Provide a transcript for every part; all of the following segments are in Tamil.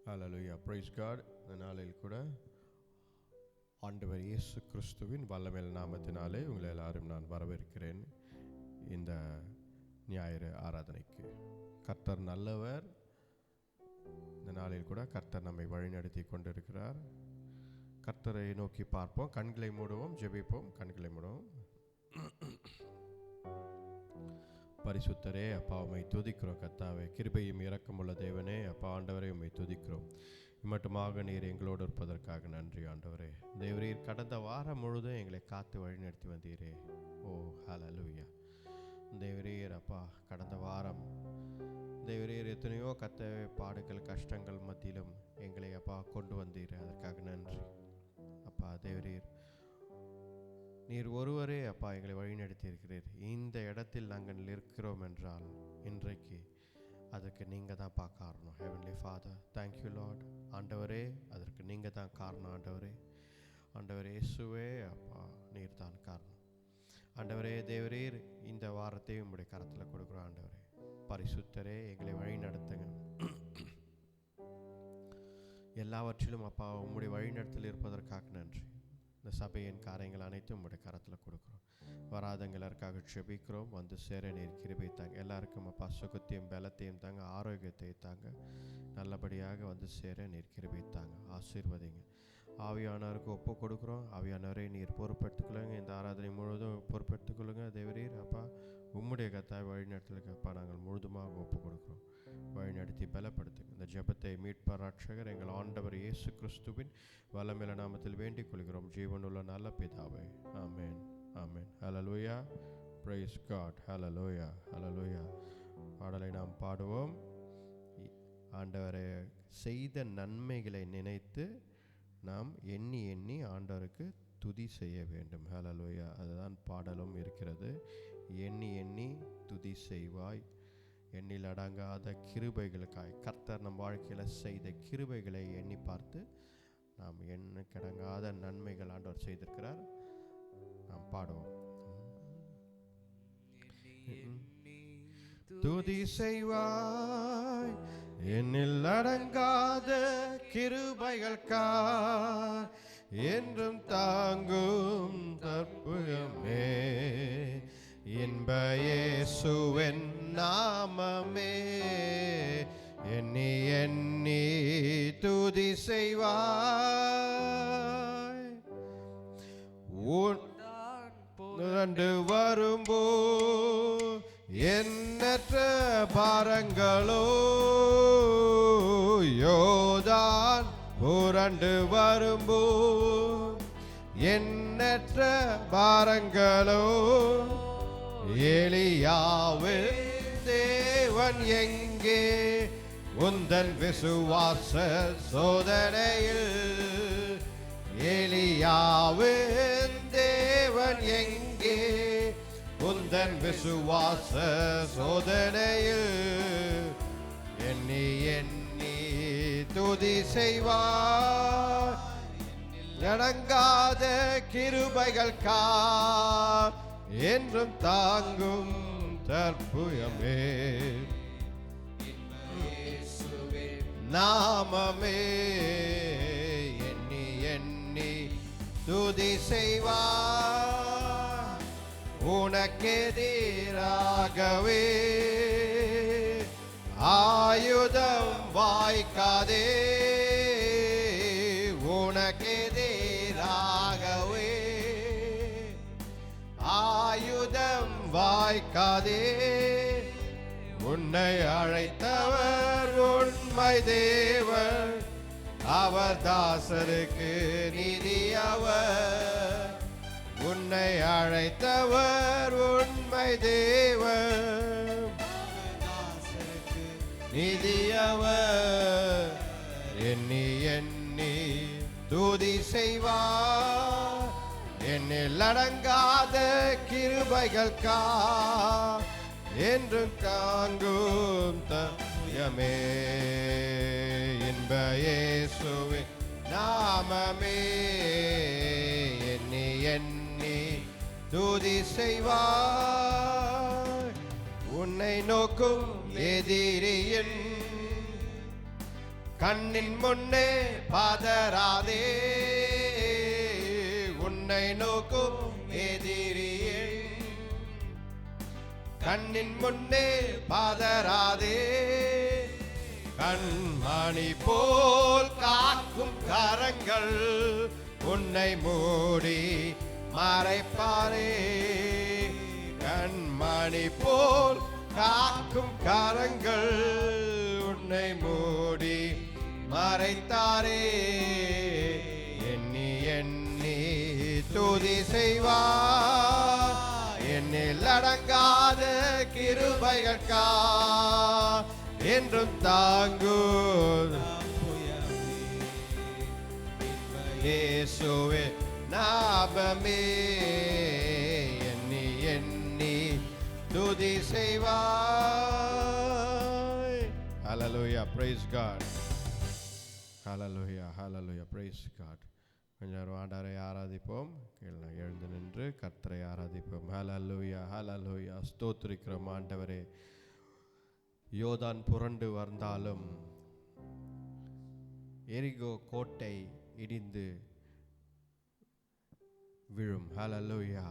ஹல்லேலூயா, பிரைஸ் காட். இந்த நாளில் கூட ஆண்டவர் இயேசு கிறிஸ்துவின் வல்லமையான நாமத்தினாலே உங்களை எல்லாரும் நான் வரவேற்கிறேன். இந்த ஞாயிறு ஆராதனைக்கு கர்த்தர் நல்லவர். இந்த நாளில் கூட கர்த்தர் நம்மை வழிநடத்தி கொண்டிருக்கிறார். கர்த்தரை நோக்கி பார்ப்போம், கண்களை மூடுவோம், ஜெபிப்போம். கண்களை மூடுவோம். பரிசுத்தரே அப்பா, உம்மை துதிக்கிறோம். கர்த்தாவே, கிருபையும் இரக்கமுள்ள தேவனே அப்பா, ஆண்டவரே உம்மை துதிக்கிறோம். மட்டுமாக நீர் எங்களோடு இருப்பதற்காக நன்றி ஆண்டவரே. தேவரீர் கடந்த வாரம் முழுதும் எங்களை காத்து வழிநடத்தி வந்தீரே. ஓ ஹல்லேலூயா. தேவரீர் அப்பா, கடந்த வாரம் தேவரீர் எத்தனையோ பாடுகள் கஷ்டங்கள் மத்தியிலும் எங்களை அப்பா கொண்டு வந்தீர். அதற்காக நன்றி அப்பா. தேவரீர் நீர் ஒருவரே அப்பா எங்களை வழிநடத்தி இருக்கிறீர். இந்த இடத்தில் நாங்கள் இருக்கிறோம் என்றால் இன்றைக்கு அதற்கு நீங்கள் தான் காரணம். Heavenly father, thank you Lord. ஆண்டவரே, அதற்கு நீங்கள் தான் காரணம். ஆண்டவரே, ஆண்டவரே இயேசுவே அப்பா, நீர் தான் காரணம். ஆண்டவரே, தேவரீர் இந்த வாரத்தையும் உங்களுடைய கரத்தில் கொடுக்குறோம். ஆண்டவரே பரிசுத்தரே, எங்களை வழி நடத்துங்க. எல்லாவற்றிலும் அப்பா உம்முடைய வழிநடத்தில் இருப்பதற்காக நன்றி. இந்த சபையின் காரியங்கள் அனைத்தும் உங்களுடைய கரத்தில் கொடுக்குறோம். வராதங்களுக்காக செபிக்கிறோம். வந்து சேர நீர் கிருபை தாங்க. எல்லாருக்கும் அப்பா சுகத்தையும் பலத்தையும் தாங்க, ஆரோக்கியத்தை தாங்க. நல்லபடியாக வந்து சேர நீர் கிருபை தாங்க, ஆசீர்வதிங்க. ஆவியானவருக்கு ஒப்பு கொடுக்குறோம். ஆவியானவரை நீர் பொறுப்பெடுத்துக்கொள்ளுங்க. இந்த ஆராதனை முழுவதும் பொறுப்பெடுத்துக்கொள்ளுங்க. தேவரீர் அப்பா, உம்முடைய கத்தாய் வழிநடத்தலுக்கு அப்பா நாங்கள் முழுதுமாக ஒப்பு கொடுக்குறோம். வழிநடத்தி பலப்படுத்துங்க. இந்த ஜெபத்தை மீட்பர் ரட்சகர் எங்கள் ஆண்டவர் இயேசு கிறிஸ்துவின் வல்லமையான நாமத்தில் வேண்டிக் கொள்கிறோம், ஜீவனுள்ள நல்ல பிதாவே. ஆமென், ஆமென். ஹல்லேலூயா, பிரைஸ் காட். ஹல்லேலூயா, ஹல்லேலூயா. பாடலை நாம் பாடுவோம். ஆண்டவரை செய்த நன்மைகளை நினைத்து நாம் எண்ணி எண்ணி ஆண்டவருக்கு துதி செய்ய வேண்டும். ஹல்லேலூயா. அதுதான் பாடலும் இருக்கிறது. எண்ணி எண்ணி துதி செய்வாய், எண்ணில் அடங்காத கிருபைகளுக்காய். கர்த்தர் நம் வாழ்க்கையில் செய்த கிருபைகளை எண்ணி பார்த்து நாம் எண்ணிக்கடங்காத நன்மைகள் ஆண்டவர் செய்திருக்கிறார். நாம் பாடுவோம். துதி செய்வாய், எண்ணில் அடங்காத கிருபைகளுக்காய். என்றும் தாங்கும் தற்புயமே இன்ப இயேசுவின் நாமமே. எண்ணி எண்ணி துதி செய்வாய். உண்டு வரும்போ எண்ணற்ற பாரங்களோ யோதான் புரண்டு வரும்போ எண்ணற்ற பாரங்களோ. எலியாவே தேவன் எங்கே உந்தன் விசுவாச சோதனையில். எலியாவே தேவன் எங்கே உந்தன் விசுவாச சோதனையில். எண்ணி எண்ணி துதி செய்வார், அடங்காத கிருபைகளுக்கா. என்றும் தாங்கும் தற்புயமே நாமமே. எண்ணி எண்ணி துதி செய்வார், உனக்கெதிராகவே ஆயுதம் வாய்க்காதே. உனக்கெதிராகவே ஆயுதம் வாய்க்காதே. உன்னை அழைத்தவர் உண்மை தேவர், அவர் தாசருக்கு நீதி அவர். உன்னை அழைத்தவர் உண்மை தேவர், தாசருக்கு நீதி அவர். எண்ணி எண்ணி துதி செய்வார், என்னில் அடங்காத கிருபைகளுக்கா. என்றும் தாங்கும் தயமே இன்ப இயேசுவின் நாமமே. எண்ணி எண்ணி துதி செய்வார், உன்னை நோக்கும் எதிரியின் கண்ணின் முன்னே பதறாதே, உன்னை நோக்கும் எதிரியே. கண்ணின் முன்னே பதறாதே, கண்மணி போல் காக்கும் கரங்கள் உன்னை மூடி மறைப்பாரே. கண்மணி போல் காக்கும் கரங்கள் உன்னை மூடி மறைத்தாரே. எண்ணி எண்ணி துதி செய்வார், என்னில் அடங்காத கிருபைகள்கா என்றும் தாங்கும் இயேசுவே நாமமே. எண்ணி எண்ணி துதி செய்வாய். ஹல்லேலூயா, praise God. ஹல்லேலூயா, ஹல்லேலூயா, praise God. கொஞ்சம் ஆண்டவரை ஆராதிப்போம். கீழே எழுந்து நின்று கர்த்தரை ஆராதிப்போம். ஹல்லேலூயா, ஹல்லேலூயா. ஸ்தோத்திரிக்கிறோம் ஆண்டவரே. யோர்தான் புரண்டு வந்தாலும் எரிகோ கோட்டை இடிந்து விழும். ஹல்லேலூயா.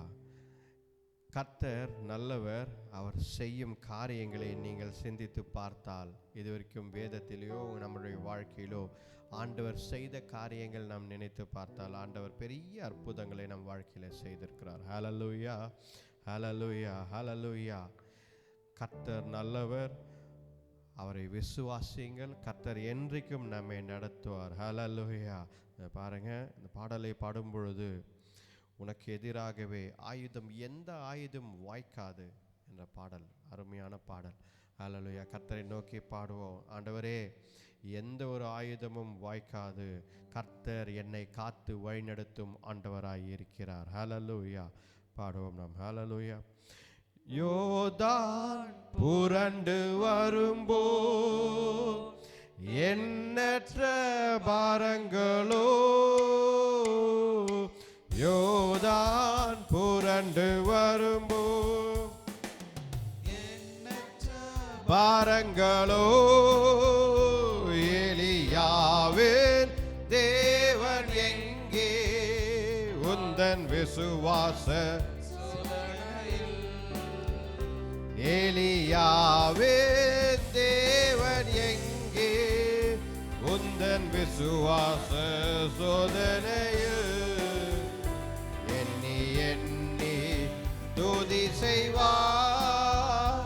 கர்த்தர் நல்லவர். அவர் செய்யும் காரியங்களை நீங்கள் சிந்தித்து பார்த்தால், இதுவரைக்கும் வேதத்திலேயோ நம்முடைய வாழ்க்கையிலோ ஆண்டவர் செய்த காரியங்கள் நாம் நினைத்து பார்த்தால், ஆண்டவர் பெரிய அற்புதங்களை நம் வாழ்க்கையில் செய்திருக்கிறார். ஹல்லேலூயா, ஹல்லேலூயா, ஹல்லேலூயா. கர்த்தர் நல்லவர். அவரை விசுவாசியுங்கள். கர்த்தர் என்றைக்கும் நம்மை நடத்துவார். ஹல்லேலூயா. பாருங்க, இந்த பாடலை பாடும் பொழுது, உனக்கு எதிராகவே ஆயுதம் எந்த ஆயுதம் வாய்க்காது என்ற பாடல், அருமையான பாடல். ஹல்லேலூயா. கர்த்தரை நோக்கி பாடுவோம். ஆண்டவரே, எந்த ஒரு ஆயுதமும் வாய்க்காது, கர்த்தர் என்னை காத்து வழிநடத்தும் ஆண்டவராய் இருக்கிறார். ஹல்லேலூயா. பாடுவோம் நாம். ஹல்லேலூயா. யோர்தான் புரண்டு வரும்போ எண்ணற்ற பாரங்களோ, யோர்தான் புரண்டு வரும்போ எண்ணற்ற பாரங்களோ, எலியாவின் தேவன் எங்கே, உந்தன் விசுவாச எலியாவின் தேவன் எங்கே, உந்தன் விசுவாச சோதனையில் எண்ணி எண்ணி துதி செய்வார்,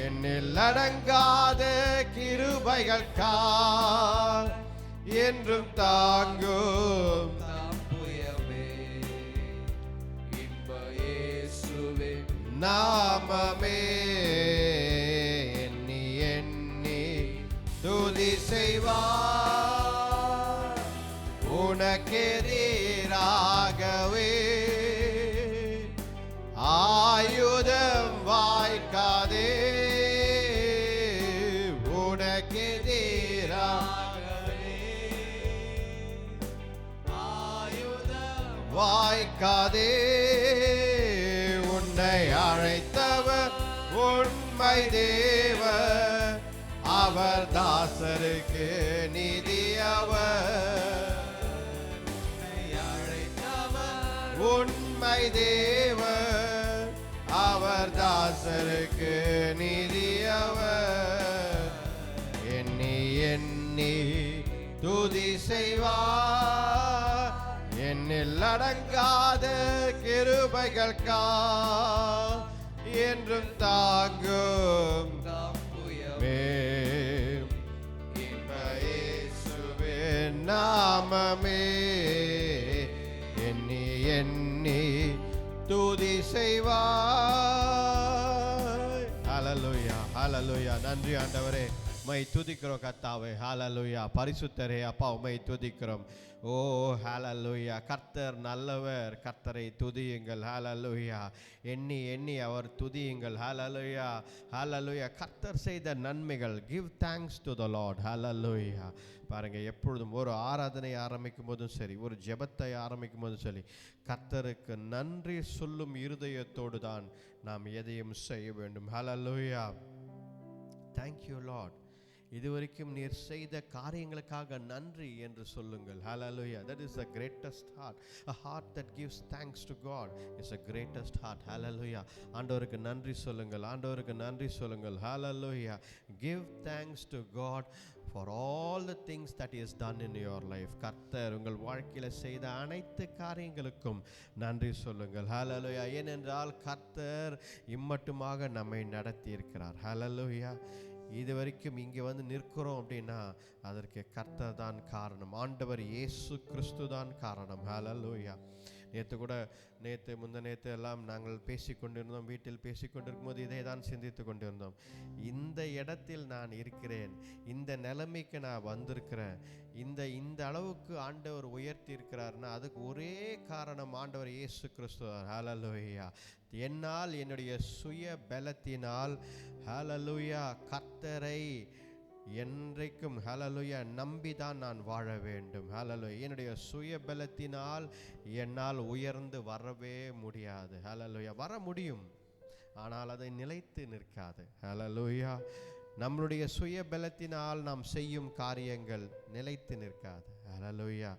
என்னில் அடங்காத கிருபைகள்கா என்றும் தாங்கும் நாமமே. எண்ணி எண்ணி துதி செய்வார், உனக்கெதிராகவே ஆயுதம் வாய்க்காதே, உனக்கெதிராகவே ஆயுதம் வாய்க்காதே. உன்னை அழைத்தவர் உண்மை தேவர், அவர் தாசருக்கு நிதியவர். உன்னை அழைத்தவர் உண்மை தேவர், அவர் தாசருக்கு நிதியவர். எண்ணி எண்ணி துதி செய்வார், என்னில் அடங்காத கிருபைகள்கா என்றும் தாங்கும் இயேசுவே நாமமே. எண்ணி எண்ணி துதி செய்வாய். ஹல்லேலூயா, ஹல்லேலூயா. நன்றி ஆண்டவரே, உம்மை துதிக்கிறோம் கர்த்தாவே. ஹல்லேலூயா. பரிசுத்தரே அப்பா, உம்மை துதிக்கிறோம். ஓ ஹல்லேலூயா. கர்த்தர் நல்லவர். கர்த்தரை துதியுங்கள். ஹல்லேலூயா. எண்ணி எண்ணி அவர் துதியுங்கள். ஹல்லேலூயா, ஹல்லேலூயா. கர்த்தர் செய்த நன்மைகள். Give thanks to the Lord. ஹல்லேலூயா. பாருங்க, எப்பொழுதும் ஒரு ஆராதனை ஆரம்பிக்கும் போதும் சரி, ஒரு ஜெபத்தை ஆரம்பிக்கும் போதும் சரி, கர்த்தருக்கு நன்றி சொல்லும் இருதயத்தோடு தான் நாம் எதையும் செய்ய வேண்டும். ஹல்லேலூயா. Thank you Lord. இதுவரைக்கும் நீர் செய்த காரியங்களுக்காக நன்றி என்று சொல்லுங்கள். Hallelujah. That is the greatest heart. A heart that gives thanks to God is the greatest heart. Hallelujah. ஆண்டவருக்கு நன்றி சொல்லுங்கள். ஆண்டவருக்கு நன்றி சொல்லுங்கள். Hallelujah. Give thanks to God for all the things that he has done in your life. கர்த்தர் உங்கள் வாழ்க்கையில செய்த அனைத்து காரியங்களுக்கும் நன்றி சொல்லுங்கள். Hallelujah. ஏனென்றால் கர்த்தர் இம்மட்டுமாக நம்மை நடத்தி இருக்கிறார். Hallelujah. இது வரைக்கும் இங்கே வந்து நிற்கிறோம் அப்படின்னா அதற்கு கர்த்தர் தான் காரணம். ஆண்டவர் இயேசு கிறிஸ்து தான் காரணம். ஹல்லேலூயா. முந்த நேற்று எல்லாம் நாங்கள் பேசிக்கொண்டிருந்தோம். வீட்டில் பேசிக்கொண்டிருக்கும் போது இதை தான் சிந்தித்து கொண்டிருந்தோம். இந்த இடத்தில் நான் இருக்கிறேன், இந்த நிலைமைக்கு நான் வந்திருக்கிறேன், இந்த அளவுக்கு ஆண்டவர் உயர்த்தி இருக்கிறார்னா அதுக்கு ஒரே காரணம் ஆண்டவர் இயேசு கிறிஸ்து. ஹல்லேலூயா. என்னால், என்னுடைய சுய பலத்தினால், ஹல்லேலூயா, கர்த்தரை என்றைக்கும் ஹல்லேலூயா நம்பிதான் நான் வாழ வேண்டும். ஹல்லேலூயா. என்னுடைய சுய பலத்தினால் என்னால் உயர்ந்து வரவே முடியாது. ஹல்லேலூயா. வர முடியும், ஆனால் அதை நிலைத்து நிற்காது. ஹல்லேலூயா. நம்மளுடைய சுய பலத்தினால் நாம் செய்யும் காரியங்கள் நிலைத்து நிற்காது. ஹல்லேலூயா.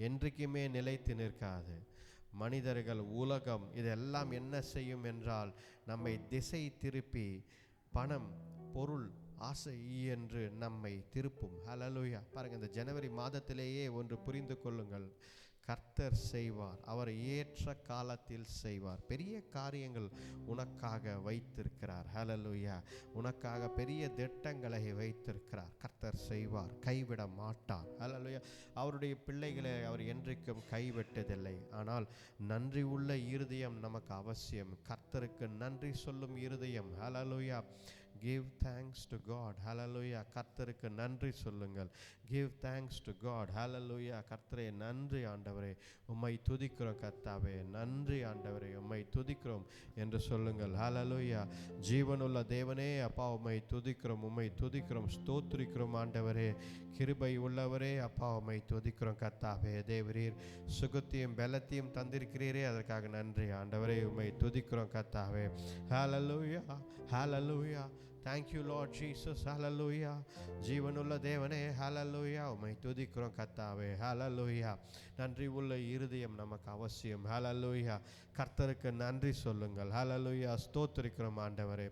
என்றைக்குமே நிலைத்து நிற்காது. மனிதர்கள், உலகம் இதெல்லாம் என்ன செய்யும் என்றால் நம்மை திசை திருப்பி பணம், பொருள், ஆசை என்று நம்மை திருப்பும். ஹல்லேலூயா. பாருங்கள், இந்த ஜனவரி மாதத்திலேயே ஒன்று புரிந்து கொள்ளுங்கள், கர்த்தர் செய்வார். அவர் ஏற்ற காலத்தில் செய்வார். பெரிய காரியங்கள் உனக்காக வைத்திருக்கிறார். ஹல்லேலூயா. உனக்காக பெரிய திட்டங்களை வைத்திருக்கிறார். கர்த்தர் செய்வார், கைவிட மாட்டார். ஹல்லேலூயா. அவருடைய பிள்ளைகளை அவர் என்றைக்கும் கைவிட்டதில்லை. ஆனால் நன்றி உள்ள இருதயம் நமக்கு அவசியம். கர்த்தருக்கு நன்றி சொல்லும் இருதயம். ஹல்லேலூயா. Give thanks to God. Hallelujah. கர்த்தருக்கு நன்றி சொல்லுங்கள். Give thanks to God. Hallelujah. கர்த்தரே நன்றி ஆண்டவரே, உம்மை துதிக்கிறோம். கர்த்தாவே நன்றி ஆண்டவரே, உம்மை துதிக்கிறோம் என்று சொல்லுங்கள். Hallelujah. ஜீவனுள்ள தேவனே அப்பா, உம்மை துதிக்கிறோம், உம்மை துதிக்கிறோம், ஸ்தோத்திரிக்கிறோம் ஆண்டவரே. கிருபை உள்ளவரே அப்பா, உம்மை துதிக்கிறோம். கர்த்தாவே தேவரீர் சுகத்தையும் பலத்தையும் தந்திருக்கிறீரே, அதற்காக நன்றி ஆண்டவரே, உம்மை துதிக்கிறோம். கர்த்தாவே Hallelujah. Hallelujah. Thank you Lord Jesus. Hallelujah. ஜீவனுள்ள தேவனே Hallelujah. உம்மை துதிக்கிறோம் கர்த்தாவே. Hallelujah. நன்றி உள்ள இருதயம் நமக்கு அவசியம். Hallelujah. கர்த்தருக்கு நன்றி சொல்லுங்கள். Hallelujah. ஸ்தோத்திரிக்கிறோம் ஆண்டவரே,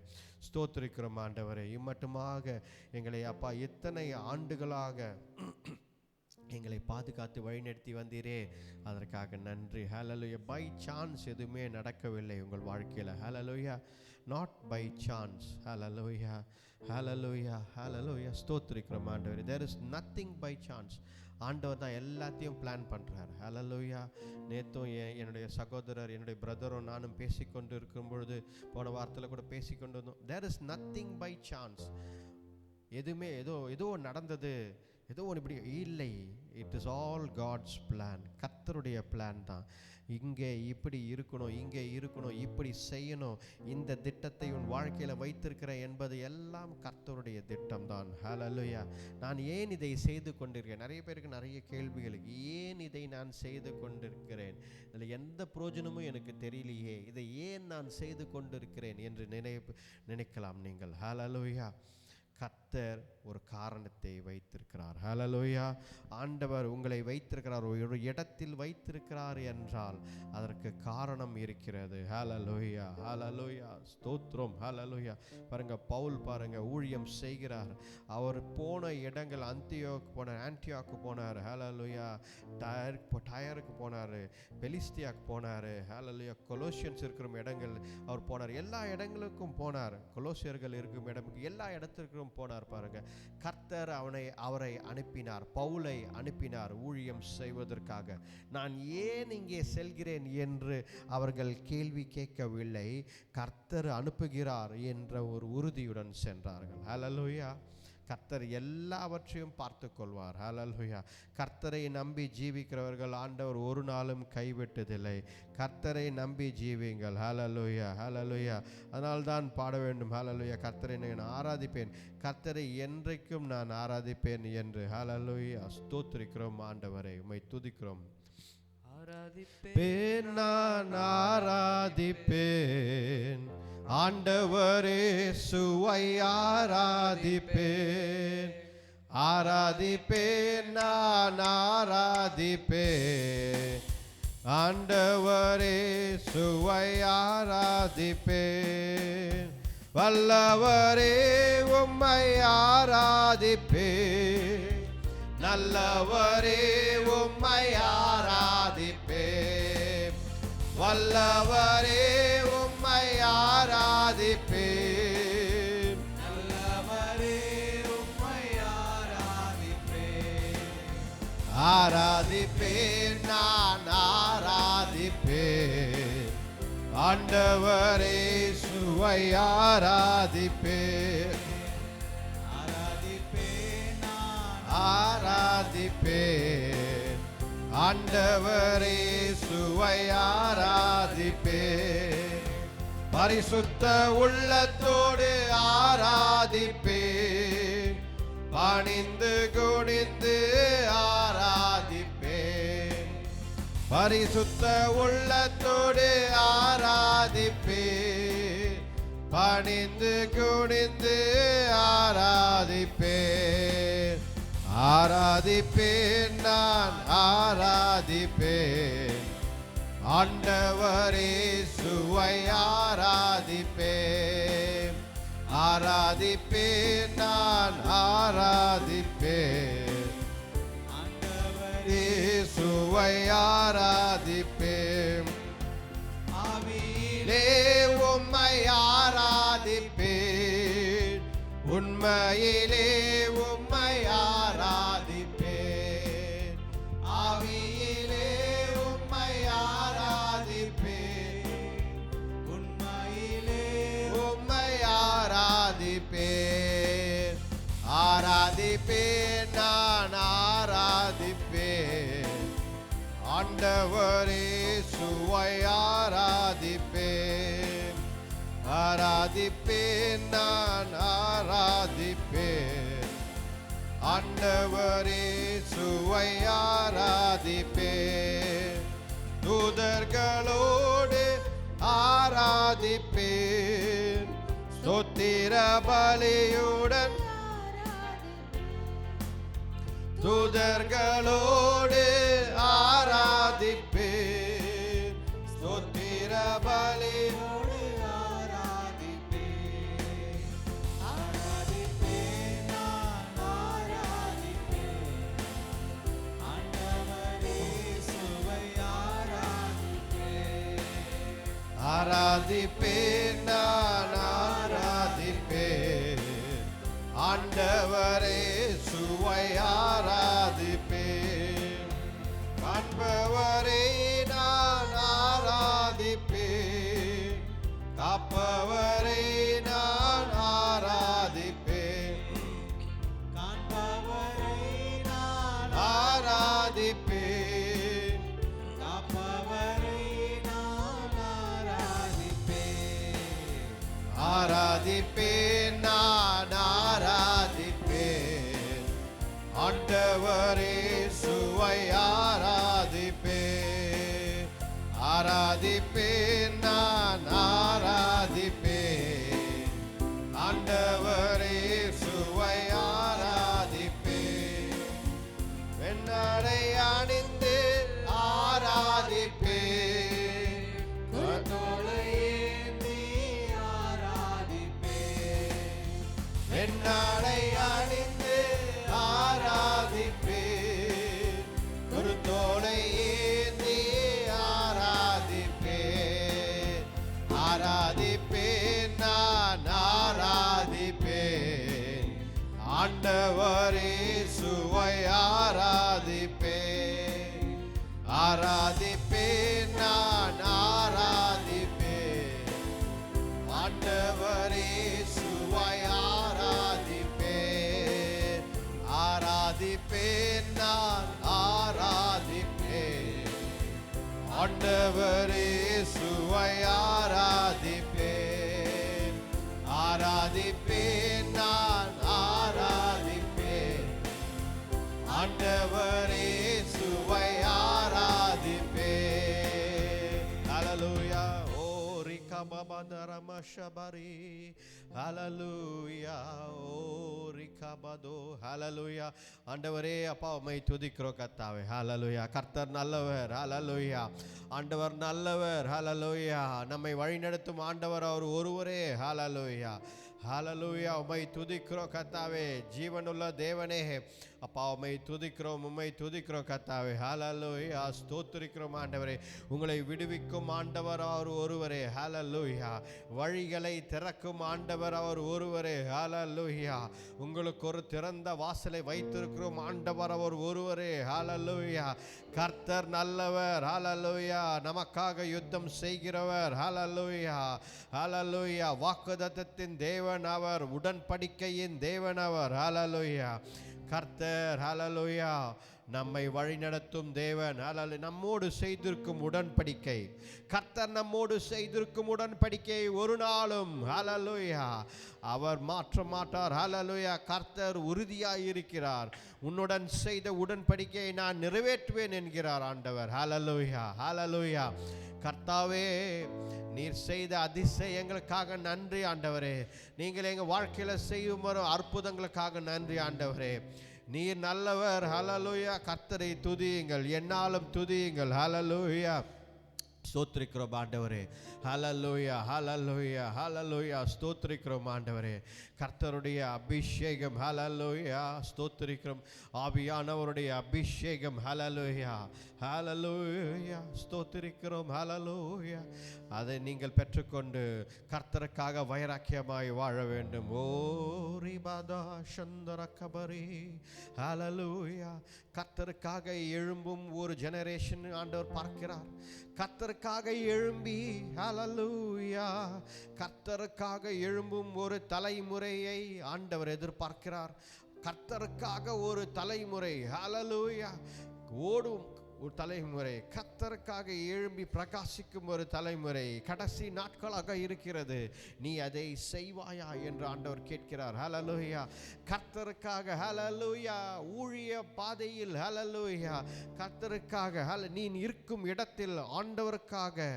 ஸ்தோத்திரிக்கிறோம் ஆண்டவரே. இம்மட்டுமாக எங்களை அப்பா இத்தனை ஆண்டுகளாக எங்களை பாதுகாத்து வழிநடத்தி வந்தீரே, அதற்காக நன்றி. Hallelujah. பை சான்ஸ் எதுவுமே நடக்கவில்லை உங்கள் வாழ்க்கையில். Hallelujah. Not by chance. Hallelujah. Hallelujah. Hallelujah. ஸ்தோத்திரிக்கிறோம் ஆண்டவரே. There is nothing by chance. ஆண்டவர் தான் எல்லாத்தையும் பிளான் பண்ணுறார். Hallelujah. நேற்றும் என்னுடைய சகோதரர், என்னுடைய பிரதரும் நானும் பேசிக்கொண்டு இருக்கும் பொழுது, போன வாரத்தில் கூட பேசிக்கொண்டு இருந்தோம். There is nothing by chance. எதுவுமே ஏதோ நடந்தது, ஏதோ ஒன்று இப்படி இல்லை. It is all God's plan. கர்த்தருடைய பிளான் தான். இங்கே இப்படி இருக்கணும், இங்கே இருக்கணும், இப்படி செய்யணும், இந்த திட்டத்தை உன் வாழ்க்கையில் வைத்திருக்கிறேன் என்பது எல்லாம் கர்த்தருடைய திட்டம் தான். ஹல்லேலூயா. நான் ஏன் இதை செய்து கொண்டிருக்கிறேன்? நிறைய பேருக்கு நிறைய கேள்விகளுக்கு, ஏன் இதை நான் செய்து கொண்டிருக்கிறேன், இதில் எந்த பிரயோஜனமும் எனக்கு தெரியலையே, இதை ஏன் நான் செய்து கொண்டிருக்கிறேன் என்று நினைக்கலாம் நீங்கள். ஹல்லேலூயா. கர்த்தர் ஒரு காரணத்தை வைத்திருக்கிறார். ஹல்லேலூயா. ஆண்டவர் உங்களை வைத்திருக்கிறார், ஒரு இடத்தில் வைத்திருக்கிறார் என்றால் அதற்கு காரணம் இருக்கிறது. ஹல்லேலூயா. ஹல்லேலூயா. ஸ்தோத்திரம். ஹல்லேலூயா. பாருங்க, பவுல் பாருங்க ஊழியம் செய்கிறார். அவர் போன இடங்கள், ஆன்டியோக்கு போனார். ஹல்லேலூயா. டயருக்கு போனார், பெலிஸ்தியாக்கு போனார். ஹல்லேலூயா. கொலோசியன்ஸ் இருக்கிற இடங்கள் அவர் போனார். எல்லா இடங்களுக்கும் போனார். கொலோசியர்கள் இருக்கும் இடத்துக்கு எல்லா இடத்திற்கும் போனார். பாருங்க, கர்த்தர் அவரை அனுப்பினார், பவுலை அனுப்பினார் ஊழியம் செய்வதற்காக. நான் ஏன் இங்கே செல்கிறேன் என்று அவர்கள் கேள்வி கேட்கவில்லை. கர்த்தர் அனுப்புகிறார் என்ற ஒரு உறுதியுடன் சென்றார்கள். ஹல்லேலூயா. கர்த்தர் எல்லாவற்றையும் பார்த்து கொள்வார். ஹல்லேலூயா. கர்த்தரை நம்பி ஜீவிக்கிறவர்கள் ஆண்டவர் ஒரு நாளும் கைவிட்டதில்லை. கர்த்தரை நம்பி ஜீவிங்கள். ஹல்லேலூயா. ஹல்லேலூயா. அதனால் தான் பாட வேண்டும். ஹல்லேலூயா. கர்த்தரை நான் ஆராதிப்பேன், கர்த்தரை என்றைக்கும் நான் ஆராதிப்பேன் என்று. ஹல்லேலூயா. ஸ்தோத்திரிக்கிறோம் ஆண்டவரை, உம்மை துதிக்கிறோம். நான் ஆராதிப்பேன், ஆண்டவரே சுவை ஆராதிப்பேன், ஆராதிப்பேன் நான் ஆராதிப்பேன் ஆண்டவரே சுவை ஆராதிப்பேன் வல்லவரே உம்மை ஆராதிப்பேன் நல்லவரே உம்மை ஆராதிப்பேன் வல்லவரே உம்மை ஆராதிப்பேன் நல்லவரே உம்மை ஆராதிப்பேன் ஆராதிப்பேன் நான் ஆராதிப்பேன் ஆண்டவரே சுவை ஆராதிப்பேன் ஆராதிப்பேன் நான் ஆராதிப்பேன் ஆண்டவரே சுவை ஆராதிப்பேன் பரிசுத்த உள்ளத்தோடு ஆராதிப்பேன் பணிந்து குனிந்து ஆராதிப்பேன் பரிசுத்த உள்ளத்தோடு ஆராதிப்பேன் பணிந்து குனிந்து ஆராதிப்பேன் ஆராதிப்பேன் நான் ஆராதிப்பேன் ஆண்டவரே சுவை ஆராதிப்பேன் ஆராதிப்பேன் நான் ஆராதிப்பேன் ஆண்டவரே சுவை ஆராதிப்பேன் ஆவியிலே உம்மை ஆராதிப்பேன் உண்மையிலே உம்மை ஆராதிப்பேன் ஆவியிலே உம்மை ஆராதிப்பேன் உண்மையிலே உம்மை ஆராதிப்பேன் ஆராதிப்பேன் நான் ஆராதிப்பேன் ஆண்டவரே சுவை ஆராதிப்பேன் ஆராதிப்பேன் நான் ஆராதிப்பேன் ஆண்டவரே சுவை ஆராதிப்பேன் தூதர்களோடு ஆராதிப்பேன் ஸ்தோத்திர பலியுடன் தூதர்களோடு ஆராதிப்பேன் ஸ்தோத்திர பலியோடு ஆராதிப்பேன் ஆராதிப்பேன் நான் ஆராதிப்பேன் ஆண்டவரே சுவை ஆராதிப்பேன் ஆராதிப்பேன் நான் ஆராதிப்பேன் ஆண்டவரே சுவை ஆராதிப்பேன் காண்பவரே நான் ஆராதிப்பேன் காப்பவரே நான் ஆராதிப்பேன் காண்பவரை நான் ஆராதிப்பேன் காப்பவரை நான் ஆராதிப்பேன் ஆராதிப்பேன் நான் ஆராதிப்பேன் ஆண்டவரே சுவை ஆராதிப்பேன் ஆராதிப்பேன் நான் ஆராதிப்பேன் ஆண்டவரே சுவை ஆராதிப்பேன் வெண்ணடை அணிந்து ஆராதிப்பேன் கரத்தோடு ஏந்தி ஆராதிப்பேன் வெண்ணடை அணிந்து ஆராதிப்பேன் குருத்தோலை ஏந்தி ஆராதிப்பேன் ஆராதிப்பேன் நான் ஆராதிப்பேன் ஆண்டவரே சுவை ஆராதிப்பேன் ஆராதிப்பேன் நான் ஆராதிப்பேன் ஆண்டவரே சுவை ஆராதிப்பேன் ஆராதிப்பேன் நான் ஆராதிப்பேன் ஆண்டவரே சுவை ஆராதிப்பேன் ஆராதிப்பேன் நான் ஆராதிப்பேன் ஆண்டவரே சுவை ஆராதிப்பேன் ஹல்லேலூயா ஓ ரிகா rikababadara shabari. Hallelujah. Oh rikabado. Hallelujah. ஆண்டவரே அப்பா உம்மை துதிக்கிறோம் கர்த்தாவே. Hallelujah. கர்த்தர் நல்லவர். Hallelujah. ஆண்டவர் நல்லவர். Hallelujah. நம்மை வழிநடத்தும் ஆண்டவர் அவர் ஒருவரே. Hallelujah. Hallelujah. உம்மை துதிக்கிறோம் கர்த்தாவே. ஜீவனுள்ள தேவனே அப்பா உம்மை துதிக்கிறோம், உம்மை துதிக்கிறோம் கர்த்தாவே. ஹalleluya. ஸ்தோத்திரிக்கிறோம் ஆண்டவரே. உங்களை விடுவிக்கும் ஆண்டவர் அவர் ஒருவரே. ஹalleluya. வழிகளை திறக்கும் ஆண்டவர் அவர் ஒருவரே. ஹalleluya. உங்களுக்கு ஒரு திறந்த வாசலை வைத்திருக்கிறோம் ஆண்டவர் அவர் ஒருவரே. ஹalleluya. கர்த்தர் நல்லவர். ஹalleluya. நமக்காக யுத்தம் செய்கிறவர். ஹalleluya. ஹalleluya. வாக்குத்தத்தத்தின் தேவன் அவர், உடன்படிக்கையின் தேவன் அவர். ஹalleluya. கர்த்தர் ஹalleluya நம்மை வழிநடத்தும் தேவன். ஹalleluya. நம்மோடு செய்திருக்கும் உடன்படிக்கை, கர்த்தர் நம்மோடு செய்திருக்கும் உடன்படிக்கை ஒரு நாளும் ஹalleluya அவர் மாற்ற மாட்டார். ஹalleluya. கர்த்தர் உறுதியாய் இருக்கிறார். உன்னுடன் செய்த உடன்படிக்கையை நான் நிறைவேற்றுவேன் என்கிறார் ஆண்டவர். ஹalleluya. ஹalleluya. கர்த்தாவே நீர் செய்த அதிசயங்களுக்காக நன்றி ஆண்டவரே. நீங்கள் எங்கள் வாழ்க்கையில் செய்யும் வரும் அற்புதங்களுக்காக நன்றி ஆண்டவரே. நீர் நல்லவர். ஹalleluya. கர்த்தரை துதியுங்கள், என்னாலும் துதியுங்கள். ஹalleluya. ஸ்தோத்திரிக்கிறோம் ஆண்டவரே. ஹalleluya. ஹalleluya. ஹalleluya. ஸ்தோத்திரிக்கிறோம் ஆண்டவரே. கர்த்தருடைய அபிஷேகம். ஹalleluya. ஸ்தோத்திரிக்கிறோம். ஆவியானவருடைய அபிஷேகம். ஹalleluya. ஹalleluya. ஸ்தோத்திரிக்கிறோம். ஹalleluya. அதை நீங்கள் பெற்றுக்கொண்டு கர்த்தருக்காக வைராக்கியமாய் வாழ வேண்டும். ஓ ரிபாதா சந்தரகபரி. ஹalleluya. கர்த்தருக்காக எழும்பும் ஒரு ஜெனரேஷன் ஆண்டவர் பார்க்கிறார். கர்த்தருக்காக எழும்பி ஹalleluya கர்த்தருக்காக எழும்பும் ஒரு தலைமுறையை ஆண்டவர் எதிர்பார்க்கிறார். கர்த்தருக்காக ஒரு தலைமுறை ஹalleluya ஓடும் ஒரு தலைமுறை, கர்த்தருக்காக எழும்பி பிரகாசிக்கும் ஒரு தலைமுறை கடைசி நாட்களாக இருக்கிறது. நீ அதை செய்வாயா என்று ஆண்டவர் கேட்கிறார். ஹalleluya. கர்த்தருக்காக ஹalleluya ஊழிய பாதையில் ஹalleluya கர்த்தருக்காக நீ இருக்கும் இடத்தில் ஆண்டவருக்காக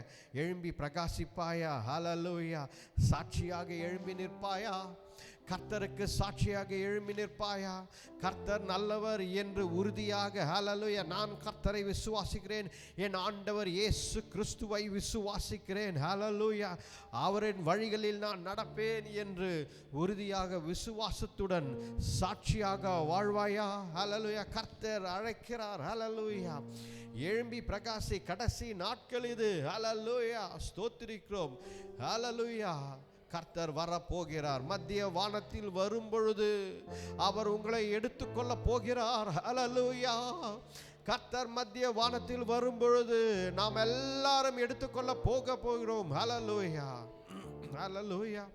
எழும்பி பிரகாசிப்பாயா? ஹalleluya. சாட்சியாக எழும்பி நிற்பாயா? கர்த்தருக்கு சாட்சியாக எழும்பி நிற்பாயா? கர்த்தர் நல்லவர் என்று உறுதியாக ஹalleluya நான் கர்த்தரை விசுவாசிக்கிறேன், என் ஆண்டவர் இயேசு கிறிஸ்துவை விசுவாசிக்கிறேன், ஹalleluya அவரின் வழிகளில் நான் நடப்பேன் என்று உறுதியாக விசுவாசத்துடன் சாட்சியாக வாழ்வாயா? ஹalleluya கர்த்தர் அழைக்கிறார். ஹalleluya எழும்பி பிரகாசி. கடைசி நாட்கள் இது. ஹalleluya ஸ்தோத்திரிக்கிறோம். ஹalleluya கர்த்தர் வரப்போகிறார். மத்திய வானத்தில் வரும் பொழுது அவர் உங்களை எடுத்துக்கொள்ள போகிறார். ஹalleluya கர்த்தர் மத்திய வானத்தில் வரும் பொழுது நாம் எல்லாரும் எடுத்துக்கொள்ள போகிறோம். ஹalleluya ஹalleluya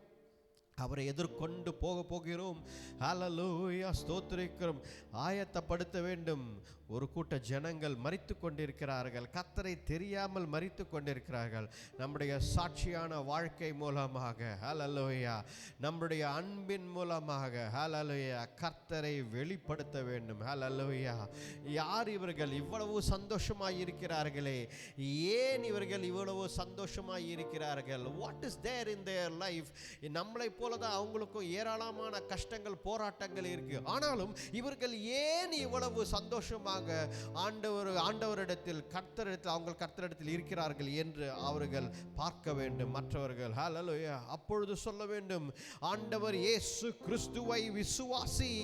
அவரை எதிர்கொண்டு போகிறோம். ஹalleluya ஸ்தோத்திரிக்கிறோம். ஆயத்தப்படுத்த வேண்டும். ஒரு கூட்ட ஜனங்கள் மரித்து கொண்டிருக்கிறார்கள், கர்த்தரை தெரியாமல் மரித்து கொண்டிருக்கிறார்கள். நம்முடைய சாட்சியான வாழ்க்கை மூலமாக ஹalleluya நம்முடைய அன்பின் மூலமாக ஹalleluya கர்த்தரை வெளிப்படுத்த வேண்டும். ஹalleluya யார் இவர்கள் இவ்வளவு சந்தோஷமாய் இருக்கிறார்களே? ஏன் இவர்கள் இவ்வளவு சந்தோஷமாய் இருக்கிறார்கள்? What is there in their life? நம்மளை போலதான் அவங்களுக்கும் ஏராளமான கஷ்டங்கள் போராட்டங்கள் இருக்கு. ஆனாலும் இவர்கள் ஏன் இவ்வளவு சந்தோஷமாக ஆண்டவரிடத்தில் கர்த்தரிடத்தில் அவங்க கர்த்தரிடத்தில் இருக்கிறார்கள் என்று அவர்கள் பார்க்க வேண்டும். மற்றவர்கள் ஹalleluya அப்பொழுது சொல்ல வேண்டும், ஆண்டவர் இயேசு கிறிஸ்துவை விசுவாசி,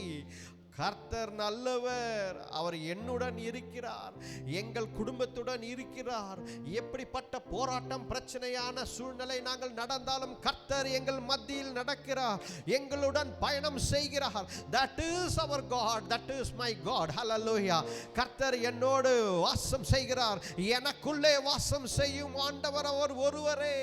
கர்த்தர் நல்லவர், அவர் என்னுடன் இருக்கிறார், எங்கள் குடும்பத்துடன் இருக்கிறார். எப்படிப்பட்ட போராட்டம் பிரச்சனையான சூழ்நிலை நாங்கள் நடந்தாலும் கர்த்தர் எங்கள் மத்தியில் நடக்கிறார், எங்களுடன் பயணம் செய்கிறார். That is our God, that is my God. Hallelujah கர்த்தர் என்னோடு வாசம் செய்கிறார், எனக்குள்ளே வாசம் செய்யும் ஆண்டவர் அவர் ஒருவரே.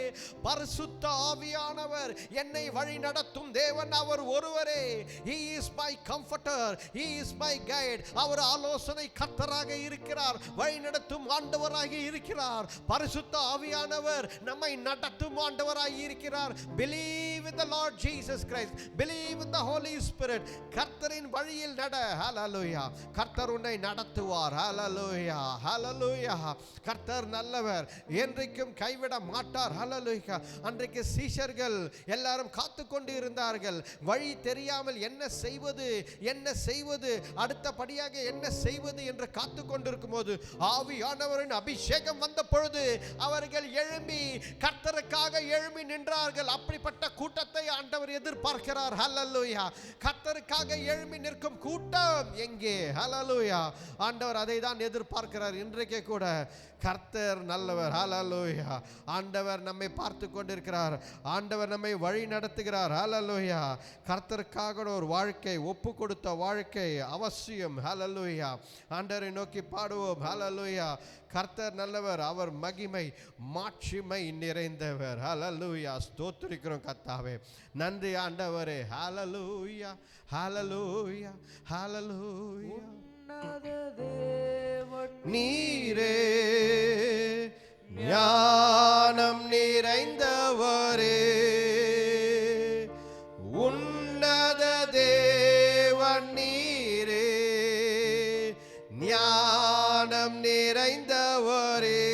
பரிசுத்த ஆவியானவர் என்னை வழி நடத்தும் தேவன் அவர் ஒருவரே. He is my comforter, He is my guide. அவர் ஆலோசனை கர்த்தராக இருக்கிறார், வழி நடத்தும் ஆண்டவராக இருக்கிறார். பரிசுத்த ஆவியானவர் நம்மை நடத்தும் ஆண்டவராக இருக்கிறார். Believe in the Lord Jesus Christ. Believe in the Holy Spirit. கர்த்தரின் வழியில் நட. ஹalleluya. கர்த்தர் உன்னை நடத்துவார். ஹalleluya. ஹalleluya. கர்த்தர் நல்லவர், என்றைக்கும் கைவிட மாட்டார். ஹalleluya. அன்றைக்கு சீஷர்கள் எல்லாரும் காத்து கொண்டு இருந்தார்கள். வழி தெரியாமல் என்ன செய்வது அடுத்தபடியாக என்ன செய்வது என்று காத்து கொண்டிருக்கும் போது ஆவியானவரின் அபிஷேகம் வந்த பொழுது அவர்கள் எழும்பி கர்த்தருக்காக எழும்பி நின்றார்கள். அப்படிப்பட்ட கூட்டத்தை ஆண்டவர் எதிர்பார்க்கிறார். ஹalleluya. கர்த்தருக்காக எழும்பி நிற்கும் கூட்டம் எங்கே? ஹalleluya. ஆண்டவர் அதை தான் எதிர்பார்க்கிறார். இன்றைக்கு கூட கர்த்தர் நல்லவர். ஹalleluya. ஆண்டவர் நம்மை பார்த்து கொண்டிருக்கிறார். ஆண்டவர் நம்மை வழி நடத்துகிறார். ஹalleluya. கர்த்தருக்காக ஒரு வாழ்க்கை, ஒப்பு கொடுத்த வாழ்க்கை அவசியம். ஹalleluya. ஆண்டவரை நோக்கி பாடுவோம். ஹalleluya. கர்த்தர் நல்லவர், அவர் மகிமை மாட்சிமை நிறைந்தவர். ஹalleluya. ஸ்தோத்திரிக்கிறோம் கர்த்தாவே. நன்றி ஆண்டவரே. ஹalleluya. ஹalleluya. ஹalleluya. நீரே ஞானம் நிறைந்தவரே, உன்னத தேவன் நீரே, ஞானம் நிறைந்தவரே,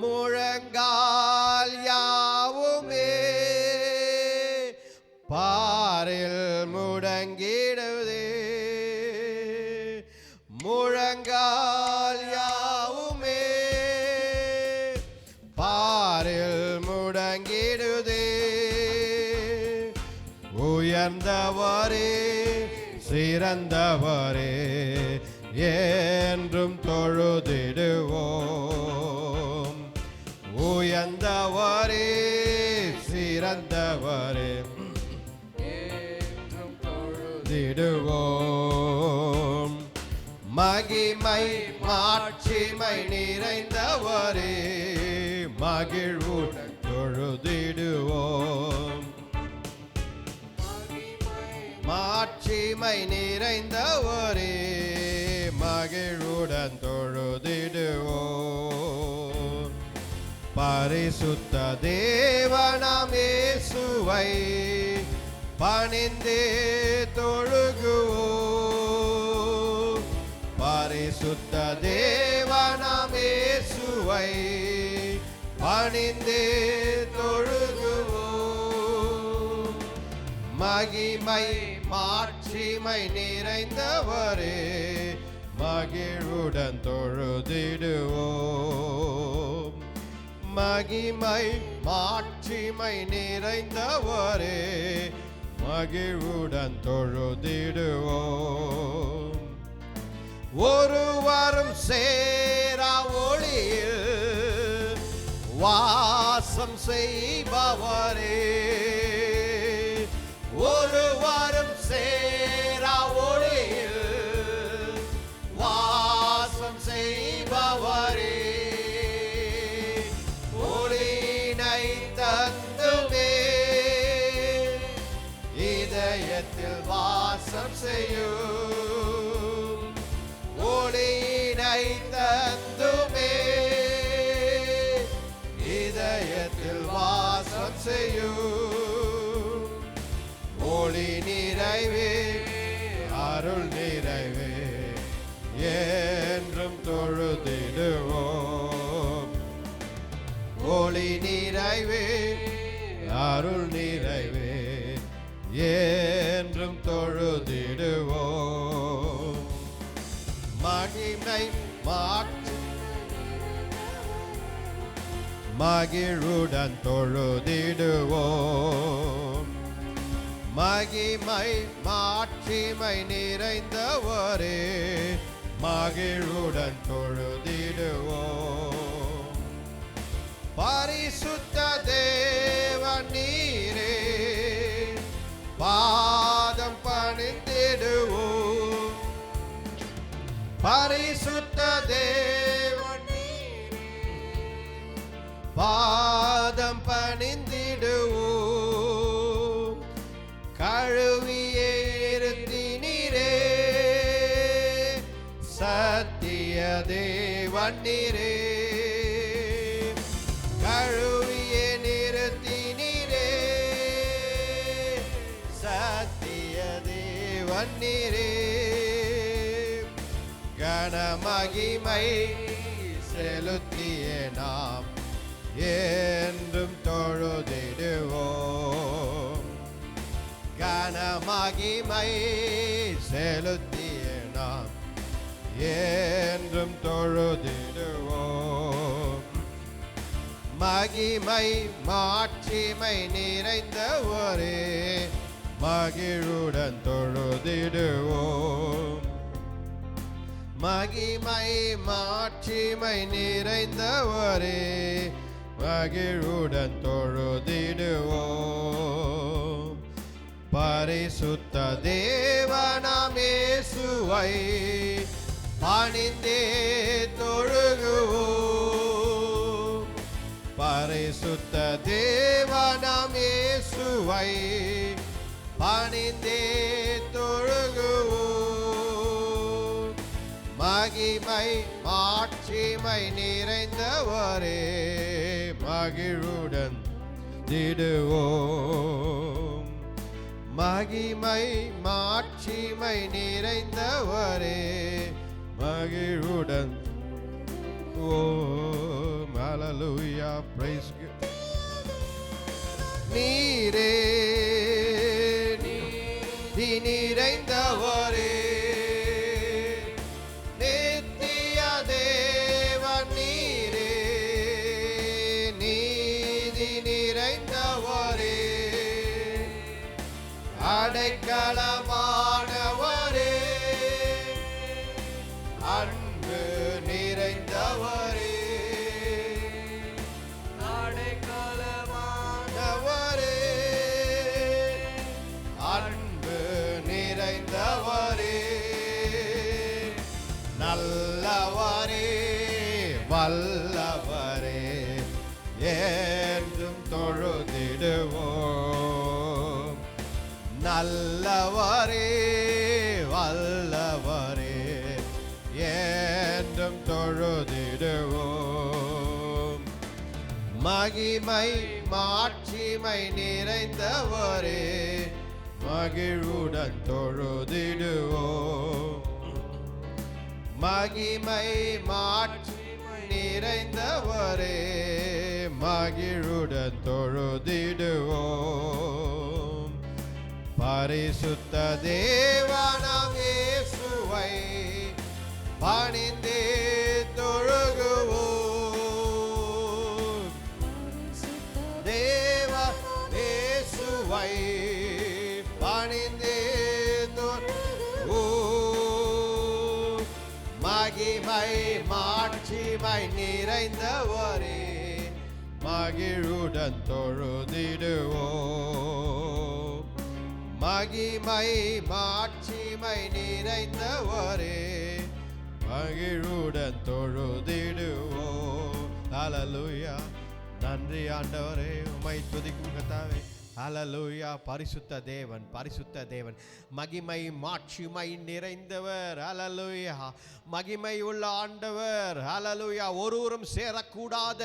முழங்கால் யாவுமே பாரில் முடங்கிடுதே, முழங்கால் யாவுமே பாரில் முடங்கிடுதே. உயர்ந்தவரே சிறந்தவரே என்றும் தொழுதிடுவோம். உயர்ந்தவரே சிறந்தவரே என்றும் தொழுதிடுவோம். மகிமை மாட்சிமை நிறைந்தவரே மகிழ்வுடன் தொழுதிடுவோம். மாட்சிமை நிறைந்தவரே மகிழ்வுடன் தொழுதிடுவோம். பரிசுத்த தேவனாம் இயேசுவை பணிந்தே தொழுகுவோம். பரிசுத்த தேவனாம் இயேசுவை பணிந்தே தொழுகுவோம். மகிமை மாட்சிமை நிறைந்தவரே மகிழ்வுடன் தொழுதிடுவோம். மகிமை மாட்சிமை நிறைந்தவரே மகிழ்வுடன் தொழுதிடுவோம். ஒருவரும் சேரா ஒளியில் வாசம் செய்பவரே, ஒருவரும் சேரா ஒளியில் வாசம் செய்பவரே, ஒளியினை தந்துமே இதயத்தில் வாசம் செய்யும். ஒளியினை தந்துமே இதயத்தில் வாசம் செய்யும். ஒளி நிறைவே அருள் நிறைவே என்றும் தொழுதிடுவோம். ஒளி நிறைவே அருள் நிறைவே என்றும் தொழுதிடுவோம். மகிமை மாட்சி மகிழுடன் தொழுதிடுவோம். மகிமை மாட்சிமை நிறைந்தவரே மகிழுடன் தொழுதிடுவோம். பரிசுத்த தேவன் நீரே பாதம் பணிந்திடுவோம். பரிசுத்த தேவன் நீரே பாதம் பணிந்திடுவோம். கழுவியே இருத்தினீரே சத்திய தேவன் நீரே. கழுவியே நிறுத்தினீரே நீரே. கனமகிமை செலுத்திய நாம் என்றும் தொழுதிடுவோம். கனமகிமை செலுத்திய நாம் என்றும் தொழுதிடுவோம். மகிமை மாட்சிமை நிறைந்தவரே மகிழுடன் தொழுதிடுவோம். மகிமை மாட்சிமை நிறைந்தவரே மகிழுடன் தொழுதிடுவோம். பரிசுத்த தேவனாம் இயேசுவை பணிந்தே தொழுகுவோம். பரிசுத்த தேவனாம் இயேசுவை பணிந்தே தொழுகுவோம். மகிமை மாட்சிமை நிறைந்தவரே மகிழுடன் திடுவோம். மகிமை மாட்சிமை நிறைந்தவரே மகிழுடன். ஓம் ஹல்லேலூயா, praise God. நீரே நீதி நிறைந்தவரே நித்திய தேவன் நீரே. நீதி நிறைந்தவரே அடைக்கலமானவரே அன்பு நிறைந்தவரே அடைக்கலமானவரே அன்பு நிறைந்தவரே நல்லவரே வல்லவரே என்றும் தொழுதிடுவோம். நல்லவரே வல்லவரே என்றும் தொழுதிடுவோம். மகிமை மாட்சிமை நிறைந்தவரே மகிழுடன் தொழுதிடுவோம். மகிமை மாட்சிமை நிறைந்தவரே மகிழுடன் தொழுதிடுவோம். பரிசுத்த தேவனாம் இயேசுவை பணிந்தே தொழுகுவோம். தேவ இயேசுவை பணிந்தே தொழுகுவோம். மகிமை மாட்சிமை நிறைந்தவரே மகிழுடன் தொழுதிடுவோம். மகிமை மாட்சிமை நிறைந்தவரே மகிழுடன் தொழுதிடுவோம். ஹல்லேலூயா, நன்றி ஆண்டவரே, உம்மை துதிக்கும் கர்த்தாவே. ஹல்லேலூயா, பரிசுத்த தேவன், பரிசுத்த தேவன், மகிமை மாட்சிமை நிறைந்தவர். ஹல்லேலூயா, மகிமை உள்ள ஆண்டவர். ஹல்லேலூயா, ஒருவரும் சேரக்கூடாத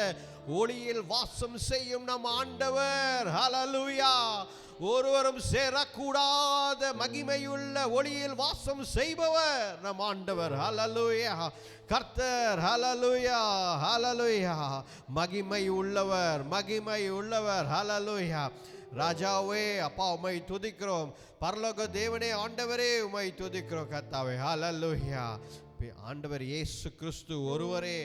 ஒளியில் வாசம் செய்யும் நம் ஆண்டவர். ஹல்லேலூயா, ஒருவரும் சேரக்கூடாத மகிமையுள்ள ஒளியில் வாசம் செய்பவர் நம் ஆண்டவர். ஹல்லேலூயா, கர்த்தர். ஹல்லேலூயா, ஹல்லேலூயா, மகிமை உள்ளவர், மகிமை உள்ளவர். ஹல்லேலூயா, ராஜாவே அப்பா உம்மை துதிக்கிறோம். பரலோக தேவனே ஆண்டவரே உம்மை துதிக்கிறோம் கர்த்தாவே. ஹல்லேலூயா, ஆண்டவர் இயேசு கிறிஸ்து ஒருவரே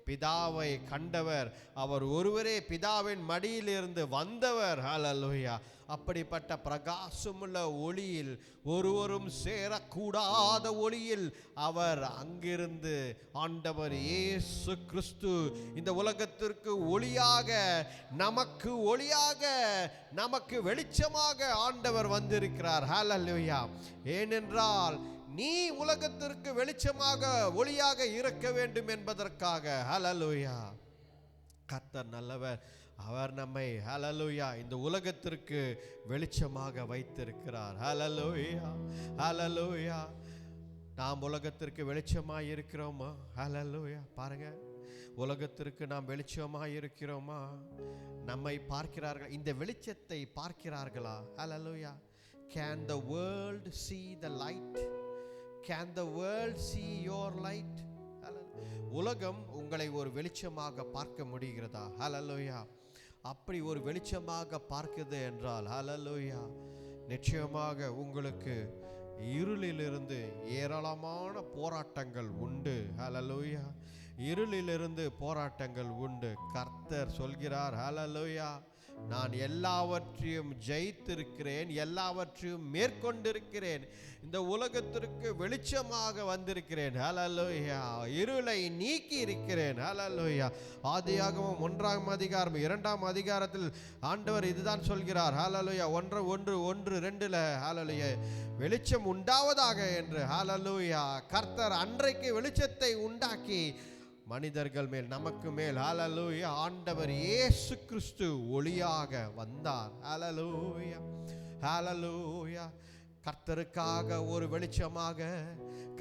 பிதாவை கண்டவர், அவர் ஒருவரே பிதாவின் மடியிலிருந்து வந்தவர். ஹல்லேலூயா, அப்படிப்பட்ட பிரகாசமுள்ள ஒளியில், ஒருவரும் சேரக்கூடாத ஒளியில் அவர் அங்கிருந்து ஆண்டவர் இயேசு கிறிஸ்து இந்த உலகத்திற்கு ஒளியாக, நமக்கு ஒளியாக, நமக்கு வெளிச்சமாக ஆண்டவர் வந்திருக்கிறார். ஹல்லேலூயா, ஏனென்றால் நீ உலகத்திற்கு வெளிச்சமாக ஒளியாக இருக்க வேண்டும் என்பதற்காக. ஹல்லேலூயா, கர்த்தர் நல்லவர், அவர் நம்மை ஹல்லேலூயா இந்த உலகத்திற்கு வெளிச்சமாக வைத்திருக்கிறார். ஹல்லேலூயா, ஹல்லேலூயா, நாம் உலகத்திற்கு வெளிச்சமாக இருக்கிறோமா? ஹல்லேலூயா, பாருங்க, உலகத்திற்கு நாம் வெளிச்சமாக இருக்கிறோமா? நம்மை பார்க்கிறார்கள், இந்த வெளிச்சத்தை பார்க்கிறார்களா? ஹல்லேலூயா, Can the world see the light? Can the world see your light? உலகம் உங்களை ஒரு வெளிச்சமாக பார்க்க முடிகிறதா? ஹல்லேலூயா. அப்படி ஒரு வெளிச்சமாக பார்க்குது என்றால் ஹல்லேலூயா, நிச்சயமாக உங்களுக்கு இருளிலிருந்து ஏராளமான போராட்டங்கள் உண்டு. ஹல்லேலூயா. இருளிலிருந்து போராட்டங்கள் உண்டு. கர்த்தர் சொல்கிறார் ஹல்லேலூயா, நான் எல்லாவற்றையும் ஜெயித்திருக்கிறேன், எல்லாவற்றையும் மேற்கொண்டிருக்கிறேன், இந்த உலகத்திற்கு வெளிச்சமாக வந்திருக்கிறேன். ஹல்லேலூயா. இருளை நீக்கி இருக்கிறேன். ஹல்லேலூயா. ஆதியாகமம் 1ஆம் அதிகாரம் 2ஆம் அதிகாரத்தில் ஆண்டவர் இதுதான் சொல்கிறார். ஹல்லேலூயா. 1:1-2 ஹல்லேலூயா, வெளிச்சம் உண்டாவதாக என்று. ஹல்லேலூயா. கர்த்தர் அன்றைக்கு வெளிச்சத்தை உண்டாக்கி மனிதர்கள் மேல், நமக்கு மேல் ஹல்லேலூயா, ஆண்டவர் இயேசு கிறிஸ்து ஒளியாக வந்தார். ஹல்லேலூயா. ஹல்லேலூயா. கர்த்தருக்காக ஒரு வெளிச்சமாக,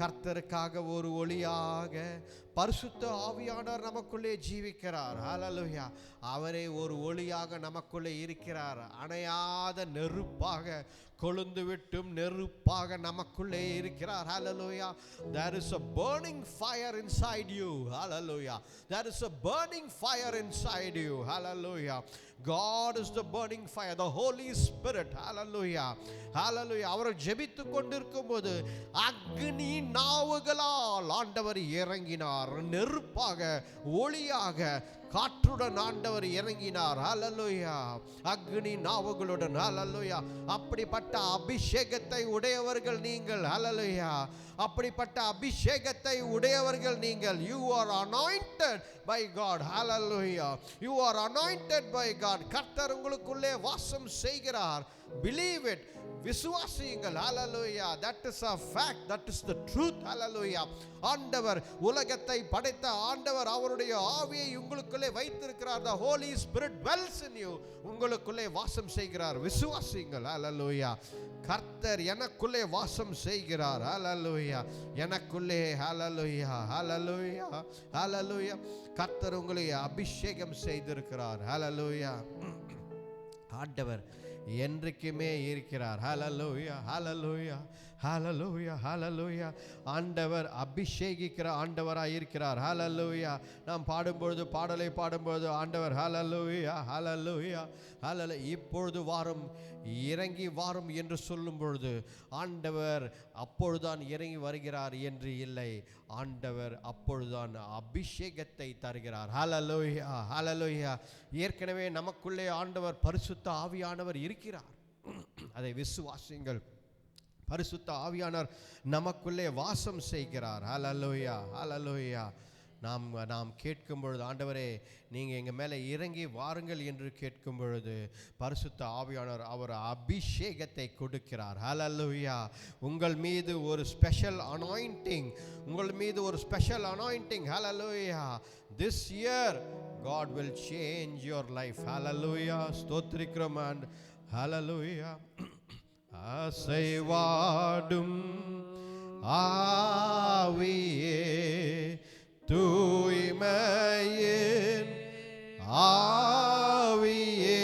கர்த்தருக்காக ஒரு ஒளியாக பரிசுத்த ஆவியானவர் நமக்குள்ளே ஜீவிக்கிறார். ஹல்லேலூயா. அவரே ஒரு ஒளியாக நமக்குள்ளே இருக்கிறார். அணையாத நெருப்பாக, கொழுந்து விட்டும் நெருப்பாக நமக்குள்ளே இருக்கிறார். Hallelujah. There is a burning fire inside you. Hallelujah. There is a burning fire inside you. Hallelujah. God is the burning fire, the Holy Spirit. Hallelujah. Hallelujah. அவர் ஜெபித்துக் கொண்டிருக்கும் போது அக்னி நாவுகளால் ஆண்டவர் இறங்கினார். நெருப்பாக, ஒளியாக, காற்றுடன் ஆண்டவர் இறங்கினார். ஹல்லேலூயா. அக்னி நாவுகளுடன். ஹல்லேலூயா. அப்படிப்பட்ட அபிஷேகத்தை உடையவர்கள் நீங்கள். ஹல்லேலூயா. அப்படிப்பட்ட அபிஷேகத்தை உடையவர்கள் நீங்கள். You are anointed by God. Hallelujah. You are anointed by God. கர்த்தர் உங்களுக்குள்ளே வாசம் செய்கிறார். Believe it. விசுவாசியுங்கள். Hallelujah. That is a fact. That is the truth. Hallelujah. ஆண்டவர், உலகத்தை படைத்த ஆண்டவர் அவருடைய ஆவியை உங்களுக்குள்ளே வைத்திருக்கிறார். The Holy Spirit dwells in you. உங்களுக்குள்ளே வாசம் செய்கிறார். விசுவாசியுங்கள். Hallelujah. கர்த்தர் எனக்குள்ளே வாசம் செய்கிறார். Hallelujah. எனக்குள்ளே. Hallelujah. Hallelujah. Hallelujah. கர்த்தர் உங்களை அபிஷேகம் செய்திருக்கிறார். Hallelujah. ஆண்டவர் என்றைக்குமே இருக்கிறார். ஹல்லேலூயா. ஹல்லேலூயா. ஹல்லேலூயா. ஹல்லேலூயா. ஆண்டவர் அபிஷேகிக்கிற ஆண்டவராக இருக்கிறார். ஹல்லேலூயா. நாம் பாடும்பொழுது, பாடலை பாடும்பொழுது ஆண்டவர் ஹல்லேலூயா, ஹல்லேலூயா, ஹல்லேலூயா, இப்பொழுது வாரும், இறங்கி வாரும் என்று சொல்லும் பொழுது ஆண்டவர் அப்பொழுதுதான் இறங்கி வருகிறார் என்று இல்லை. ஆண்டவர் அப்பொழுதுதான் அபிஷேகத்தை தருகிறார். ஹல்லேலூயா. ஹல்லேலூயா. ஏற்கனவே நமக்குள்ளே ஆண்டவர் பரிசுத்த ஆவியானவர் இருக்கிறார். அதை விசுவாசியுங்கள். பரிசுத்த ஆவியானவர் நமக்குள்ளே வாசம் செய்கிறார். ஹல்லேலூயா. ஹல்லேலூயா. நாம் கேட்கும் பொழுது, ஆண்டவரே நீங்கள் எங்கள் மேலே இறங்கி வாருங்கள் என்று கேட்கும் பொழுது பரிசுத்த ஆவியானவர் அவர் அபிஷேகத்தை கொடுக்கிறார். ஹல்லேலூயா. உங்கள் மீது ஒரு ஸ்பெஷல் அனாயிண்டிங், உங்கள் மீது ஒரு special anointing. Hallelujah. This year God will change your life. Hallelujah. ஸ்தோத்திரிக்கிறோம். ஹல்லேலூயா. அசைவாடும் ஆவியே, தூய்மையின் ஆவியே,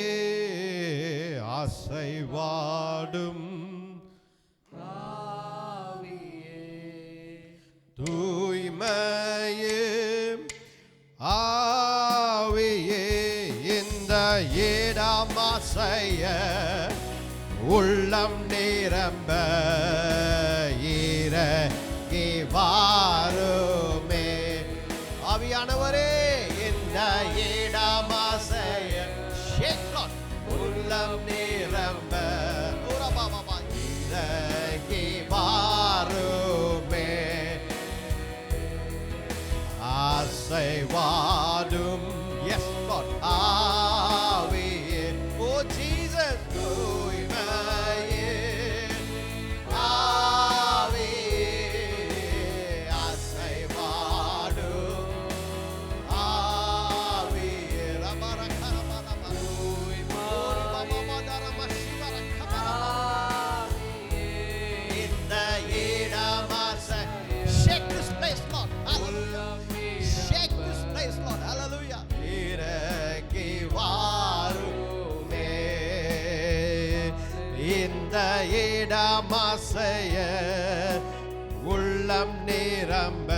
அசைவாடும் ஆவியே, தூய்மையின் ஆவியே, இந்த இடம் அசைய உள்ளம் நிரம்ப இறங்கி வாருமே. ஆவியானவரே, இந்த இடம் அசைய உள்ளம் நிரம்ப இறங்கி வாருமே. அசைவாடும் yes Lord ஆவியே, ஓ Jesus, தூய்மையின் ஆவியே, அசைவாடும் ஆவியே, ரபரகரபரப இந்த இடமாச. Shake this place, Lord. Shake this place, Lord. அசைய உள்ளம் நிரம்ப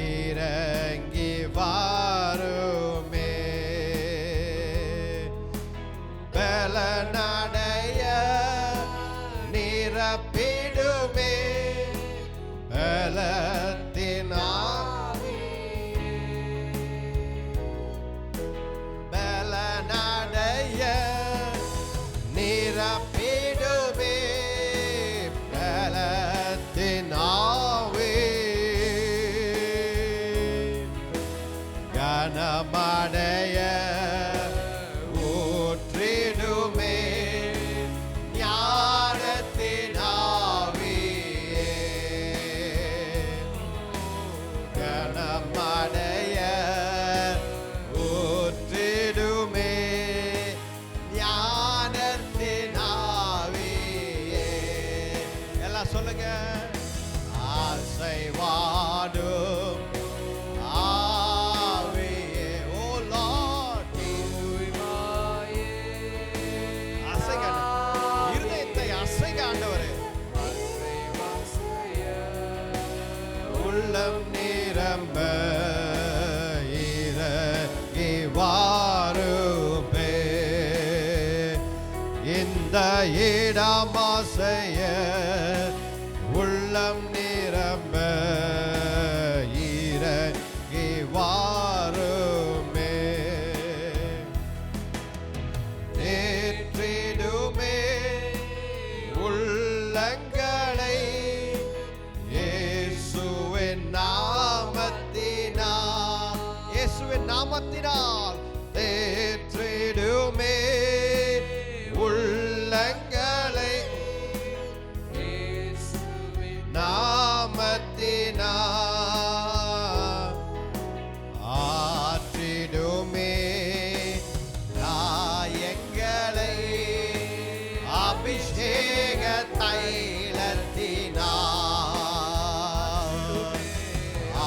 இறங்கி வாருமே. பலனடைய நிரப்பிடுமே பலத்தினாவி. பலனடைய நிரப்பிடுமே பலத்தினாவி. கனமடைய ஊற்றிடுமே ஞானத்தினாவியே. கனமடைய ஊற்றிடுமே ஞானத்தினாவியே. எல்லாம் சொல்லுங்க. ஆசைவாடும் ஆவியே. ஓ லார்ட், அசைங்க, இருதயத்தை அசைங்க ஆண்டவரே. உள்ளம் நிரம்ப இறங்கி வாருமே. இந்த இடம் அசைய உள்ளம் நிரம்ப இறங்கி வாருமே. நேற்றிடுமே உள்ளங்களை இயேசுவின் நாமத்தினால். இயேசுவின் நாமத்தினால் தேற்றிடுமே உள்ளங்களை நாமத்தினால். ஆற்றிடுமே நாயங்களை அபிஷேக தைலத்தினால்.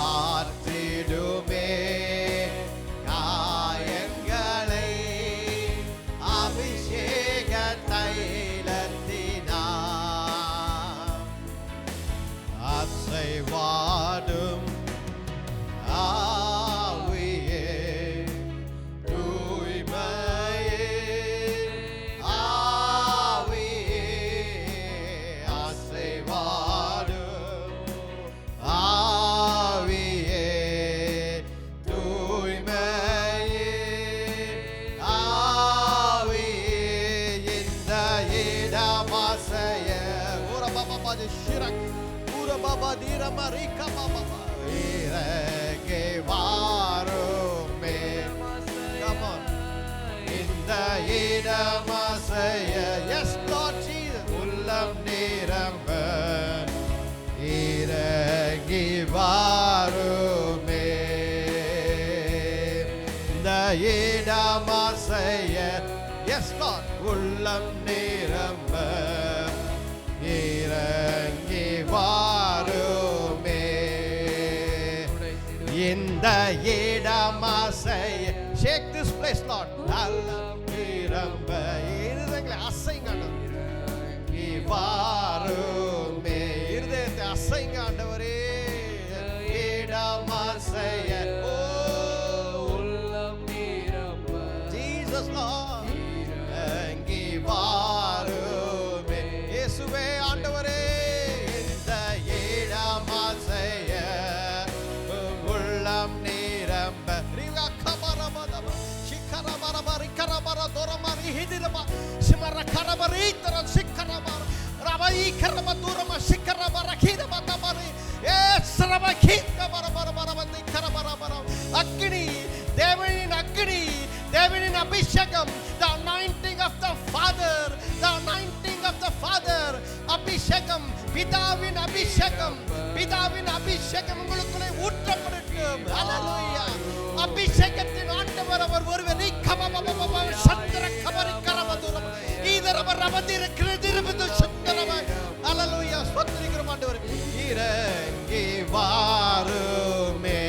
ஆற்றிடுமே காயங்களை அபிஷேக தைலத்தினால். அசைவாடும் ஆவியே தூய்மையே ஆவியே. அசைவாடும் ஆவியே தூய்மையே ஆவியே. இந்த இடம் அசைய ஊரபாபாதி ஷிரக் ஊரபாபா தீரமரிக்க பாபா இறங்கி வாருமே. Come on. இந்த இடம் அசைய. Yes Lord Jesus. உள்ளம் நிரம்ப இறங்கி வாருமே. இந்த இடம் அசைய. Yes Lord. உள்ளம் நிரம்ப இறங்கி வாருமே. இந்த இடம் அசைய. Shake this place Lord. உள்ளம் நிரம்ப இருதயங்களை அசைங்க இறங்கி வாருமே. இருதயத்தை அசைங்க ஆண்டவரே. இடம் அசைய. ஓ உள்ளம் நிரம்ப Jesus Lord இறங்கி வாருமே. இயேசுவே ஆண்டவரே. இந்த இடம் அசைய உள்ளம் நிரம்ப ரிவா கபரபதப சிக்கரபரப ரிக்கரபர தோரம ரிஹிதிரப சிமர கரபரி தர சிக்கரபர ரபை கரப தூரம சிக்கரபர கீரப தபரி ஏஸ்ரப கீரபர பரபர வந்து கரபரபர. அக்னி, தேவனின் அக்னி, தேவனின் அபிஷேகம். The anointing of the Father, the anointing of the Father. அபிஷேகம், பிதாவின் அபிஷேகம், பிதாவின் அபிஷேகம் உங்களுக்குள்ளே ஊற்றப்படட்டும். ஹalleluya. அபிஷேகத்தின் ஆண்டவர் அவர் ஒருவரே. கபபபப சந்திர கபரி கரபதுரம் ஈதரவர் ரபதிர கிருதிரபது சந்திரவ. ஹalleluya. ஸ்தோத்திரிக்கிறோம் ஆண்டவரே. இறங்கி வாருமே.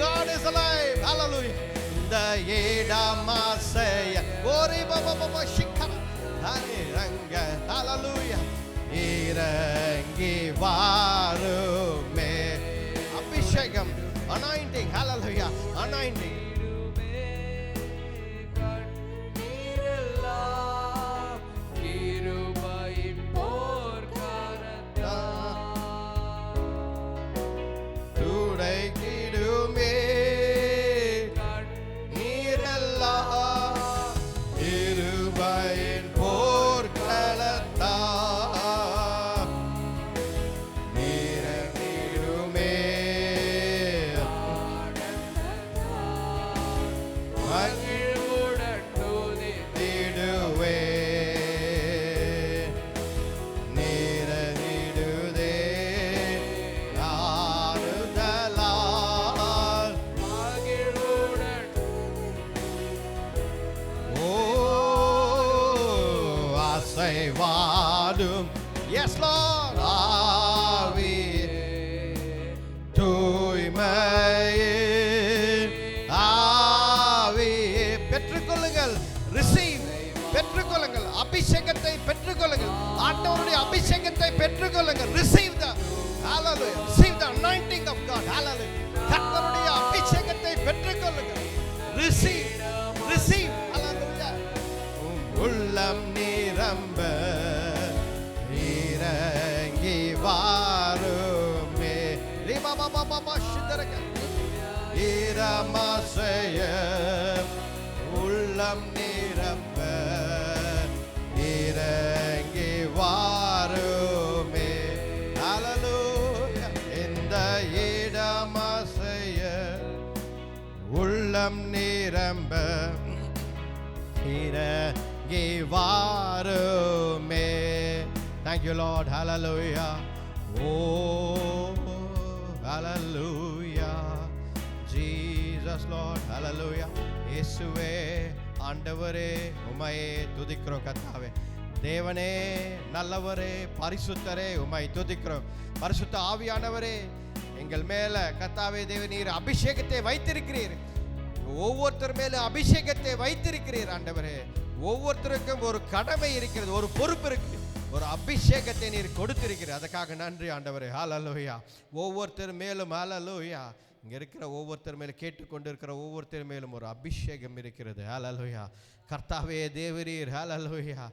God is alive. Hallelujah. இந்த இடம் அசைய. ஓரி பபபப சிக்கர ஹரி ரங்க. Hallelujah. இறங்கி வாருமே. அபிஷேகம், anointing, hallelujah, anointing. Yes, Lord. ஆவி தூய்மையே, ஆவி பெற்றுக்கொள்ளுங்கள். ரிசீவ், பெற்றுக்கொள்ளுங்கள். அபிஷேகத்தை பெற்றுக்கொள்ளுங்கள். ஆண்டவருடைய அபிஷேகத்தை பெற்றுக்கொள்ளுங்கள். Receive the hallelujah, receive the anointing of God. hallelujah. கர்த்தருடைய அபிஷேகத்தை பெற்றுக்கொள்ளுங்கள். Receive, receive. hallelujah. உள்ளம் நிரம்ப இறங்கி வாருமே. இரமாசைய உள்ளம் நிரம்ப இறங்கி வாருமே. ஹல்லேலூயா. இந்த இடமாசைய உள்ளம் நிரம்ப இறங்கி வாருமே. Thank you, Lord. Hallelujah. Oh, hallelujah. Jesus, Lord. Hallelujah. இயேசுவே, ஆண்டவரே, உம்மையே துதிக்கிறோம் கர்த்தாவே. தேவனே, நல்லவரே, பரிசுத்தரே, உம்மை துதிக்கிறோம். பரிசுத்த ஆவியானவரே, எங்கள் மேல கர்த்தாவே தேவனீர் அபிஷேகத்தை வைத்திருக்கிறீர். ஒவ்வொருத்தர் மேல அபிஷேகத்தை வைத்திருக்கிறீர் ஆண்டவரே. ஒவ்வொருத்தருக்கும் ஒரு கடமை இருக்கிறது, ஒரு பொறுப்பு இருக்கு, ஒரு அபிஷேகத்தை நீர் கொடுத்திருக்கிறீர். அதுக்காக நன்றி ஆண்டவரே. ஹல்லேலூயா. ஒவ்வொருத்தர் மேலும் ஹல்லேலூயா, இங்க இருக்கிற ஒவ்வொருத்தர் மேலும் கேட்டுக்கொண்டு இருக்கிற ஒவ்வொருத்தர் மேலும் ஒரு அபிஷேகம் இருக்கிறது. ஹல்லேலூயா. கர்த்தாவே தேவரீர் ஹல்லேலூயா.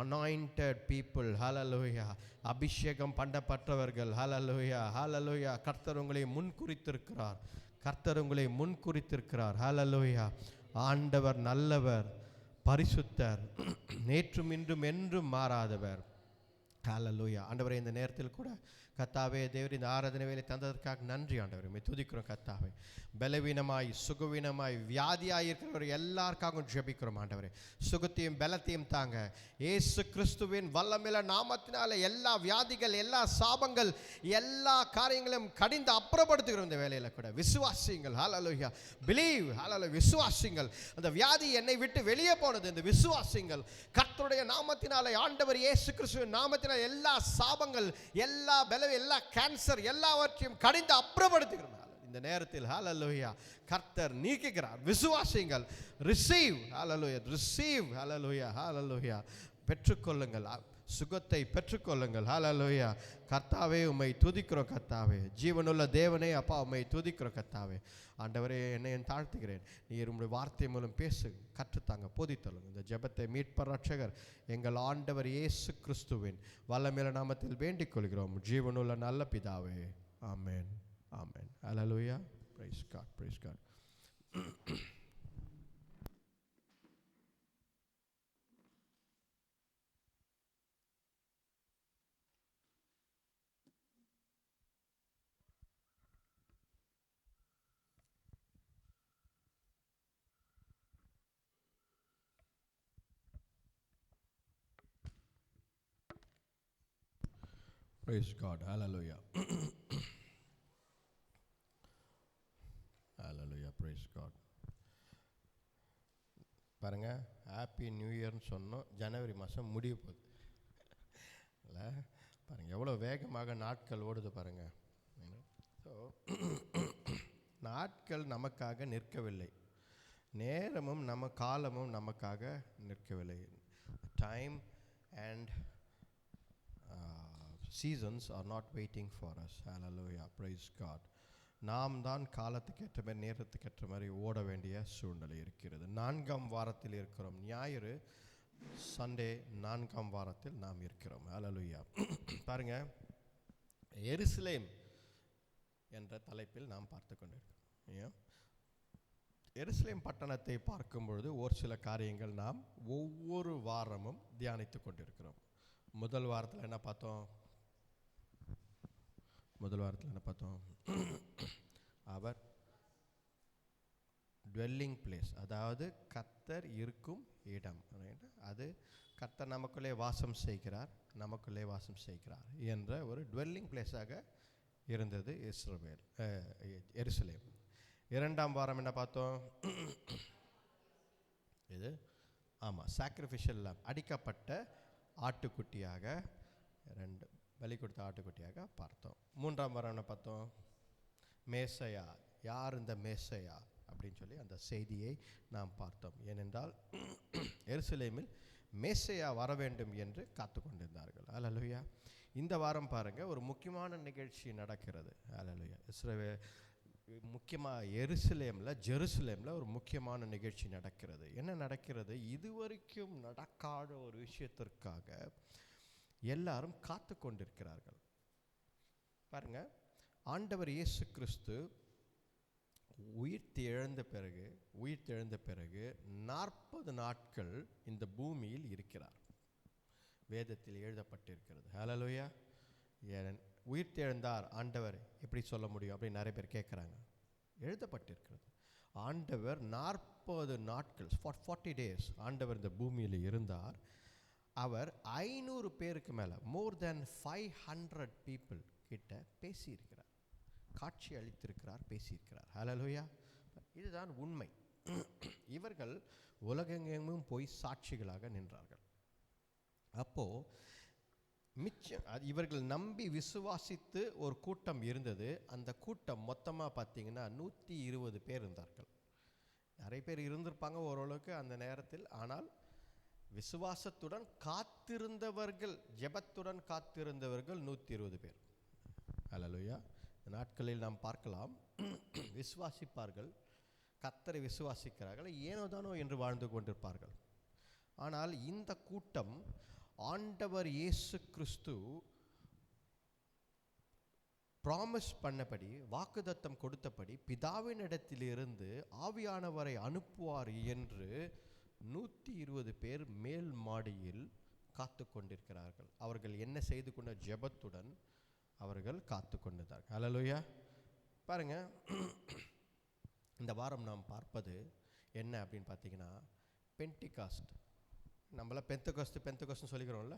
anointed people, hallelujah. அபிஷேகம் பண்ணப்பட்டவர்கள், hallelujah, hallelujah. கர்த்தர் உங்களை முன்குறித்திருக்கிறார். கர்த்தர் உங்களை முன்குறித்திருக்கிறார். hallelujah. ஆண்டவர் நல்லவர், பரிசுத்தர், நேற்றும் இன்றும் என்றும் மாறாதவர். ஹல்லேலூயா. ஆண்டவரே, இந்த நேரத்தில் கூட கர்த்தாவே தேவரே, இந்த ஆராதனை வேலை தந்ததற்காக நன்றி ஆண்டவரே. துதிக்கிறோம் கர்த்தாவே. பலவீனமாய், சுகவீனமாய், வியாதியாய் இருக்கிறவர் எல்லாருக்காகவும் ஜெபிக்கிறோம் ஆண்டவரே. சுகத்தையும் பலத்தையும் தாங்க. இயேசு கிறிஸ்துவின் வல்லமையுள்ள நாமத்தினால எல்லா வியாதிகள், எல்லா சாபங்கள், எல்லா காரியங்களையும் கடிந்து அப்புறப்படுத்துகிறோம் இந்த வேலையில் கூட. விசுவாசிங்கள். ஹல்லேலூயா. பிலீவ். ஹல்லேலூயா. விசுவாசிங்கள். அந்த வியாதி என்னை விட்டு வெளியே போனது. இந்த விசுவாசிங்கள். கர்த்தருடைய நாமத்தினால, ஆண்டவர் இயேசு கிறிஸ்துவின் நாமத்தினால எல்லா சாபங்கள், எல்லா பலவீனம், எல்லா கேன்சர் எல்லாவற்றையும் கடிந்து அப்புறப்படுத்துகிறோம் இந்த நேரத்தில். ஹல்லேலூயா. கர்த்தர் நீக்குகிறார். விசுவாசிங்கள். ரிசீவ். ஹல்லேலூயா. ரிசீவ். ஹல்லேலூயா. ஹல்லேலூயா. பெற்றுக்கொள்ளுங்கள். சுகத்தை பெற்றுக்கொள்ளுங்கள். ஹல்லேலூயா. கர்த்தாவே உம்மை துதிக்கிறோம் கர்த்தாவே. ஜீவனுள்ள தேவனே அப்பா உம்மை துதிக்கிறோம் கர்த்தாவே. ஆண்டவரே, என்னை தாழ்த்துகிறேன். நீர் உம்முடைய வார்த்தை மூலம் பேசு, கற்றுத்தாங்க, போதித்தள்ளுங்க. இந்த ஜெபத்தை மீட்பர் ரட்சகர் எங்கள் ஆண்டவர் இயேசு கிறிஸ்துவின் வல்லமையுள்ள நாமத்தில் வேண்டிக் கொள்கிறோம் ஜீவனுள்ள நல்ல பிதாவே. ஆமென். ஆமென். ஹல்லேலூயா. Praise God. Praise God. Praise God. Hallelujah. Hallelujah. Praise God. பாருங்க, ஹாப்பி நியூ இயர்னு சொன்னோம். ஜனவரி மாதம் முடிய போகுது இல்லை? பாருங்கள் எவ்வளோ வேகமாக நாட்கள் ஓடுது பாருங்கள். ஸோ நாட்கள் நமக்காக நிற்கவில்லை, நேரமும் நம்ம காலமும் நமக்காக நிற்கவில்லை. Time and seasons are not waiting for us. Hallelujah, praise God. நாம் தான் காலத்துக்கு ஏற்ற மாதிரி நேரத்துக்கு ஏற்ற மாதிரி ஓட வேண்டிய சூழ்நிலை இருக்கிறது. 4ஆம் வாரத்தில் இருக்கிறோம். ஞாயிறு சண்டே 4ஆம் வாரத்தில் நாம் இருக்கிறோம். ஹல்லேலூயா. பாருங்க, எருசலேம் என்ற தலைப்பில் நாம் பார்த்து கொண்டிருக்கிறோம். எருசலேம் பட்டணத்தை பார்க்கும் பொழுது ஒரு சில காரியங்கள் நாம் ஒவ்வொரு வாரமும் தியானித்து கொண்டிருக்கிறோம். முதல் வாரத்தில் என்ன பார்த்தோம்? அவர் டுவெல்லிங் பிளேஸ், அதாவது கர்த்தர் இருக்கும் இடம். அது கர்த்தர் நமக்குள்ளே வாசம் செய்கிறார் என்ற ஒரு டுவெல்லிங் பிளேஸாக இருந்தது எருசலேம். 2ஆம் வாரம் என்ன பார்த்தோம்? இது சாக்ரிஃபிஷியல் லாம், அடிக்கப்பட்ட ஆட்டுக்குட்டியாக, 2 பலி கொடுத்த ஆட்டுக்குட்டியாக பார்த்தோம். 3ஆம் வாரம் என்ன பார்த்தோம்? மேசையா, யார் இந்த மேசையா அப்படின்னு சொல்லி அந்த செய்தியை நாம் பார்த்தோம். ஏனென்றால் எருசலேமில் மேசையா வர வேண்டும் என்று காத்து கொண்டிருந்தார்கள். ஹல்லேலூயா. இந்த வாரம் பாருங்கள், ஒரு முக்கியமான நிகழ்ச்சி நடக்கிறது. ஹல்லேலூயா. முக்கியமாக ஜெருசலேமில் ஒரு முக்கியமான நிகழ்ச்சி நடக்கிறது. என்ன நடக்கிறது? இதுவரைக்கும் நடக்காத ஒரு விஷயத்திற்காக எல்லாரும் காத்து கொண்டிருக்கிறார்கள். பாருங்க, ஆண்டவர் இயேசு கிறிஸ்து உயிர்த்தெழுந்த பிறகு 40 நாட்கள் இந்த பூமியில் இருக்கிறார். வேதத்தில் எழுதப்பட்டிருக்கிறது. ஹல்லேலூயா. உயிர்த்தெழுந்தார் ஆண்டவர் எப்படி சொல்ல முடியும் அப்படின்னு நிறைய பேர் கேட்குறாங்க. எழுதப்பட்டிருக்கிறது. ஆண்டவர் 40 நாட்கள், 40 days ஆண்டவர் இந்த பூமியில் இருந்தார். அவர் 500 பேருக்கு மேலே, more than 500 people கிட்ட பேசியிருக்கிறார், காட்சி அளித்திருக்கிறார், பேசியிருக்கிறார். ஹல்லேலூயா. இதுதான் உண்மை. இவர்கள் உலகெங்கும் போய் சாட்சிகளாக நின்றார்கள். அப்போது இவர்கள் நம்பி விசுவாசித்து ஒரு கூட்டம் இருந்தது. அந்த கூட்டம் மொத்தமாக பார்த்தீங்கன்னா 120 பேர் இருந்தார்கள். நிறைய பேர் இருந்திருப்பாங்க ஓரளவுக்கு அந்த நேரத்தில். ஆனால் விசுவாசத்துடன் காத்திருந்தவர்கள், ஜெபத்துடன் காத்திருந்தவர்கள் 120 பேர். ஹல்லேலூயா. இந்த நாட்களில் நாம் பார்க்கலாம், விசுவாசிப்பார்கள், கர்த்தரை விசுவாசிக்கிறார்கள், ஏனோதானோ என்று வாழ்ந்து கொண்டிருப்பார்கள். ஆனால் இந்த கூட்டம் ஆண்டவர் இயேசு கிறிஸ்து ப்ராமிஸ் பண்ணபடி, வாக்குத்தத்தம் கொடுத்தபடி, பிதாவினிடத்திலிருந்து ஆவியானவரை அனுப்புவார் என்று 120 பேர் மேல் மாடியில் காத்து கொண்டிருக்கிறார்கள். அவர்கள் என்ன செய்து கொண்ட ஜெபத்துடன் அவர்கள் காத்து கொண்டிருந்தார்கள். ஹல்லேலூயா. பாருங்க, இந்த வாரம் நாம் பார்ப்பது என்ன அப்படின்னு பார்த்தீங்கன்னா, பென்டிகாஸ்ட். நம்மளாம் பெந்தகோஸ்துன்னு சொல்லிக்கிறோம்ல,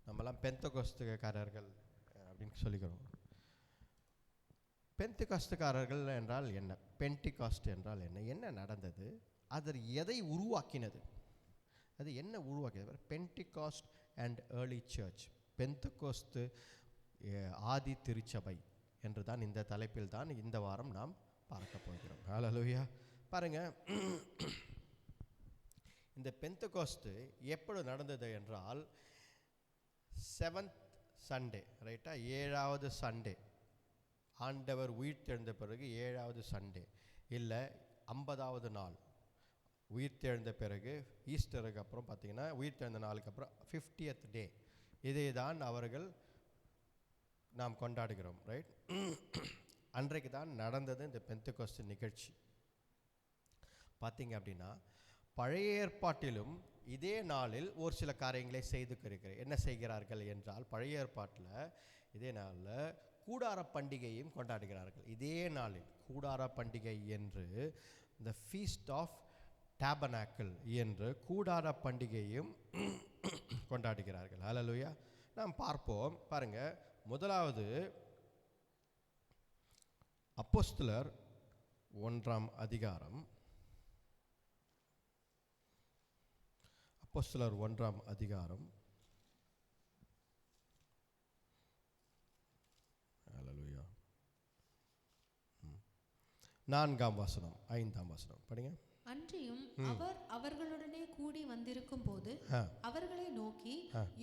நம்மளாம் பெந்தகோஸ்துக்காரர்கள் அப்படின்னு சொல்லிக்கிறோம். பெந்தகோஸ்துக்காரர்கள் என்றால் என்ன? பென்டிகாஸ்ட் என்றால் என்ன? என்ன நடந்தது? அது எதை உருவாக்கினது? அது என்ன உருவாக்கியது? பென்டிகாஸ்ட் அண்ட் ஏர்லி சர்ச், பெந்தகோஸ்து ஆதி திருச்சபை என்று தான் இந்த தலைப்பில் தான் இந்த வாரம் நாம் பார்க்க போகிறோம். ஹல்லேலூயா. பாருங்க, இந்த பெந்தகோஸ்து எப்படி நடந்தது என்றால், 7th Sunday, ரைட்டா, 7வது சண்டே, ஆண்டவர் உயிர்த்தெழுந்த பிறகு 7வது சண்டே, இல்லை 50வது நாள் உயிர்த்தெழுந்த பிறகு, ஈஸ்டருக்கு அப்புறம் பார்த்தீங்கன்னா உயிர்த்தெழுந்த நாளுக்கு அப்புறம் 50th day, இதை தான் அவர்கள் நாம் கொண்டாடுகிறோம். ரைட். அன்றைக்கு தான் நடந்தது இந்த பெந்தகோஸ்து நிகழ்ச்சி. பார்த்தீங்க அப்படின்னா, பழைய ஏற்பாட்டிலும் இதே நாளில் ஒரு சில காரியங்களை செய்து இருக்கிறார்கள். என்ன செய்கிறார்கள் என்றால், பழைய ஏற்பாட்டில் இதே நாளில் கூடார பண்டிகையும் கொண்டாடுகிறார்கள். இதே நாளில் கூடார பண்டிகை என்று, இந்த ஃபீஸ்ட் ஆஃப் டேபர்னாக்கிள் என்று கூடார பண்டிகையும் கொண்டாடுகிறார்கள். ஹல்லேலூயா. நாம் பார்ப்போம். பாருங்க, முதலாவது அப்போஸ்தலர் 1ஆம் அதிகாரம். அப்போஸ்தலர் 1ஆம் அதிகாரம். ஹல்லேலூயா. 4ஆம் வசனம், 5ஆம் வசனம் படிங்க. அன்றியும் அவர் அவர்களுடனே கூடி வந்திருக்கும் போது அவர்களை நோக்கி,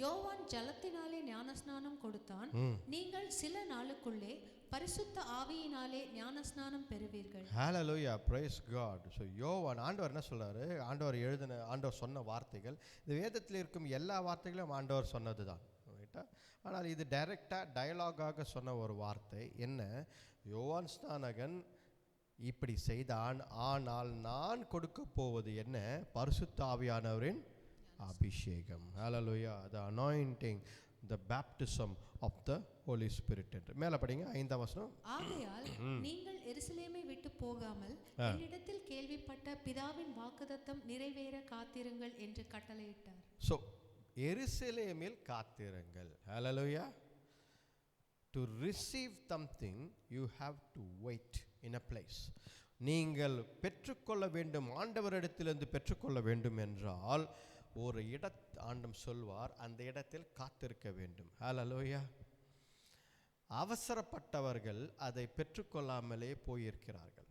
யோவான் ஜலத்தினாலே ஞானஸ்நானம் கொடுத்தான், நீங்கள் சில நாளுக்குள்ளே பரிசுத்த ஆவியினாலே ஞானஸ்நானம் பெறுவீர்கள். ஹalleluya, praise god. So யோவான், ஆண்டவர் என்ன சொல்றாரு? ஆண்டவர் சொன்ன வார்த்தைகள், இந்த வேதத்தில் இருக்கும் எல்லா வார்த்தைகளும் ஆண்டவர் சொன்னதுதான், ரைட்டா? ஆனால் இது டைரக்டாக டயலாகாக சொன்ன ஒரு வார்த்தை என்ன? யோவான் ஸ்நானகன் இப்படி செய்தான், ஆனால் நான் கொடுக்க போவது என்ன? பரிசுத்த ஆவியானவரின் அபிஷேகம். ஹalleluya, the anointing, the baptism of the Holy Spirit. என்று மேலே படிங்க, 5ஆம் வசனம். ஆகையால் நீங்கள் எருசலேமை விட்டு போகாமல் என்னிடத்தில் கேள்விப்பட்ட பிதாவின் வாக்குத்தத்தம் நிறைவேற காத்திருங்கள் என்று கட்டளையிட்டார். So எருசலேமில் காத்திருங்கள். ஹalleluya. To receive something you have to wait in a place. நீங்கள் பெற்றுக்கொள்ள வேண்டும், ஆண்டவரிடத்திலிருந்து பெற்றுக்கொள்ள வேண்டும் என்றால் ஒரு ஆண்டவர் சொல்வார், அந்த இடத்தில் காத்திருக்க வேண்டும். ஹalleluya. அவசரப்பட்டவர்கள் அதை பெற்றுக்கொள்ளாமலே போயிருக்கிறார்கள்.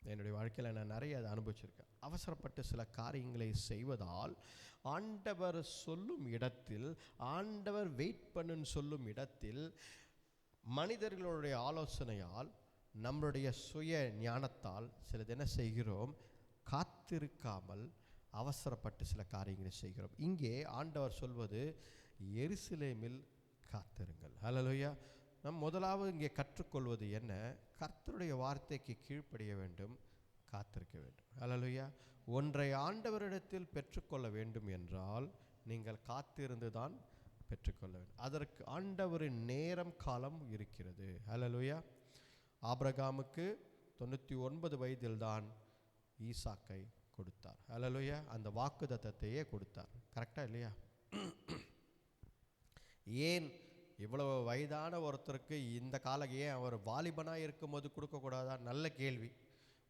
என்னுடைய வாழ்க்கையில் நான் நிறைய அதை அனுபவிச்சிருக்கேன். அவசரப்பட்டு சில காரியங்களை செய்வதால் ஆண்டவர் சொல்லும் இடத்தில், ஆண்டவர் வெயிட் பண்ணுன்னு சொல்லும் இடத்தில், மனிதர்களுடைய ஆலோசனையால், நம்மளுடைய சுய ஞானத்தால் சிலது என்ன செய்கிறோம்? காத்திருக்காமல் அவசரப்பட்டு சில காரியங்களை செய்கிறோம். இங்கே ஆண்டவர் சொல்வது, எருசலேமில் காத்திருங்கள். ஹalleluya. நம் முதலாவது இங்கே கற்றுக்கொள்வது என்ன? கர்த்தருடைய வார்த்தைக்கு கீழ்ப்படிய வேண்டும், காத்திருக்க வேண்டும். ஹalleluya. ஒன்றை ஆண்டவரிடத்தில் பெற்றுக்கொள்ள வேண்டும் என்றால் நீங்கள் காத்திருந்து தான் பெற்றுக்கொள்ள வேண்டும். அதற்கு ஆண்டவரின் நேரம் காலம் இருக்கிறது. ஹalleluya. ஆபிரகாமுக்கு 99 வயதில்தான் ஈசாக்கை கொடுத்தார். ஹalleluya. அந்த வாக்குத்தத்தத்தையே கொடுத்தார். கரெக்டாக இல்லையா? ஏன் இவ்வளவு வயதான ஒருத்தருக்கு இந்த காலம் ஏன் அவர் வாலிபனாக இருக்கும்போது கொடுக்கக்கூடாதா? நல்ல கேள்வி.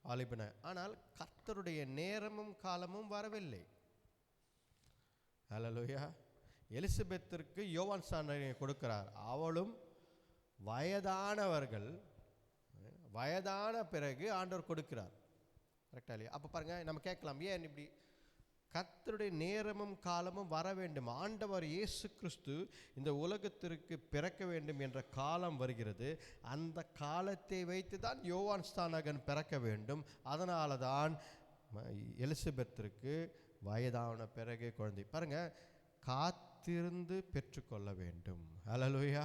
வாலிபன, ஆனால் கர்த்தருடைய நேரமும் காலமும் வரவில்லை. ஹalleluya. எலிசபெத்திற்கு யோவான் ஸ்நானகனை கொடுக்கிறார். அவளும் வயதானவர்கள், வயதான பிறகு ஆண்டவர் கொடுக்கிறார். கரெக்டா இல்லையா? அப்போ பாருங்க, நம்ம கேட்கலாம், ஏன் இப்படி? கர்த்தருடைய நேரமும் காலமும் வர வேண்டும். ஆண்டவர் இயேசு கிறிஸ்து இந்த உலகத்திற்கு பிறக்க வேண்டும் என்ற காலம் வருகிறது. அந்த காலத்தை வைத்து தான் யோவான் ஸ்நானகன் பிறக்க வேண்டும். அதனால தான் எலிசபெத்திற்கு வயதான பிறகு குழந்தை. பாருங்க, காத்திருந்து பெற்றுக்கொள்ள வேண்டும். ஹalleluya.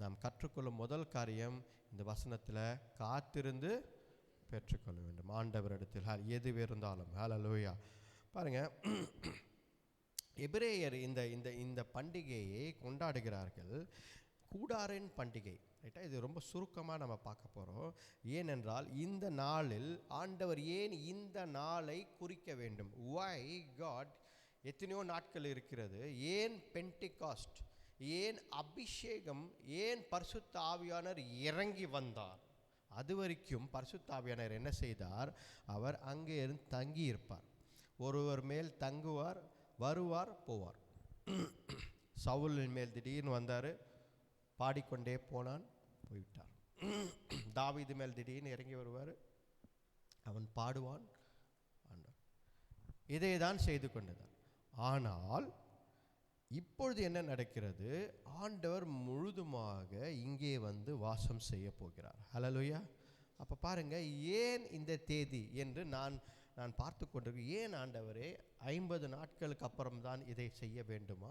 நாம் கற்றுக்கொள்ளும் முதல் காரியம் இந்த வசனத்தில் காத்திருந்து பெற்றுக்கொள்ள வேண்டும் ஆண்டவரிடத்தில், எது இருந்தாலும். ஹalleluya. பாருங்க, எபிரேயர் இந்த இந்த இந்த பண்டிகையை கொண்டாடுகிறார்கள், கூடாரின் பண்டிகை. ரைட்டா? இது ரொம்ப சுருக்கமாக நம்ம பார்க்க போகிறோம். ஏனென்றால் இந்த நாளில் ஆண்டவர் ஏன் இந்த நாளை குறிக்க வேண்டும்? Why God? எத்தனையோ நாட்கள் இருக்கிறது. ஏன் பென்டிகாஸ்ட்? ஏன் அபிஷேகம்? ஏன் பரிசுத்த ஆவியானவர் இறங்கி வந்தார்? அது வரைக்கும் பரிசுத்த ஆவியானவர் என்ன செய்தார்? அவர் அங்கே இருந்து தங்கி இருப்பார். ஒருவர் மேல் தங்குவார், வருவார், போவார். சவுலின் மேல் திடீர்னு வந்தார், பாடிக்கொண்டே போனான், போய்விட்டார். தாவீது மேல் திடீர்னு இறங்கி வருவார், அவன் பாடுவான், ஆண்டார். இதை தான் செய்து கொண்டதார். ஆனால் இப்பொழுது என்ன நடக்கிறது? ஆண்டவர் முழுதுமாக இங்கே வந்து வாசம் செய்ய போகிறார். ஹalleluya. அப்போ பாருங்க, ஏன் இந்த தேதி என்று நான் பார்த்து கொண்டிருக்கேன். ஏன் ஆண்டவரே 50 நாட்களுக்கு அப்புறம் தான் இதை செய்ய வேண்டுமா?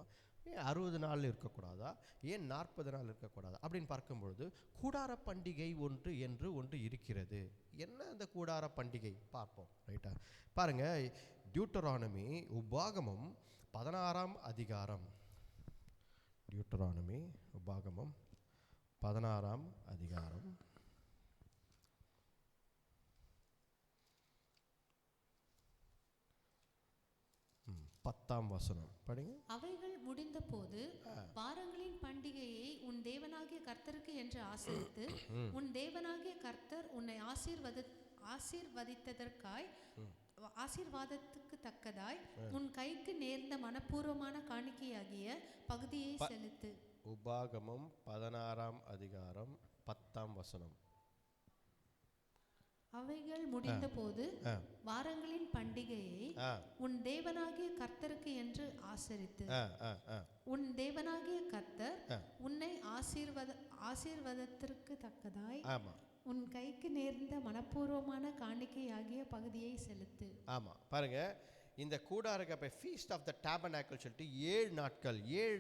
ஏன் 60 நாள் இருக்கக்கூடாதா? ஏன் 40 நாள் இருக்கக்கூடாதா? அப்படின்னு பார்க்கும்பொழுது கூடார பண்டிகை ஒன்று இருக்கிறது. என்ன அந்த கூடார பண்டிகை பார்ப்போம். ரைட்டா? பாருங்க, டியூட்டரானமி, உபாகமம் 16ஆம் அதிகாரம். டியூட்டரானமி, உபாகமம் 16ஆம் அதிகாரம் 10ஆம் வசனம் படிங்க. அவைகள் முடிந்த போது வாரங்களின் பண்டிகையை உன் தேவனாகிய கர்த்தருக்கு என்று ஆசரித்து, உன் தேவனாகிய கர்த்தர் உன்னை ஆசீர்வாதத்துக்கு தக்கதாய் உன் கைக்கு நேர்ந்த மனப்பூர்வமான காணிக்கையாகிய பகுதியை செலுத்து. உபாகமம் 16ஆம் அதிகாரம் 10ஆம் வசனம். அவைகள் முடிந்தபோது வாரங்களின் பண்டிகையை உன் தேவனாகிய கர்த்தருக்கு என்று ஆசரித்து உன் தேவனாகிய கர்த்தர் உன்னை ஆசீர்வாதத்திற்கு தக்கதாய் உன் கைக்கு நேர்ந்த மனப்பூர்வமான காணிக்கையாகிய பகுதியை செலுத்து. ஆமா பாருங்க, இந்த கூடார ஃபீஸ்ட் ஆஃப் த டேபர்னாக்கிள் சொல்லிட்டு 7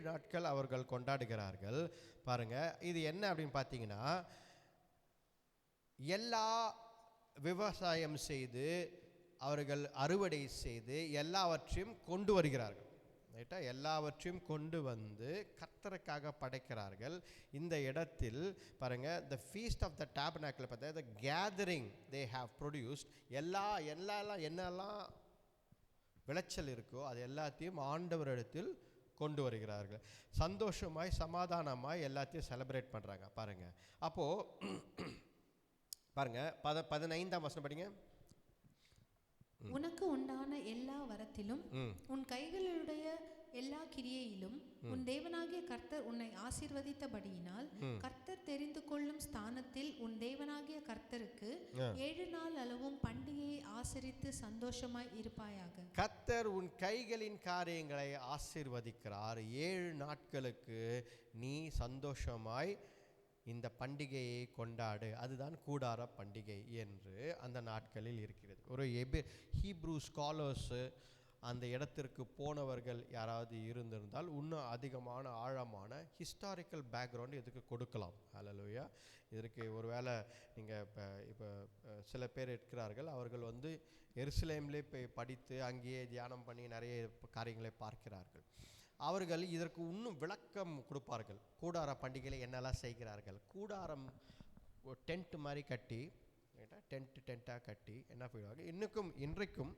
நாட்கள் அவர்கள் கொண்டாடுகிறார்கள். பாருங்க, இது என்ன அப்படின்னு பார்த்தீங்கன்னா, எல்லா விவசாயம் செய்து அவர்கள் அறுவடை செய்து எல்லாவற்றையும் கொண்டு வருகிறார்கள். ரைட்டா? எல்லாவற்றையும் கொண்டு வந்து கர்த்தருக்காக படைக்கிறார்கள். இந்த இடத்தில் பாருங்க, the feast of the tabernacle பார்த்தா the gathering they have produced என்னெல்லாம் விளைச்சல் இருக்கோ அது எல்லாத்தையும் ஆண்டவரிடத்தில் கொண்டு வருகிறார்கள். சந்தோஷமாய் சமாதானமாய் எல்லாத்தையும் செலிப்ரேட் பண்ணுறாங்க. பாருங்கள், அப்போது பாருங்க 15ஆம் வசனம் படிங்க. உனக்கு உண்டான எல்லா வரத்திலும் உன் கைகளுடைய எல்லா கிரியையிலும் உன் தேவனாகிய கர்த்தர் உன்னை ஆசீர்வதித்தபடியினால் கர்த்தர் தெரிந்து கொள்ளும் ஸ்தானத்தில் உன் தேவனாகிய கர்த்தருக்கு 7 நாள் அளவும் பண்டிகையை ஆசரித்து சந்தோஷமாய் இருப்பாயாக. கர்த்தர் உன் கைகளின் காரியங்களை ஆசீர்வதிக்கிறார். 7 நாட்களுக்கு நீ சந்தோஷமாய் இந்த பண்டிகையை கொண்டாடு. அதுதான் கூடார பண்டிகை என்று அந்த நாட்களில் இருக்கிறது. ஒரு ஹீப்ரூ ஸ்காலர்ஸு அந்த இடத்திற்கு போனவர்கள் யாராவது இருந்திருந்தால் இன்னும் அதிகமான ஆழமான ஹிஸ்டாரிக்கல் பேக்ரவுண்ட் இதுக்கு கொடுக்கலாம். ஹல்லேலூயா. இதற்கு ஒருவேளை நீங்கள் இப்போ சில பேர் இருக்கிறார்கள், அவர்கள் எருசலேம்லே போய் படித்து அங்கேயே தியானம் பண்ணி நிறைய காரியங்களை பார்க்கிறார்கள். அவர்கள் இதற்கு இன்னும் விளக்கம் கொடுப்பார்கள். கூடார பண்டிகையில் என்னெல்லாம் செய்கிறார்கள். கூடாரம் டென்ட் மாதிரி கட்டி, டென்ட்டாக கட்டி என்ன பண்ணுவாங்க, இன்றைக்கும்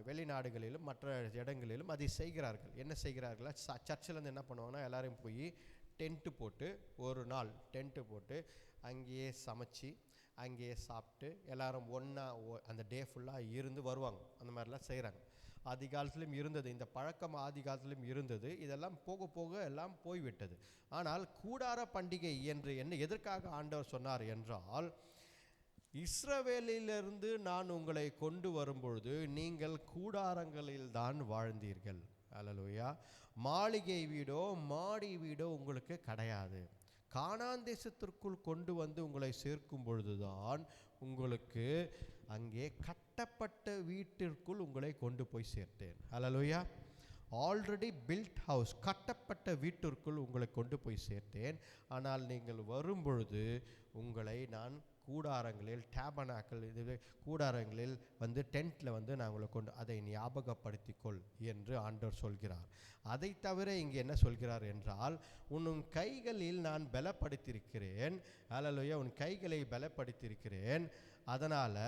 வெளிநாடுகளிலும் மற்ற இடங்களிலும் அதை செய்கிறார்கள். என்ன செய்கிறார்களா, சர்ச்சிலேருந்து என்ன பண்ணுவாங்கன்னா, எல்லோரும் போய் டென்ட்டு போட்டு ஒரு நாள் டென்ட்டு போட்டு அங்கேயே சமைச்சி அங்கேயே சாப்பிட்டு எல்லோரும் ஒன்றா அந்த டே ஃபுல்லாக இருந்து வருவாங்க. அந்த மாதிரிலாம் செய்கிறாங்க. ஆதி காலத்திலும் இருந்தது, இந்த பழக்கம் ஆதி காலத்திலும் இருந்தது. இதெல்லாம் போக போக எல்லாம் போய்விட்டது. ஆனால் கூடார பண்டிகை என்று எதற்காக ஆண்டவர் சொன்னார் என்றால், இஸ்ரவேலிலிருந்து நான் உங்களை கொண்டு வரும்பொழுது நீங்கள் கூடாரங்களில் தான் வாழ்ந்தீர்கள். அல்லேலூயா. மாளிகை வீடோ மாடி வீடோ உங்களுக்கு கிடையாது. கானான் தேசத்திற்குள் கொண்டு வந்து உங்களை சேர்க்கும் பொழுதுதான் உங்களுக்கு அங்கே கட்டப்பட்ட வீட்டிற்குள் உங்களை கொண்டு போய் சேர்த்தேன். அல்லேலூயா. ஆல்ரெடி பில்ட் ஹவுஸ், கட்டப்பட்ட வீட்டிற்குள் உங்களை கொண்டு போய் சேர்த்தேன். ஆனால் நீங்கள் வரும்பொழுது உங்களை நான் கூடாரங்களில் டேபர்னாக்கிள் கூடாரங்களில் டென்ட்டில் நான் உங்களை கொண்டு அதை ஞாபகப்படுத்திக்கொள் என்று ஆண்டவர் சொல்கிறார். அதை தவிர இங்கே என்ன சொல்கிறார் என்றால், உன் கைகளில் நான் பலப்படுத்தியிருக்கிறேன். அல்லேலூயா. உன் கைகளை பலப்படுத்தியிருக்கிறேன். அதனால்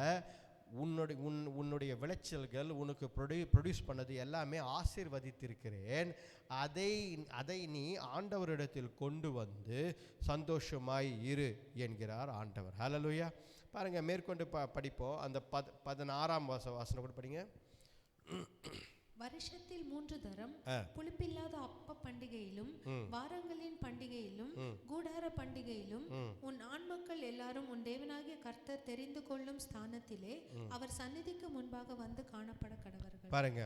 உன்னுடைய விளைச்சல்கள் உனக்கு ப்ரொடியூஸ் பண்ணது எல்லாமே ஆசீர்வதித்திருக்கிறேன். அதை நீ ஆண்டவரிடத்தில் கொண்டு வந்து சந்தோஷமாய் இரு என்கிறார் ஆண்டவர். ஹல்லேலூயா. பாருங்க, மேற்கொண்டு படிப்போம். அந்த 16ஆம் வசனம் கூட படிங்க. வருஷத்தில் 3 தரம் புளிப்பில்லாத அப்ப பண்டிகையிலும் வாரங்களின் பண்டிகையிலும் கூடார பண்டிகையிலும் உன் ஆண்மக்கள் எல்லாரும் உன் தேவனாகிய கர்த்தர் தெரிந்து கொள்ளும் ஸ்தானத்திலே அவர் சந்நிதிக்கு முன்பாக வந்து காணப்பட கடவர்கள். பாருங்க,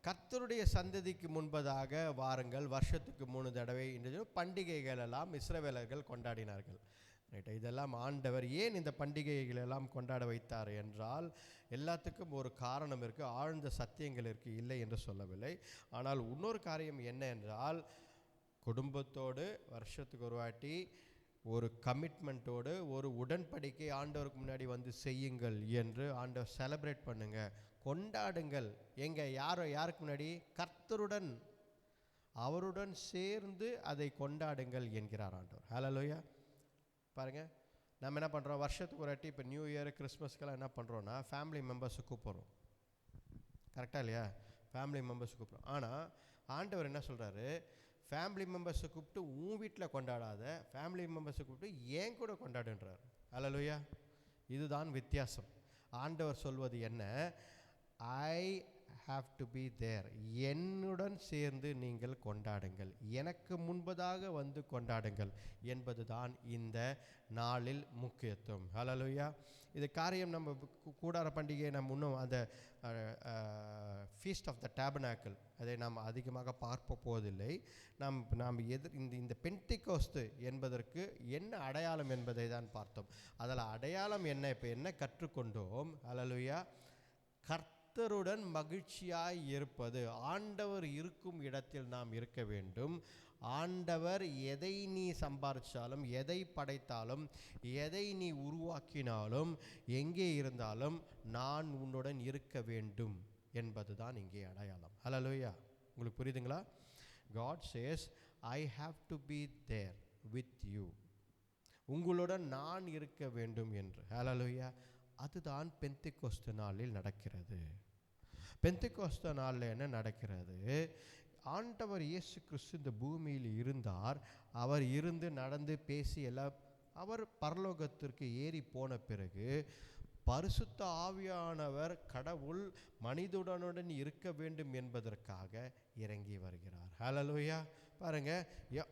கர்த்தருடைய சந்ததிக்கு முன்பதாக வாருங்கள். வருஷத்துக்கு 3 தடவை இந்த பண்டிகைகள் எல்லாம் இஸ்ரவேலர்கள் கொண்டாடினார்கள். ரைட்டா? இதெல்லாம் ஆண்டவர் ஏன் இந்த பண்டிகைகள் எல்லாம் கொண்டாட வைத்தார் என்றால், எல்லாத்துக்கும் ஒரு காரணம் இருக்குது, ஆழ்ந்த சத்தியங்கள் இருக்குது, இல்லை என்று சொல்லவில்லை. ஆனால் இன்னொரு காரியம் என்ன என்றால், குடும்பத்தோடு வருஷத்துக்கு ஒரு வாட்டி ஒரு கமிட்மெண்ட்டோடு ஒரு உடன்படிக்கை ஆண்டவருக்கு முன்னாடி செய்யுங்கள் என்று ஆண்டவர் செலிப்ரேட் பண்ணுங்க, கொண்டாடுங்கள். யாருக்கு முன்னாடி? கர்த்தருடன், அவருடன் சேர்ந்து அதை கொண்டாடுங்கள் என்கிறார் ஆண்டவர். ஹல்லேலூயா. பாருங்கள், நம்ம என்ன பண்ணுறோம், வருஷத்துக்கு ஒரு வாட்டி இப்போ நியூ இயர் கிறிஸ்மஸ்க்கெல்லாம் என்ன பண்ணுறோன்னா ஃபேமிலி மெம்பர்ஸை கூப்பிட்றோம். கரெக்டாக இல்லையா? ஃபேமிலி மெம்பர்ஸை கூப்பிட்றோம். ஆனால் ஆண்டவர் என்ன சொல்கிறாரு, ஃபேமிலி மெம்பர்ஸை கூப்பிட்டு உன் வீட்டில் கொண்டாடாத, ஃபேமிலி மெம்பர்ஸை கூப்பிட்டு ஏன் கூட கொண்டாடுன்றார். அல்லேலூயா. இதுதான் வித்தியாசம். ஆண்டவர் சொல்வது என்ன, ஐ have to be there. என்னுடன் சேர்ந்து நீங்கள் கொண்டாடுங்கள், எனக்கு முன்பதாக வந்து கொண்டாடுங்கள் என்பதுதான் இந்த நாளில் முக்கியத்துவம். ஹல்லேலூயா. இது காரியம் நம்ம கூடார பண்டிகை நம்ம இன்னும் அந்த ஃபீஸ்ட் ஆஃப் த டேபர்னாக்கிள் அதை நாம் அதிகமாக பார்க்க போவதில்லை. நாம் இந்த பென்டிகோஸ்து என்பதற்கு என்ன அடையாளம் என்பதை தான் பார்த்தோம். அதில் அடையாளம் என்ன, இப்போ என்ன கற்றுக்கொண்டோம்? ஹல்லேலூயா. கர்த்தருடன் மகிழ்ச்சியாய் இருப்பது. ஆண்டவர் இருக்கும் இடத்தில் நாம் இருக்க வேண்டும். ஆண்டவர் எதை நீ சம்பாதிச்சாலும், எதை படைத்தாலும், எதை நீ உருவாக்கினாலும், எங்கே இருந்தாலும் நான் உன்னுடன் இருக்க வேண்டும் என்பது தான் இங்கே அடையாளம். ஹல்லேலூயா. உங்களுக்கு புரியுதுங்களா? God says, I have to be there with you. உங்களுடன் நான் இருக்க வேண்டும் என்று. ஹல்லேலூயா. அதுதான் பெந்தைக்கோஸ்து நாளில் நடக்கிறது. பெந்தைக்கோஸ்து நாளில் என்ன நடக்கிறது? ஆண்டவர் இயேசு கிறிஸ்து இந்த பூமியில் இருந்தார். அவர் இருந்து நடந்து பேசி எல்லாம் அவர் பரலோகத்திற்கு ஏறி போன பிறகு பரிசுத்த ஆவியானவர் கடவுள் மனிதனுடன் இருக்க வேண்டும் என்பதற்காக இறங்கி வருகிறார். ஹல்லேலூயா. பாருங்க,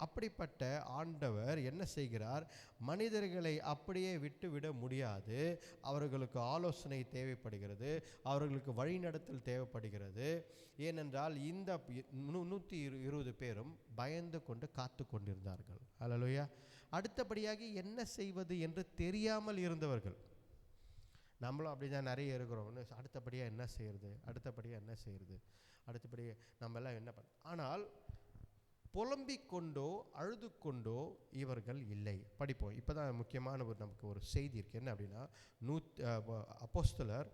அப்படிப்பட்ட ஆண்டவர் என்ன செய்கிறார்? மனிதர்களை அப்படியே விட்டுவிட முடியாது. அவர்களுக்கு ஆலோசனை தேவைப்படுகிறது, அவர்களுக்கு வழிநடத்தல் தேவைப்படுகிறது. ஏனென்றால் இந்த 120 பேரும் பயந்து கொண்டு காத்து கொண்டிருந்தார்கள். ஹல்லேலூயா. அடுத்தபடியாக என்ன செய்வது என்று தெரியாமல் இருந்தவர்கள். நம்மளும் அப்படி தான் நிறைய இருக்கிறோம். அடுத்தபடியாக என்ன செய்கிறது, அடுத்தபடியாக என்ன செய்கிறது, அடுத்தபடியாக நம்மெல்லாம் என்ன பண்ண. ஆனால் புலம்பிக் கொண்டோ அழுது கொண்டோ இவர்கள் இல்லை. படிப்போம். இப்போ தான் முக்கியமான நமக்கு ஒரு செய்தி இருக்குது. என்ன அப்படின்னா, அப்போஸ்தலர்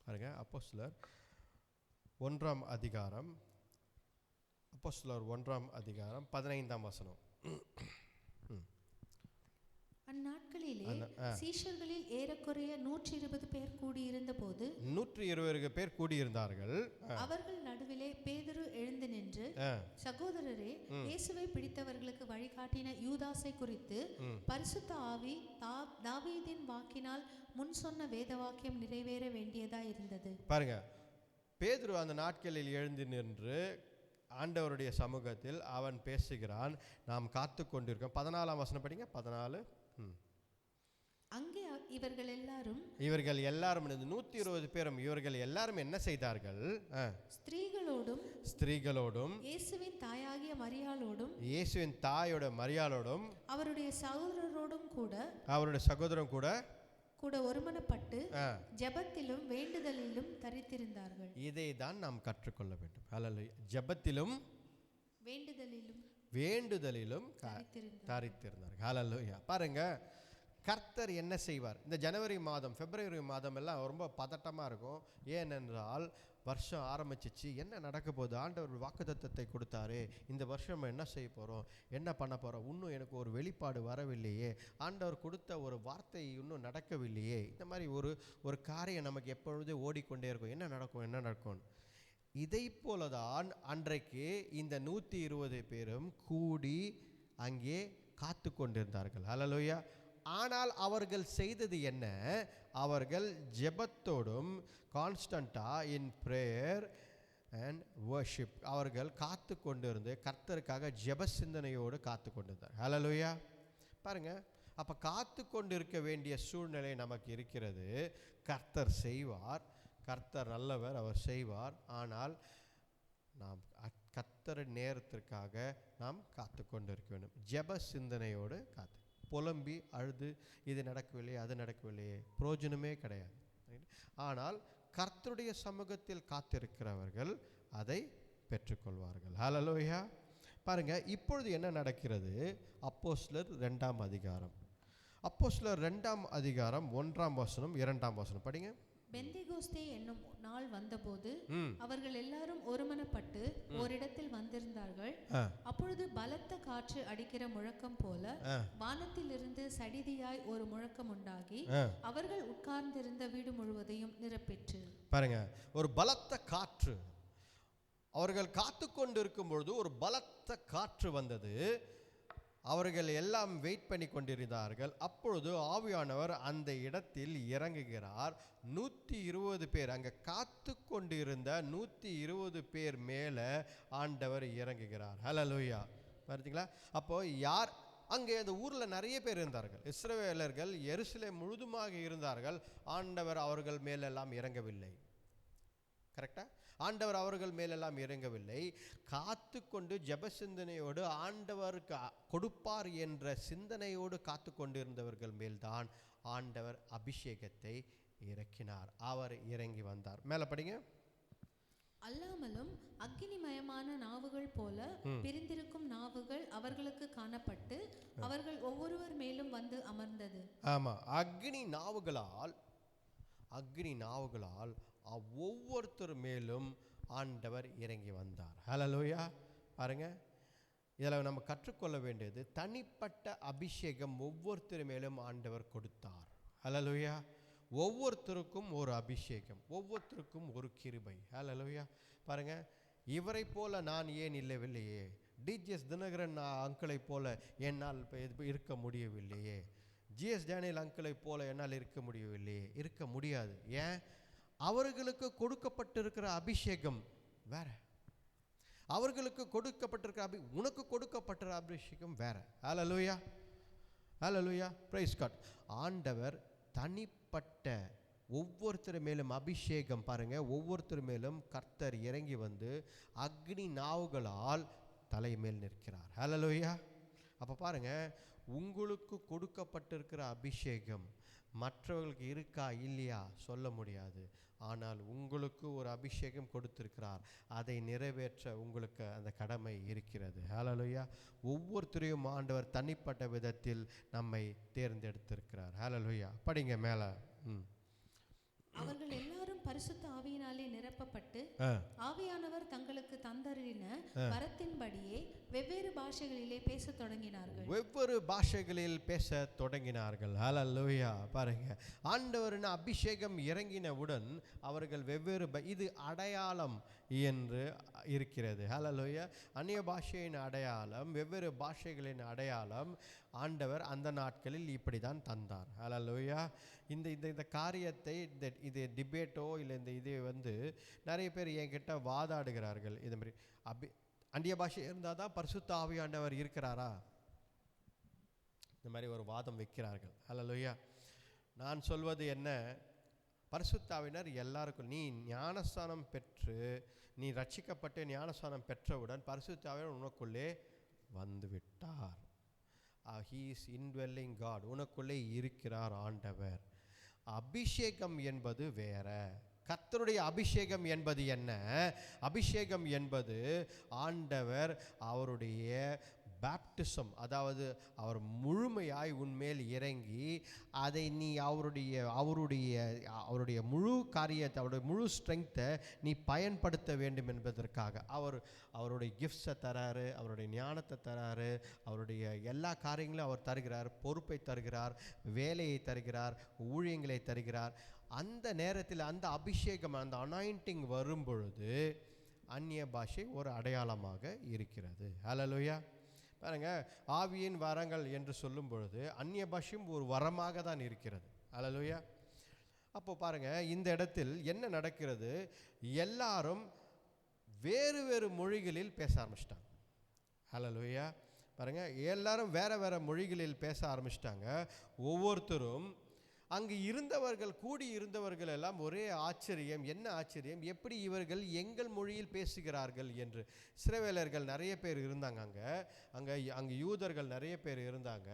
பாருங்க, அப்போஸ்தலர் 1ஆம் அதிகாரம், அப்போஸ்தலர் 1ஆம் அதிகாரம் 15ஆம் வசனம். அந்நாட்களிலே சீஷர்களில் ஏறக்குறைய 120 பேர் கூடியிருந்த போது 120 பேர் கூடியிருந்தார்கள். அவர்கள் நடுவிலே பேதுரு எழுந்து நின்று, சகோதரரே, இயேசுவை பிடித்தவர்களுக்கு வழிகாட்டின யூதாசை குறித்து பரிசுத்த ஆவி தாவீதின் வாக்கினால் முன் சொன்ன வேத வாக்கியம் நிறைவேற வேண்டியதா இருந்தது. பாருங்க, பேதுரு அந்த நாட்களில் எழுந்து நின்று ஆண்டவருடைய சமூகத்தில் அவன் பேசுகிறான். நாம் காத்து கொண்டிருக்கோம். 14ஆம் வசனம் படிங்க. 14. அங்கே இவர்கள் எல்லாரும் 120 பேரும் இவர்கள் எல்லாரும் என்ன செய்தார்கள்? ஸ்திரீகளோடும் இயேசுவின் தாயாகிய மரியாளோடும், இயேசுவின் தாயோட மரியாளோடும், அவருடைய சகோதரரும் கூட ஒருமனப்பட்டு ஜெபத்திலும் வேண்டுதலிலும் தரித்திருந்தார்கள். இதை தான் நாம் கற்றுக்கொள்ள வேண்டும். ஹல்லேலூயா. ஜெபத்திலும் வேண்டுதலிலும் தரித்திருந்தார்கள். ஹல்லேலூயா. பாருங்க, கர்த்தர் என்ன செய்வார்? இந்த ஜனவரி மாதம், பிப்ரவரி மாதம் எல்லாம் ரொம்ப பதட்டமாக இருக்கும். ஏனென்றால் வருஷம் ஆரம்பிச்சிச்சு, என்ன நடக்க போகுது? ஆண்டவர் வாக்குத்தத்தத்தை கொடுத்தாரு, இந்த வருஷம் என்ன செய்ய போகிறோம், என்ன பண்ண போகிறோம், இன்னும் எனக்கு ஒரு வெளிப்பாடு வரவில்லையே, ஆண்டவர் கொடுத்த ஒரு வார்த்தை இன்னும் நடக்கவில்லையே. இந்த மாதிரி ஒரு காரியம் நமக்கு எப்பொழுதும் ஓடிக்கொண்டே இருக்கும். என்ன நடக்கும்? இதை போலதான் அன்றைக்கு இந்த 120 பேரும் கூடி அங்கே காத்து கொண்டிருந்தார்கள். ஹல்லேலூயா. ஆனால் அவர்கள் செய்தது என்ன? அவர்கள் ஜெபத்தோடும் கான்ஸ்டண்டா இன் பிரேயர் அண்ட் வர்ஷிப் அவர்கள் காத்து கொண்டிருந்து கர்த்தருக்காக ஜெப சிந்தனையோடு காத்து கொண்டிருந்தார். ஹல்லேலூயா. பாருங்க, அப்போ காத்து கொண்டிருக்க வேண்டிய சூழ்நிலை நமக்கு இருக்கிறது. கர்த்தர் செய்வார், கர்த்தர் நல்லவர், அவர் செய்வார். ஆனால் நாம் கர்த்தர் நேரத்திற்காக நாம் காத்து கொண்டிருக்க வேண்டும். ஜெப சிந்தனையோடு காத்து, புலம்பி அழுது இது நடக்கவில்லையே, அது நடக்கவில்லையே, பிரயோஜனமே கிடையாது. ஆனால் கர்த்தருடைய சமூகத்தில் காத்திருக்கிறவர்கள் அதை பெற்றுக்கொள்வார்கள். ஹல்லேலூயா. பாருங்க, இப்பொழுது என்ன நடக்கிறது? அப்போஸ்தலர் 2ஆம் அதிகாரம், அப்போஸ்தலர் 2ஆம் அதிகாரம் 1ஆம் வசனம் 2ஆம் வசனம் படிங்க. பெந்தெகோஸ்தே என்னும் நாள் வந்தபோது அவர்கள் எல்லாரும் ஒருமனப்பட்டு ஓரிடத்தில் வந்திருந்தார்கள். அப்பொழுது பலத்த காற்று அடிக்கிற முழக்கம் போல வானத்திலிருந்து சடிதியாய் ஒரு முழக்கம் உண்டாகி அவர்கள் உட்கார்ந்திருந்த வீடு முழுவதையும் நிரப்பிற்று. பாருங்க, ஒரு பலத்த காற்று. அவர்கள் காத்து கொண்டிருக்கும் பொழுது ஒரு பலத்த காற்று வந்தது. அவர்கள் எல்லாம் வெயிட் பண்ணி கொண்டிருந்தார்கள். அப்பொழுது ஆவியானவர் அந்த இடத்தில் இறங்குகிறார். 120 பேர், அங்கே காத்து கொண்டிருந்த 120 பேர் மேலே ஆண்டவர் இறங்குகிறார். ஹல்லேலூயா. பார்த்தீங்களா? அப்போ யார் அங்கே அந்த ஊரில் நிறைய பேர் இருந்தார்கள். இஸ்ரவேலர்கள் எருசலேம் முழுதுமாக இருந்தார்கள். ஆண்டவர் அவர்கள் மேலெல்லாம் இறங்கவில்லை. கரெக்டா? ஆண்டவர் அவர்கள் மேலெல்லாம் இறங்கவில்லை. காத்து கொண்டு ஜெப சிந்தனையோடு ஆண்டவருக்கு கொடுப்பார் என்ற சிந்தனையோடு காத்து கொண்டிருந்தவர்கள் மேல்தான் ஆண்டவர் அபிஷேகத்தை இறக்கினார். அவர் இறங்கி வந்தார். மேலே படிங்க. அல்லாமலும் அக்கினிமயமான நாவுகள் போல பிரிந்திருக்கும் நாவுகள் அவர்களுக்கு காணப்பட்டு அவர்கள் ஒவ்வொருவர் மேலும் வந்து அமர்ந்தது. ஆமா, அக்னி நாவுகளால் ஒவ்வொருத்தர் மேலும் ஆண்டவர் இறங்கி வந்தார். ஹல்லேலூயா. பாருங்க, இதில் நம்ம கற்றுக்கொள்ள வேண்டியது, தனிப்பட்ட அபிஷேகம் ஒவ்வொருத்தர் மேலும் ஆண்டவர் கொடுத்தார். ஹல்லேலூயா. ஒவ்வொருத்தருக்கும் ஒரு அபிஷேகம், ஒவ்வொருத்தருக்கும் ஒரு கிருபை. ஹல்லேலூயா. பாருங்க, இவரை போல நான் ஏன் இல்லவில்லையே, டிஜிஎஸ் தினகரன் அங்கிளை போல என்னால் இருக்க முடியவில்லையே, ஜிஎஸ் டேனியல் அங்கிளை போல என்னால் இருக்க முடியவில்லையே. இருக்க முடியாது. ஏன்? அவர்களுக்கு கொடுக்கப்பட்டிருக்கிற அபிஷேகம் வேற. அவர்களுக்கு கொடுக்கப்பட்டிருக்கிற உனக்கு கொடுக்கப்பட்ட அபிஷேகம் வேற. ஹல்லேலூயா. ஹல்லேலூயா. Praise God. ஆண்டவர் தனிப்பட்ட ஒவ்வொருத்தர் மேலும் அபிஷேகம், பாருங்க, ஒவ்வொருத்தர் மேலும் கர்த்தர் இறங்கி வந்து அக்னி நாவுகளால் தலைமேல் நிற்கிறார். ஹல்லேலூயா. அப்போ பாருங்க, உங்களுக்கு கொடுக்கப்பட்டிருக்கிற அபிஷேகம் மற்றவர்களுக்கு இருக்கா இல்லையா சொல்ல முடியாது. ஆனால் உங்களுக்கு ஒரு அபிஷேகம் கொடுத்திருக்கிறார். அதை நிறைவேற்ற உங்களுக்கு அந்த கடமை இருக்கிறது. ஹல்லேலூயா. ஒவ்வொருத்தரையும் ஆண்டவர் தனிப்பட்ட விதத்தில் நம்மை தேர்ந்தெடுத்திருக்கிறார். ஹல்லேலூயா. படிங்க மேலே. அவர்கள் எல்லாரும் பரிசுத்த ஆவியினாலே நிரப்பப்பட்டு ஆவியானவர் தங்களுக்கு தந்தருளின வரத்தின்படியே வெவ்வேறு பாஷைகளிலே பேசத் தொடங்கினார்கள். வெவ்வேறு பாஷைகளில் பேச தொடங்கினார்கள். ஹல்லேலூயா. பாருங்க, ஆண்டவரின் அபிஷேகம் இறங்கினவுடன் அவர்கள் வெவ்வேறு இது அடையாளம் என்று இருக்கிறது. ஹல்லேலூயா. அந்நிய பாஷையின் அடையாளம், வெவ்வேறு பாஷைகளின் அடையாளம் ஆண்டவர் அந்த நாட்களில் இப்படி தான் தந்தார். ஹல்லேலூயா. இந்த காரியத்தை, இது டிபேட்டோ இல்லை இது நிறைய பேர் என்கிட்ட வாதாடுகிறார்கள். இது மாதிரி அந்நிய பாஷை இருந்தால் தான் பரிசுத்த ஆவியானவர் இருக்கிறாரா, இந்த மாதிரி ஒரு வாதம் வைக்கிறார்கள். ஹல்லேலூயா. நான் சொல்வது என்ன, பரிசுத்த ஆவியானவர் எல்லாருக்கும், நீ ஞானஸ்தானம் பெற்று, நீ ரட்சிக்கப்பட்டு ஞானஸ்தானம் பெற்றவுடன் பரிசுத்த ஆவியானவர் உனக்குள்ளே வந்து விட்டார். He is indwelling God. உனக்குள்ளே இருக்கிறார் ஆண்டவர். அபிஷேகம் என்பது வேற. கர்த்தருடைய அபிஷேகம் என்பது என்ன? அபிஷேகம் என்பது ஆண்டவர் அவருடைய பேப்டிசம், அதாவது அவர் முழுமையாய் உன்மேல் இறங்கி அதை நீ அவருடைய முழு காரியத்தை, அவருடைய முழு ஸ்ட்ரெங்த்தை நீ பயன்படுத்த வேண்டும் என்பதற்காக அவருடைய கிஃப்ட்ஸை தராரு, அவருடைய ஞானத்தை தராரு, அவருடைய எல்லா காரியங்களும் அவர் தருகிறார். பொறுப்பை தருகிறார், வேலையை தருகிறார், ஊழியங்களை தருகிறார். அந்த நேரத்தில் அந்த அபிஷேகம், அந்த அனாயிண்டிங் வரும் பொழுது அந்நிய பாஷை ஒரு அடையாளமாக இருக்கிறது. ஹல்லேலூயா. பாருங்க, ஆவியின் வரங்கள் என்று சொல்லும் பொழுது அந்நிய பாஷையும் ஒரு வரமாக தான் இருக்கிறது. ஹல்லேலூயா. அப்போ பாருங்க, இந்த இடத்தில் என்ன நடக்கிறது, எல்லாரும் வேறு வேறு மொழிகளில் பேச ஆரம்பிச்சிட்டாங்க. ஹல்லேலூயா. பாருங்க, எல்லாரும் வேற வேற மொழிகளில் பேச ஆரம்பிச்சிட்டாங்க. ஒவ்வொருத்தரும் அங்கு இருந்தவர்கள், கூடி இருந்தவர்கள் எல்லாம் ஒரே ஆச்சரியம். என்ன ஆச்சரியம், எப்படி இவர்கள் எங்கள் மொழியில் பேசுகிறார்கள் என்று. இஸ்ரவேலர்கள் நிறைய பேர் இருந்தாங்க, அங்கே யூதர்கள் நிறைய பேர் இருந்தாங்க.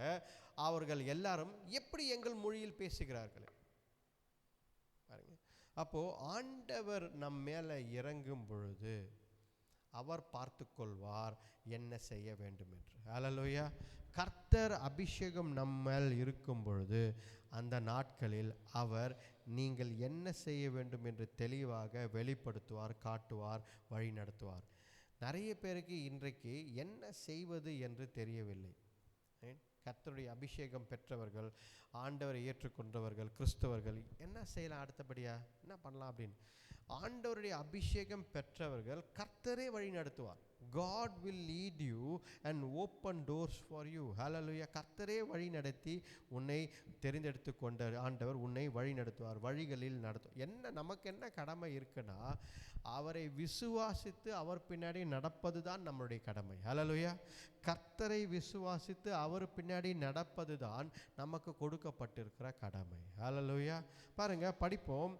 அவர்கள் எல்லாரும் எப்படி எங்கள் மொழியில் பேசுகிறார்கள் பாருங்க. அப்போ ஆண்டவர் நம் மேலே இறங்கும் பொழுது அவர் பார்த்து கொள்வார் என்ன செய்ய வேண்டும் என்று. ஹல்லேலூயா. கர்த்தர் அபிஷேகம் நம்மேல் இருக்கும் பொழுது அந்த நாட்களில் அவர் நீங்கள் என்ன செய்ய வேண்டும் என்று தெளிவாக வெளிப்படுத்துவார், காட்டுவார், வழி நடத்துவார். நிறைய பேருக்கு இன்றைக்கு என்ன செய்வது என்று தெரியவில்லை. கர்த்தருடைய அபிஷேகம் பெற்றவர்கள், ஆண்டவரை ஏற்றுக்கொண்டவர்கள், கிறிஸ்தவர்கள் என்ன செய்யலாம், அடுத்தபடியா என்ன பண்ணலாம் அப்படின்னு. ஆண்டவருடைய அபிஷேகம் பெற்றவர்கள் கர்த்தரே வழி நடத்துவார். God will lead you and open doors for you. Hallelujah. கர்த்தரே வழி நடத்தி உன்னை தெரிந்தெடுத்து கொண்ட ஆண்டவர் உன்னை வழி நடத்துவார், வழிகளில் நடத்தும். நமக்கு என்ன கடமை இருக்குன்னா, அவரை விசுவாசித்து அவர் பின்னாடி நடப்பது தான் நம்மளுடைய கடமை. ஹல்லேலூயா. கர்த்தரை விசுவாசித்து அவர் பின்னாடி நடப்பது தான் நமக்கு கொடுக்கப்பட்டிருக்கிற கடமை. ஹல்லேலூயா. பாருங்க, படிப்போம்.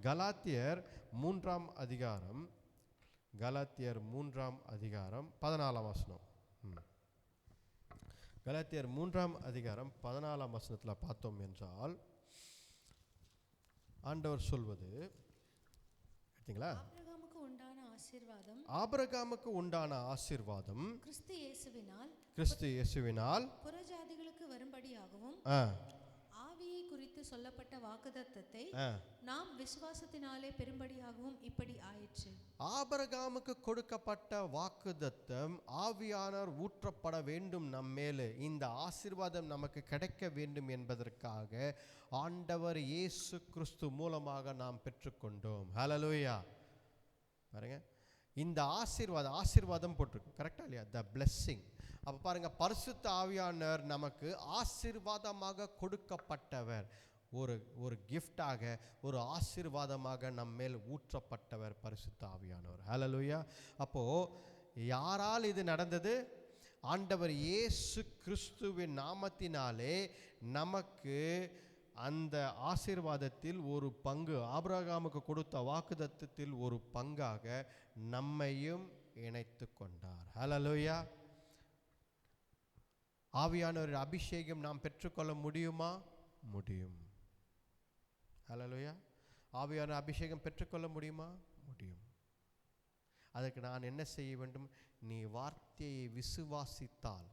கலாத்தியர் 3ஆம் அதிகாரம், கலாத்தியர் 3ஆம் அதிகாரம் 14ஆம் வசனம். கலாத்தியர் 3ஆம் அதிகாரம் 14ஆம் வசனத்தில் பார்த்தோம் என்றால் ஆண்டவர் சொல்வது, பார்த்தீங்களா? ஆபிரகாமுக்கு உண்டான ஆசீர்வாதம் கிறிஸ்து இயேசுவினால் புறஜாதிகளுக்கு வரும்படியாகவும் ஆவியை குறித்து சொல்லப்பட்ட வாக்குத்தத்தத்தை நாம் விசுவாசத்தினாலே பெரும்படியாகவும் இப்படி ஆயிற்று. ஆபிரகாமுக்கு கொடுக்கப்பட்ட வாக்குத்தத்தம் ஆவியானவர் ஊற்றப்பட வேண்டும் நம்மேலே, இந்த ஆசீர்வாதம் நமக்கு கிடைக்க வேண்டும் என்பதற்காக ஆண்டவர் இயேசு கிறிஸ்து மூலமாக நாம் பெற்றுக்கொண்டோம். ஹல்லேலூயா. பாருங்க, இந்த ஆசீர்வாதம் போட்டிருக்கு, கரெக்டா இல்லையா? த பிளெஸ்ஸிங். அப்போ பாருங்க, பரிசுத்த ஆவியானவர் நமக்கு ஆசீர்வாதமாக கொடுக்கப்பட்டவர், ஒரு கிஃப்டாக, ஒரு ஆசீர்வாதமாக நம்மேல் ஊற்றப்பட்டவர் பரிசுத்த ஆவியானவர். ஹல்லேலூயா. அப்போ யாரால் இது நடந்தது? ஆண்டவர் இயேசு கிறிஸ்துவின் நாமத்தினாலே நமக்கு அந்த ஆசீர்வாதத்தில் ஒரு பங்கு, ஆபிரகாமுக்கு கொடுத்த வாக்குத்தத்தத்தில் ஒரு பங்காக நம்மையும் இணைத்து கொண்டார். ஹல்லேலூயா. ஆவியானவரின் அபிஷேகம் நாம் பெற்றுக்கொள்ள முடியுமா? முடியும். ஹல்லேலூயா. ஆவியானவர் அபிஷேகம் பெற்றுக்கொள்ள முடியுமா? முடியும். அதற்கு நான் என்ன செய்ய வேண்டும்? நீ வார்த்தையை விசுவாசித்தால்,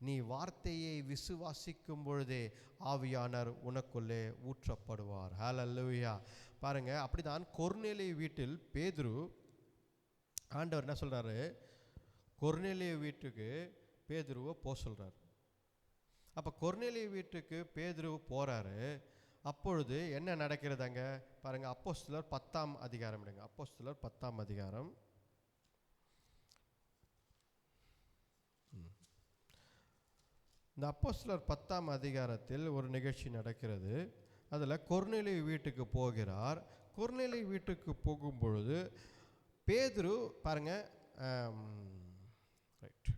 நீ வார்த்தையை விசுவாசிக்கும் பொழுதே ஆவியானவர் உனக்குள்ளே ஊற்றப்படுவார். ஹல்லேலூயா. பாருங்க, அப்படிதான் கொர்நேலியு வீட்டில் பேதுரு, ஆண்டவர் என்ன சொல்றாரு? கொர்நேலியு வீட்டுக்கு பேதுருவை போக சொல்றாரு. அப்போ கொர்நேலியு வீட்டுக்கு பேதுரு போறாரு. அப்பொழுது என்ன நடக்கிறது அங்க பாருங்க. அப்போஸ்தலர் 10ஆம் அதிகாரம் எடுங்க. அப்போஸ்தலர் 10ஆம் அதிகாரம். இந்த அப்போஸ்தலர் 10ஆம் அதிகாரத்தில் ஒரு நிகழ்ச்சி நடக்கிறது. அதில் கொர்நேலியு வீட்டுக்கு போகிறார். கொர்நேலியு வீட்டுக்கு போகும் பொழுது பேதுரு பாருங்க, ரைட்,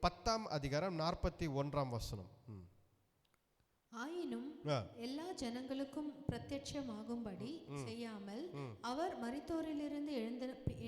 10ஆம் அதிகாரம் 41ஆம் வசனம். ஆயினும் எல்லா ஜனங்களுக்கும் பிரத்யட்சமாகும்படி செய்யாமல் அவர் மரித்தோரிலிருந்து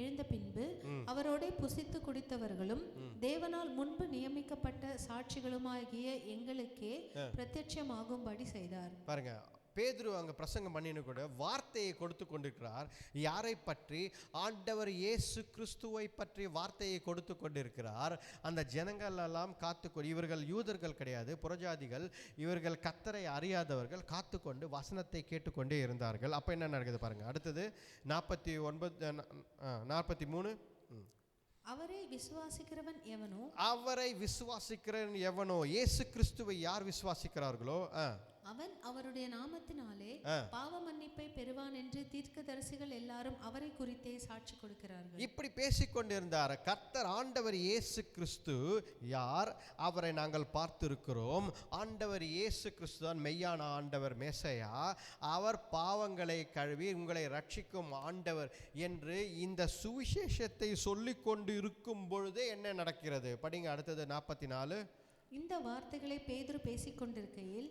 எழுந்த பின்பு அவரோட புசித்து குடித்தவர்களும் தேவனால் முன்பு நியமிக்கப்பட்ட சாட்சிகளுமாகிய எங்களுக்கே பிரத்யட்சமாகும்படி செய்தார். பாருங்க, பேதுரு அங்க பிரசங்கம் பண்ணினு கூட வார்த்தையை கொடுத்து கொண்டிருக்கிறார். யாரை பற்றி? ஆண்டவர் இயேசு கிறிஸ்துவை பற்றி வார்த்தையை கொடுத்து கொண்டிருக்கிறார். அந்த ஜனங்கள் எல்லாம் காத்துக்கொண்டு, இவர்கள் யூதர்கள் கிடையாது, புறஜாதிகள், இவர்கள் கர்த்தரை அறியாதவர்கள், காத்துக்கொண்டு வசனத்தை கேட்டுக்கொண்டே இருந்தார்கள். அப்ப என்ன நடக்குது பாருங்க. அடுத்தது 43. அவரை விசுவாசிக்கிறவன் எவனோ, அவரை விசுவாசிக்கிறவன் எவனோ, இயேசு கிறிஸ்துவை யார் விசுவாசிக்கிறார்களோ அவன் அவருடைய நாமத்தினாலே பாவ மன்னிப்பை பெறுவான் என்று தீர்க்கதரிசிகள் எல்லாரும் அவரை குறித்தே சாட்சி கொடுக்கிறார்கள். இப்படி பேசிக்கொண்டிருந்தார். கர்த்தர் ஆண்டவர் இயேசு கிறிஸ்து யார்? அவரை நாங்கள் பார்த்திருக்கிறோம். ஆண்டவர் இயேசு கிறிஸ்து தான் மெய்யான ஆண்டவர், மேசையா. அவர் பாவங்களை கழுவி உங்களை ரட்சிக்கும் ஆண்டவர் என்று இந்த சுவிசேஷத்தை சொல்லிக் கொண்டு இருக்கும் பொழுதே என்ன நடக்கிறது படிங்க. அடுத்தது 44. இந்த வார்த்தைகளை பேதுரு பேசிக்கொண்டிருக்கையிலே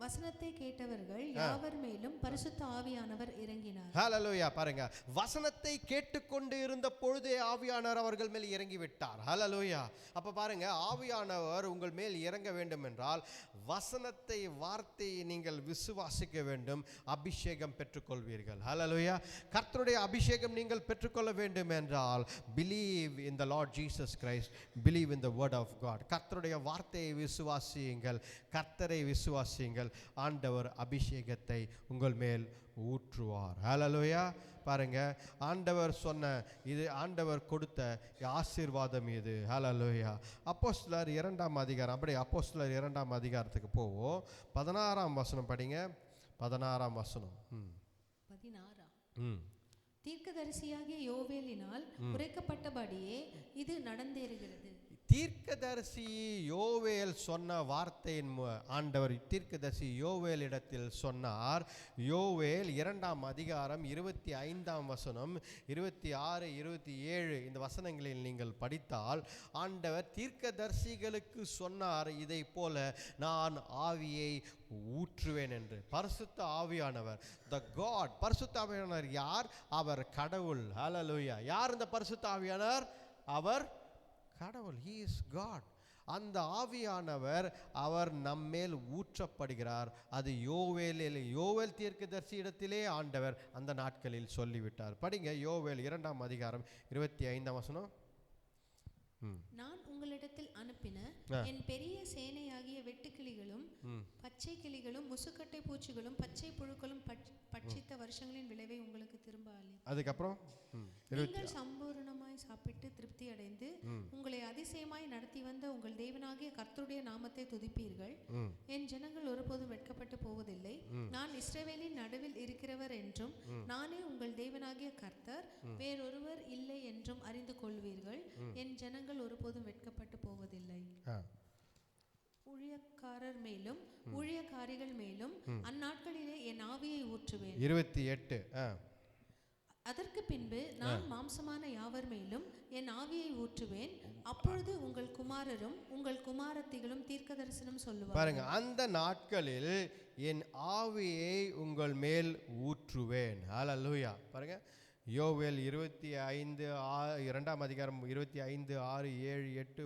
வசனத்தை கேட்டவர்கள் யாவர் மேலும் பரிசுத்த ஆவியானவர் இறங்கினார். ஹல்லேலூயா. பாருங்க, வசனத்தை கேட்டுக்கொண்டு இருந்த பொழுதே ஆவியானவர் அவர்கள் மேல் இறங்கி விட்டார். ஹல்லேலூயா. அப்ப பாருங்க, ஆவியானவர் உங்கள் மேல் இறங்க வேண்டும் என்றால் வசனத்தை, வார்த்தையை நீங்கள் விசுவாசிக்க வேண்டும், அபிஷேகம் பெற்றுக்கொள்வீர்கள். ஹல்லேலூயா. கர்த்தருடைய அபிஷேகம் நீங்கள் பெற்றுக்கொள்ள வேண்டும் என்றால் believe in the Lord Jesus Christ, believe in the word of God. கர்த்தருடைய வார்த்தையை விசுவாசியுங்கள், கர்த்தரை விசுவாசியுங்கள், ஆண்டவர் அபிஷேகத்தை உங்கள் மேல் ஊற்றுவார். ஹல்லேலூயா. பாருங்க, ஆண்டவர் சொன்ன இது, ஆண்டவர் கொடுத்த ஆசீர்வாதம் இது. ஹல்லேலூயா. அப்போஸ்தலர் 2ஆம் அதிகாரம், அப்படியே அப்போஸ்தலர் 2ஆம் அதிகாரத்துக்கு போவோம். 16ஆம் வசனம் படிங்க. 16ஆம் வசனம். தீர்க்கதரிசியாகிய யோவேலினால் உரைக்கப்பட்டபடியே இது நடந்தேறுகிறது. தீர்க்கதரிசி யோவேல் சொன்ன வார்த்தையின் ஆண்டவர் தீர்க்கதரிசி யோவேல் இடத்தில் சொன்னார். யோவேல் 2ஆம் அதிகாரம் 25ஆம் வசனம் 26 27 இந்த வசனங்களில் நீங்கள் படித்தால் ஆண்டவர் தீர்க்கதரிசிகளுக்கு சொன்னார், இதை போல நான் ஆவியை ஊற்றுவேன் என்று. பரிசுத்த ஆவியானவர், the God, பரிசுத்த ஆவியானவர் யார்? அவர் கடவுள். ஹல்லேலூயா. யார் இந்த பரிசுத்த ஆவியானவர்? அவர் கடவுள். he is God. அந்த ஆவியானவர் அவர் நம்மேல் ஊற்றப்படுகிறார். அது யோவேல் தீர்க்கதரிசி இடத்திலே ஆண்டவர் அந்த நாட்களில் சொல்லிவிட்டார். படிங்க யோவேல் 2ஆம் அதிகாரம் 25ஆம் வசனம். நான் உங்களிடத்தில் அனுப்பின என் பெரிய சேனையாகிய வெட்டுக்கிளிகளும் பச்சை கிளிகளும் முசுக்கட்டை பூச்சிகளும் பச்சை புழுக்களும் பட்சித்த வருஷங்களின் விளைவை உங்களுக்கு திரும்ப அதுக்கப்புறம் நீங்கள் சம்பூர்ணமாய் சாப்பிட்டு திருப்தி அடைந்து உங்களை அதிசயமாய் நடத்தி வந்த உங்கள் தேவனாகிய கர்த்தருடைய நாமத்தை துதிப்பீர்கள். என் ஜனங்கள் ஒருபோதும் வெட்கப்பட்டு போவதில்லை. நான் இஸ்ரவேலின் நடுவில் இருக்கிறவர் என்றும் நானே உங்கள் தேவனாகிய கர்த்தர், வேறொருவர் இல்லை என்றும் அறிந்து கொள்வீர்கள். என் ஜனங்கள் ஒருபோதும் வெட்கப்பட்டு போவதில்லை. ஊழியக்காரர் மேலும் ஊழியக்காரிகள் மேலும் அந்நாட்களிலே என் ஆவியை ஊற்றுவேன். 28. அதற்கு பின்பு நான் மாம்சமான யாவர் மேலும் என் ஆவியை ஊற்றுவேன். அப்பொழுது உங்கள் குமாரரும் உங்கள் குமாரத்திகளும் தீர்க்க தரிசனம் சொல்லுவார்கள். பாருங்க, அந்த நாட்களில் என் ஆவியை உங்கள் மேல் ஊற்றுவேன். ஹல்லேலூயா. பாருங்க, யோவேல் 25 2ஆம் அதிகாரம் 25 6 7 8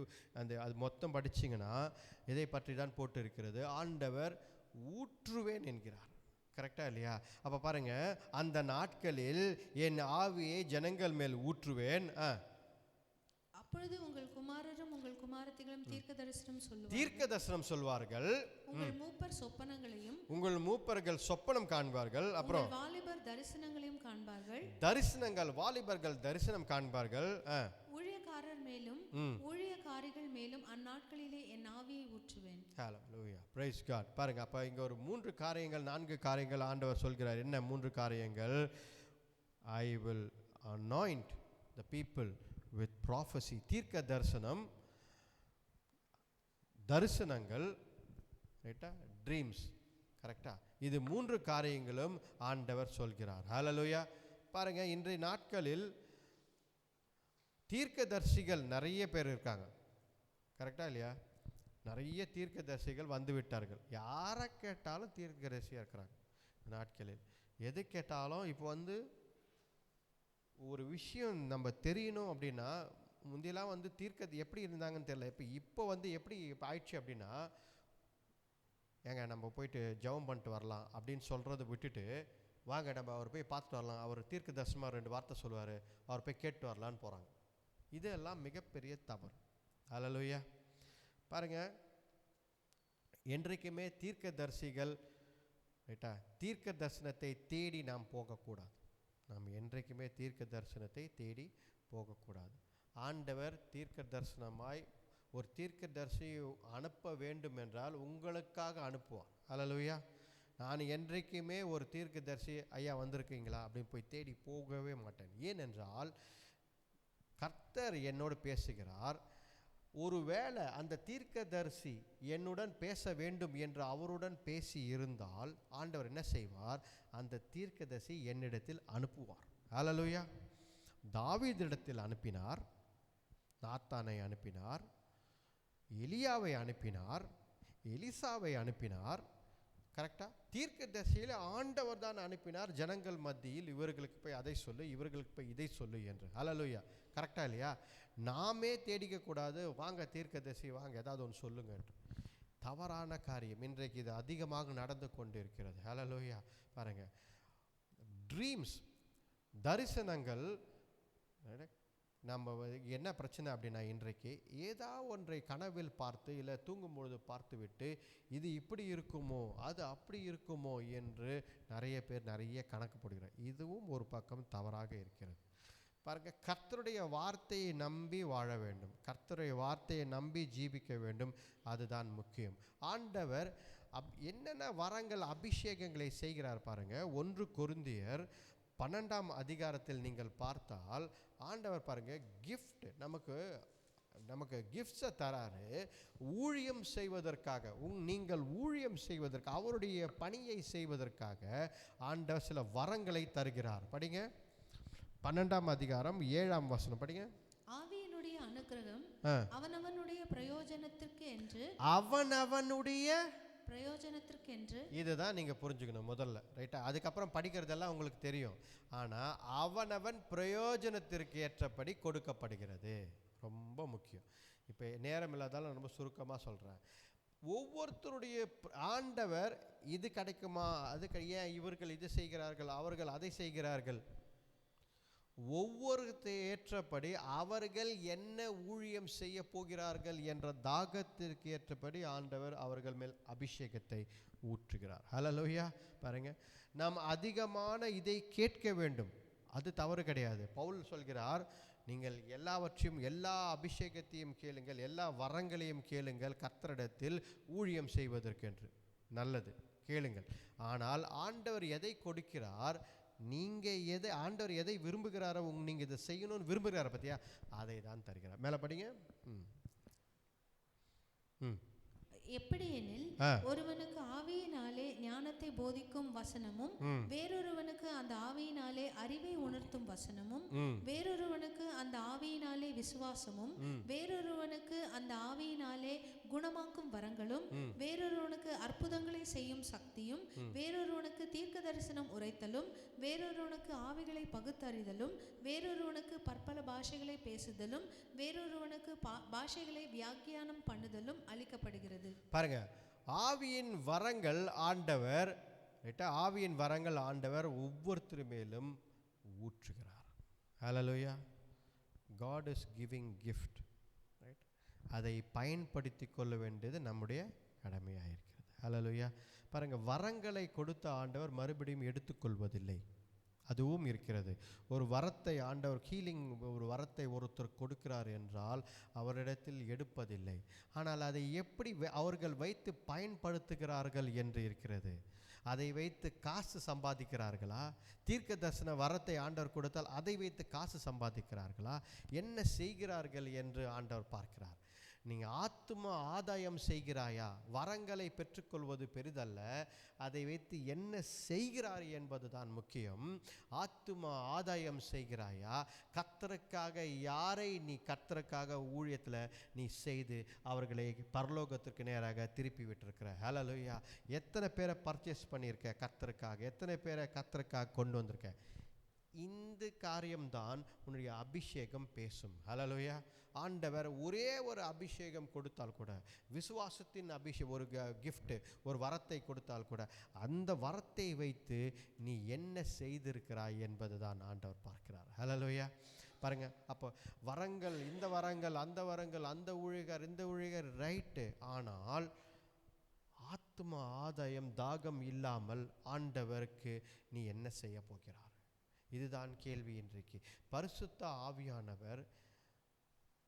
அது மொத்தம் படிச்சிங்கன்னா இதை பற்றி தான் போட்டு இருக்கிறது. ஆண்டவர் ஊற்றுவேன் என்கிறார். கரெக்டா இல்லையா? அப்ப பாருங்க, அந்த நாட்களில் என் ஆவியை ஜனங்கள் மேல் ஊற்றுவேன். அப்பொழுது உங்கள் குமாரரும் உங்கள் குமாரத்திகளும் தீர்க்க தரிசனம் சொல்வார்கள். உங்கள் மூப்பர் சொப்பனங்களையும் உங்கள் மூப்பர்கள் சொப்பனம் காண்பார்கள். அப்புறம் வாலிபர் தரிசனங்களையும் காண்பார்கள். வாலிபர்கள் தரிசனம் காண்பார்கள். ஊழியக்காரர் மேலும் ஊழியக்காரிகள் மேலும் அந்நாட்களிலே என் ஆவியை ஊற்றுவேன். ஹல்லேலூயா. Praise God. பாருங்க, அப்ப இங்க ஒரு 3 காரியங்கள் 4 காரியங்கள் ஆண்டவர் சொல்கிறார். என்ன 3 காரியங்கள்? I will anoint the people with prophecy. தீர்க்க தரிசனங்கள், ரைட்டா, ட்ரீம்ஸ். கரெக்டா? இது 3 காரியங்களும் ஆண்டவர் சொல்கிறார். ஹல்லேலூயா. பாருங்க, இன்றைய நாட்களில் தீர்க்கதரிசிகள் நிறைய பேர் இருக்காங்க. கரெக்டா இல்லையா? நிறைய தீர்க்கதரிசிகள் வந்து விட்டார்கள். யாரை கேட்டாலும் தீர்க்கதரிசியாக இருக்கிறாங்க நாட்களில். எது கேட்டாலும் இப்போ ஒரு விஷயம் நம்ம தெரியணும் அப்படின்னா, முந்தியெல்லாம் தீர்க்கது எப்படி இருந்தாங்கன்னு தெரியல. இப்போ எப்படி ஆயிடுச்சு அப்படின்னா, ஏங்க நம்ம போயிட்டு ஜெபம் பண்ணிட்டு வரலாம் அப்படின்னு சொல்கிறத விட்டுட்டு, வாங்க நம்ம அவர் போய் பார்த்துட்டு வரலாம், அவர் தீர்க்க தரிசனமாக 2 வார்த்தை சொல்லுவார், அவர் போய் கேட்டு வரலான்னு போகிறாங்க. இதெல்லாம் மிகப்பெரிய தவறு. ஹல்லேலூயா. பாருங்க, என்றைக்குமே தீர்க்கதரிசிகள், ரைட்டா, தீர்க்க தரிசனத்தை தேடி நாம் போகக்கூடாது. நாம் என்றைக்குமே தீர்க்க தரிசனத்தை தேடி போகக்கூடாது. ஆண்டவர் தீர்க்க தரிசனமாய் ஒரு தீர்க்கதரிசியை அனுப்ப வேண்டும் என்றால் உங்களுக்காக அனுப்புவார். ஹல்லேலூயா. நான் என்றைக்குமே ஒரு தீர்க்கதரிசி ஐயா வந்திருக்கீங்களா அப்படின்னு போய் தேடி போகவே மாட்டேன். ஏனென்றால் கர்த்தர் என்னோடு பேசுகிறார். ஒருவேளை அந்த தீர்க்கதரிசி என்னுடன் பேச வேண்டும் என்று அவருடன் பேசி இருந்தால் ஆண்டவர் என்ன செய்வார்? அந்த தீர்க்கதரிசி என்னிடத்தில் அனுப்புவார். ஹல்லேலூயா. தாவீதிடத்தில் அனுப்பினார், நாத்தானை அனுப்பினார், எலியாவை அனுப்பினார், எலிசாவை அனுப்பினார். கரெக்டா? தீர்க்கதரிசியில் ஆண்டவர் தான் அனுப்பினார். ஜனங்கள் மத்தியில் இவர்களுக்கு போய் அதை சொல்லு, இவர்களுக்கு போய் இதை சொல்லு என்று. ஹல்லேலூயா. கரெக்டா இல்லையா? நாமே தேடிக்க கூடாது, வாங்க தீர்க்கதரிசி வாங்க ஏதாவது ஒன்று சொல்லுங்க என்று. தவறான காரியம். இன்றைக்கு இது அதிகமாக நடந்து கொண்டு இருக்கிறது. ஹல்லேலூயா. பாருங்க, ட்ரீம்ஸ், தரிசனங்கள். நம்ம என்ன பிரச்சனை அப்படின்னா, இன்றைக்கு ஏதாவது ஒன்றை கனவில் பார்த்து இல்லை தூங்கும்பொழுது பார்த்து விட்டு இது இப்படி இருக்குமோ அது அப்படி இருக்குமோ என்று நிறைய பேர் நிறைய கணக்கு போடுகிறார். இதுவும் ஒரு பக்கம் தவறாக இருக்கிறது. பாருங்க, கர்த்தருடைய வார்த்தையை நம்பி வாழ வேண்டும், கர்த்தருடைய வார்த்தையை நம்பி ஜீவிக்க வேண்டும். அதுதான் முக்கியம். ஆண்டவர் என்னென்ன வரங்கள் அபிஷேகங்களை செய்கிறார் பாருங்க. 1 கொரிந்தியர் 12ஆம் அதிகாரத்தில் நீங்கள் பார்த்தால் ஆண்டவர் பாருங்க கிஃப்ட் நமக்கு கிஃப்ட்ஸை தராரு. ஊழியம் செய்வதற்காக, நீங்கள் ஊழியம் செய்வதற்கு, அவருடைய பணியை செய்வதற்காக ஆண்டவர் சில வரங்களை தருகிறார். படிங்க 12ஆம் அதிகாரம் 7ஆம் வசனம் படிங்க. ஆவியினுடைய அனுக்கிரகம் அவனவனுடைய பிரயோஜனத்திற்கென்று இதுதான் நீங்க புரிஞ்சுக்கணும் முதல்ல, ரைட்டா? அதுக்கப்புறம் படிக்கிறதெல்லாம் உங்களுக்கு தெரியும். ஆனா அவனவன் பிரயோஜனத்திற்கு ஏற்றபடி கொடுக்கப்படுகிறது. ரொம்ப முக்கியம். இப்போ நேரம் இல்லாதாலும் ரொம்ப சுருக்கமாக சொல்கிறேன். ஒவ்வொருத்தருடைய ஆண்டவர் இது கிடைக்குமா, அது ஏன் இவர்கள் இது செய்கிறார்கள், அவர்கள் அதை செய்கிறார்கள், ஒவ்வொருத்தை ஏற்றபடி அவர்கள் என்ன ஊழியம் செய்ய போகிறார்கள் என்ற தாகத்திற்கு ஏற்றபடி ஆண்டவர் அவர்கள் மேல் அபிஷேகத்தை ஊற்றுகிறார். ஹல்லேலூயா. பாருங்க, நாம் அதிகமான இதை கேட்க வேண்டும், அது தவறு கிடையாது. பவுல் சொல்கிறார், நீங்கள் எல்லாவற்றையும், எல்லா அபிஷேகத்தையும் கேளுங்கள், எல்லா வரங்களையும் கேளுங்கள் கர்த்தரிடத்தில் ஊழியம் செய்வதற்கென்று. நல்லது, கேளுங்கள். ஆனால் ஆண்டவர் எதை கொடுக்கிறார், ஆண்டவர் எதை விரும்புகிறாரோ, நீங்கள் இதை செய்யணும்னு விரும்புகிறார பத்தியா, அதை தான் தருகிறார். மேலே படிங்க. எப்படியெனில் ஒருவனுக்கு ஆவியினாலே ஞானத்தை போதிக்கும் வசனமும், வேறொருவனுக்கு அந்த ஆவியினாலே அறிவை உணர்த்தும் வசனமும், வேறொருவனுக்கு அந்த ஆவியினாலே விசுவாசமும், வேறொருவனுக்கு அந்த ஆவியினாலே குணமாக்கும் வரங்களும், வேறொருவனுக்கு அற்புதங்களை செய்யும் சக்தியும், வேறொருவனுக்கு தீர்க்க தரிசனம் உரைத்தலும், வேறொருவனுக்கு ஆவிகளை பகுத்தறிதலும், வேறொருவனுக்கு பற்பல பாஷைகளை பேசுதலும், வேறொருவனுக்கு பாஷைகளை வியாக்கியானம் பண்ணுதலும் அளிக்கப்படுகிறது. பாருங்க, ஆவியின் வரங்கள் ஆண்டவர், ஆவியின் வரங்கள் ஆண்டவர் ஒவ்வொருத்தர் மேலும் ஊற்றுகிறார். ஹல்லேலூயா. God is giving gift, right? அதை பயன்படுத்தி கொள்ள வேண்டியது நம்முடைய கடமையாக இருக்கிறது. ஹல்லேலூயா. பாருங்க, வரங்களை கொடுத்த ஆண்டவர் மறுபடியும் எடுத்துக்கொள்வதில்லை, அதுவும் இருக்கிறது. ஒரு வரத்தை ஆண்டவர், ஹீலிங் ஒரு வரத்தை ஒருத்தர் கொடுக்கிறார் என்றால் அவரிடத்தில் எடுப்பதில்லை. ஆனால் அதை எப்படி அவர்கள் வைத்து பயன்படுத்துகிறார்கள் என்று இருக்கிறது. அதை வைத்து காசு சம்பாதிக்கிறார்களா? தீர்க்க தரிசன வரத்தை ஆண்டவர் கொடுத்தால் அதை வைத்து காசு சம்பாதிக்கிறார்களா? என்ன செய்கிறார்கள் என்று ஆண்டவர் பார்க்கிறார். நீங்கள் ஆத்தும ஆதாயம் செய்கிறாயா? வரங்களை பெற்றுக்கொள்வது பெரிதல்ல, அதை வைத்து என்ன செய்கிறார் என்பது தான் முக்கியம். ஆத்தும ஆதாயம் செய்கிறாயா? கர்த்தருக்காக யாரை நீ கர்த்தருக்காக ஊழியத்தில் நீ செய்து அவர்களை பரலோகத்திற்கு நேராக திருப்பி விட்டுருக்கிற? ஹல்லேலூயா. எத்தனை பேரை பர்ச்சேஸ் பண்ணியிருக்க கர்த்தருக்காக? எத்தனை பேரை கர்த்தருக்காக கொண்டு வந்திருக்க? இந்த காரியம்தான் உன்னுடைய அபிஷேகம் பேசும். ஹல்லேலூயா. ஆண்டவர் ஒரே ஒரு அபிஷேகம் கொடுத்தால் கூட, விசுவாசத்தின் அபிஷேகம், ஒரு கிஃப்ட், ஒரு வரத்தை கொடுத்தால் கூட, அந்த வரத்தை வைத்து நீ என்ன செய்திருக்கிறாய் என்பது தான் ஆண்டவர் பார்க்கிறார். ஹல்லேலூயா. பாருங்க, அப்போ வரங்கள், இந்த வரங்கள், அந்த வரங்கள், அந்த ஊழியர், இந்த ஊழியர், ரைட்டு. ஆனால் ஆத்ம ஆதாயம், தாகம் இல்லாமல் ஆண்டவருக்கு நீ என்ன செய்ய போகிறார்? இதுதான் கேள்வி இன்றைக்கு. பரிசுத்த ஆவியானவர்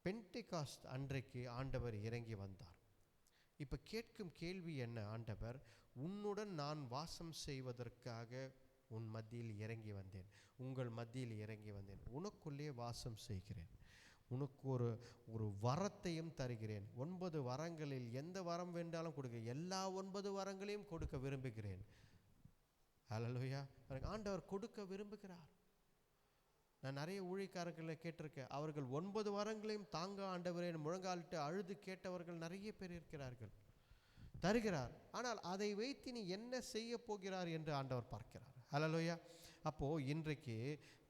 பென்டெகாஸ்ட் அன்றைக்கு ஆண்டவர் இறங்கி வந்தார். இப்போ கேட்கும் கேள்வி என்ன? ஆண்டவர், உன்னுடன் நான் வாசம் செய்வதற்காக உன் மத்தியில் இறங்கி வந்தேன், உங்கள் மத்தியில் இறங்கி வந்தேன், உனக்குள்ளே வாசம் செய்கிறேன், உனக்கு ஒரு வரத்தையும் தருகிறேன். 9 வரங்களில் எந்த வரம் வேண்டாலும் கொடுக்க, எல்லா 9 வரங்களையும் கொடுக்க விரும்புகிறேன். ஹல்லேலூயா. ஆண்டவர் கொடுக்க விரும்புகிறார். நான் நிறைய ஊழியக்காரர்களை கேட்டிருக்கேன், அவர்கள் 9 வரங்களையும் தாங்க ஆண்டவரே முழங்காலிட்டு அழுது கேட்டவர்கள் நிறைய பேர் இருக்கிறார்கள். தருகிறார், ஆனால் அதை வைத்து நீ என்ன செய்ய போகிறார் என்று ஆண்டவர் பார்க்கிறார். ஹல்லேலூயா. அப்போது இன்றைக்கு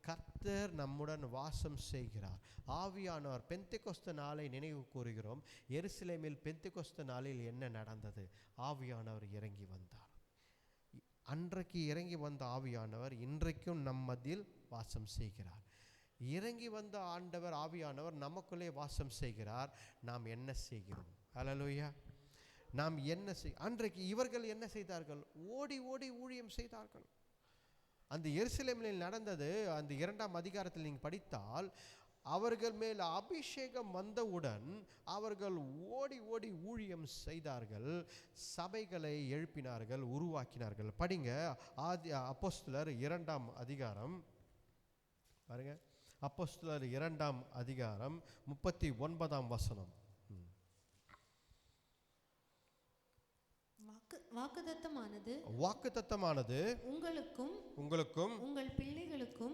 கர்த்தர் நம்முடன் வாசம் செய்கிறார். ஆவியானவர், பெந்தெகோஸ்து நாளை நினைவு கூறுகிறோம். எருசலேமில் பெந்தெகோஸ்து நாளில் என்ன நடந்தது? ஆவியானவர் இறங்கி வந்தார். அன்றைக்கு இறங்கி வந்த ஆவியானவர் இன்றைக்கும் நம் மத்தியில் வாசம் செய்கிறார். இறங்கி வந்த ஆண்டவர், ஆவியானவர் நமக்குள்ளே வாசம் செய்கிறார். நாம் என்ன செய்கிறோம்? ஹல்லேலூயா. நாம் என்ன அன்றைக்கு இவர்கள் என்ன செய்தார்கள்? ஓடி ஓடி ஊழியம் செய்தார்கள். அந்த எருசலேமில் நடந்தது, அந்த 2ஆம் அதிகாரத்தில் நீங்கள் படித்தால், அவர்கள் மேல் அபிஷேகம் வந்தவுடன் அவர்கள் ஓடி ஓடி ஊழியம் செய்தார்கள், சபைகளை எழுப்பினார்கள், உருவாக்கினார்கள். படிங்க அப்போஸ்தலர் 2ஆம் அதிகாரம் பாருங்க, அப்போஸ்தலர் 2ஆம் அதிகாரம் 39ஆம் வசனம். வாக்குத்தத்தமானது உங்களுக்கும் உங்கள் பிள்ளைகளுக்கும்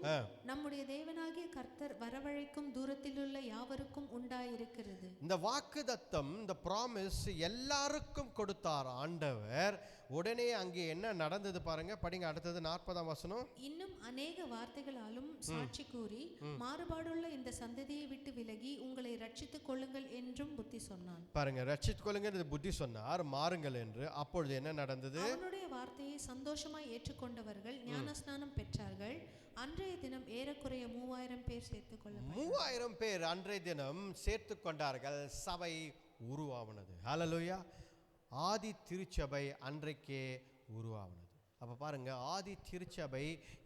நம்முடைய தேவனாகிய கர்த்தர் வரவழைக்கும் தூரத்திலுள்ள யாவருக்கும் உண்டாயிருக்கிறது. இந்த வாக்குத்தத்தம், இந்த ப்ராமிஸ் எல்லாருக்கும் கொடுத்தார் ஆண்டவர். உடனே அங்கே என்ன நடந்தது பாருங்க, படிங்க அடுத்தது 40ஆம் வசனம். இன்னும் அநேக வார்த்தைகளாலும் சாட்சி கூறி மாறுபாடுள்ள இந்த சந்ததியை விட்டு விலகி உங்களை ரட்சித்துக் கொள்ளுங்கள் என்றும் புத்தி சொன்னான். பாருங்க, ரட்சித்துக் கொள்ளுங்கள் என்று புத்தி சொன்னார், மாறுங்கள் என்று. அப்பொழுது என்ன நடந்தது? அவனுடைய வார்த்தையை சந்தோஷமாய் ஏற்றுக்கொண்டவர்கள் ஞானஸ்நானம் பெற்றார்கள். அன்றைய தினம் ஏறக்குறைய 3000 பேர் சேர்த்துக் கொள்ள 3000 பேர் அன்றைய தினம் சேர்த்துக் கொண்டார்கள். சபை உருவானது. ஹல்லேலூயா. ஆதி திருச்சபை அன்றைக்கே உருவானது. அப்ப பாருங்க, ஆதி திருச்சபை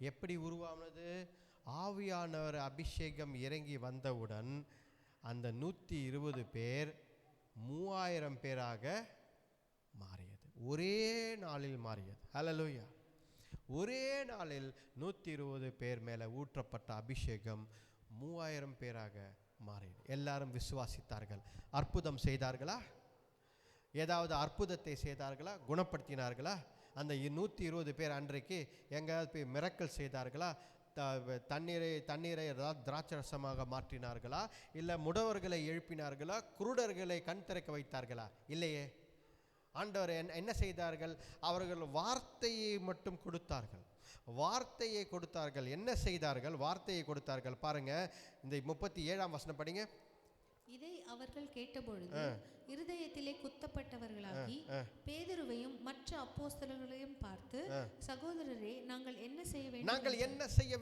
எப்படி உருவானது? ஆவியானவர் அபிஷேகம் இறங்கி வந்தவுடன் அந்த 120 பேர் 3000 பேராக மாறியது. ஒரே நாளில் மாறியது. ஹல்லேலூயா. ஒரே நாளில் 120 பேர் மேலே ஊற்றப்பட்ட அபிஷேகம் 3000 பேராக மாறியது. எல்லாரும் விசுவாசித்தார்கள். அற்புதம் செய்தார்களா? ஏதாவது அற்புதத்தை செய்தார்களா? குணப்படுத்தினார்களா? அந்த 120 பேர் அன்றைக்கு எங்கேயாவது போய் மிரக்கல் செய்தார்களா? தண்ணீரை திராட்சரசமாக மாற்றினார்களா? இல்லை முடவர்களை எழுப்பினார்களா? குருடர்களை கண் திறக்க வைத்தார்களா? இல்லையே. ஆண்டவர் என்ன செய்தார்கள்? அவர்கள் வார்த்தையை மட்டும் கொடுத்தார்கள். வார்த்தையை கொடுத்தார்கள். என்ன செய்தார்கள்? வார்த்தையை கொடுத்தார்கள். பாருங்க, இந்த 37ஆம் வசனம் படிங்க. இதை அவர்கள் கேட்டபொழுது இருதயத்திலே குத்தப்பட்டவர்களாகி பேதுருவையும் மற்ற அப்போஸ்தலர்களையும் பார்த்து, சகோதரரே, நாங்கள் என்ன செய்ய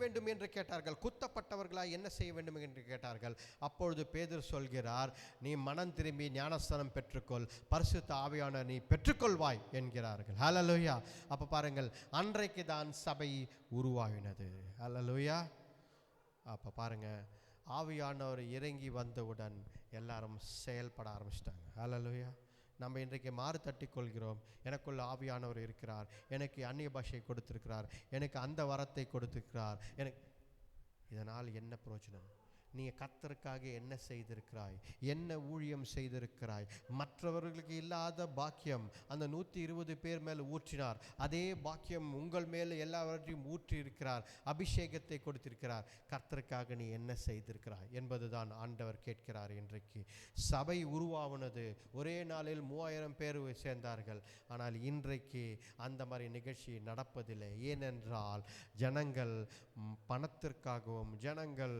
வேண்டும் என்று கேட்டார்கள். குத்தப்பட்டவர்களாய் என்ன செய்ய வேண்டும் என்று கேட்டார்கள். அப்பொழுது பேதுரு சொல்கிறார், நீ மனம் திரும்பி ஞானஸ்நானம் பெற்றுக்கொள், பரிசுத்த ஆவியானவரை நீ பெற்றுக்கொள்வாய் என்கிறார்கள். ஹல்லேலூயா. அப்ப பாருங்கள், அன்றைக்கு தான் சபை உருவாகினது. ஹல்லேலூயா. அப்ப பாருங்க, ஆவியானவர் இறங்கி வந்தவுடன் எல்லாரும் செயல்பட ஆரம்பிச்சிட்டாங்க. ஹல்லேலூயா. நம்ம இன்றைக்கு மாறு தட்டி கொள்கிறோம். எனக்குள்ள ஆவியானவர் இருக்கிறார், எனக்கு அந்நிய பாஷை கொடுத்திருக்கிறார், எனக்கு அந்த வரத்தை கொடுத்திருக்கிறார். இதனால் என்ன பிரயோஜனம்? நீ கர்த்தருக்காக என்ன செய்திருக்கிறாய்? என்ன ஊழியம் செய்திருக்கிறாய்? மற்றவர்களுக்கு இல்லாத பாக்கியம் அந்த 120 பேர் மேல் ஊற்றினார். அதே பாக்கியம் உங்கள் மேல் எல்லாவற்றையும் ஊற்றி இருக்கிறார். அபிஷேகத்தை கொடுத்திருக்கிறார். கர்த்தருக்காக நீ என்ன செய்திருக்கிறாய் என்பதுதான் ஆண்டவர் கேட்கிறார். இன்றைக்கு சபை உருவானது. ஒரே நாளில் 3000 பேர் சேர்ந்தார்கள். ஆனால் இன்றைக்கு அந்த மாதிரி நிகழ்ச்சி நடப்பதில்லை. ஏனென்றால் ஜனங்கள் பணத்திற்காகவும் ஜனங்கள்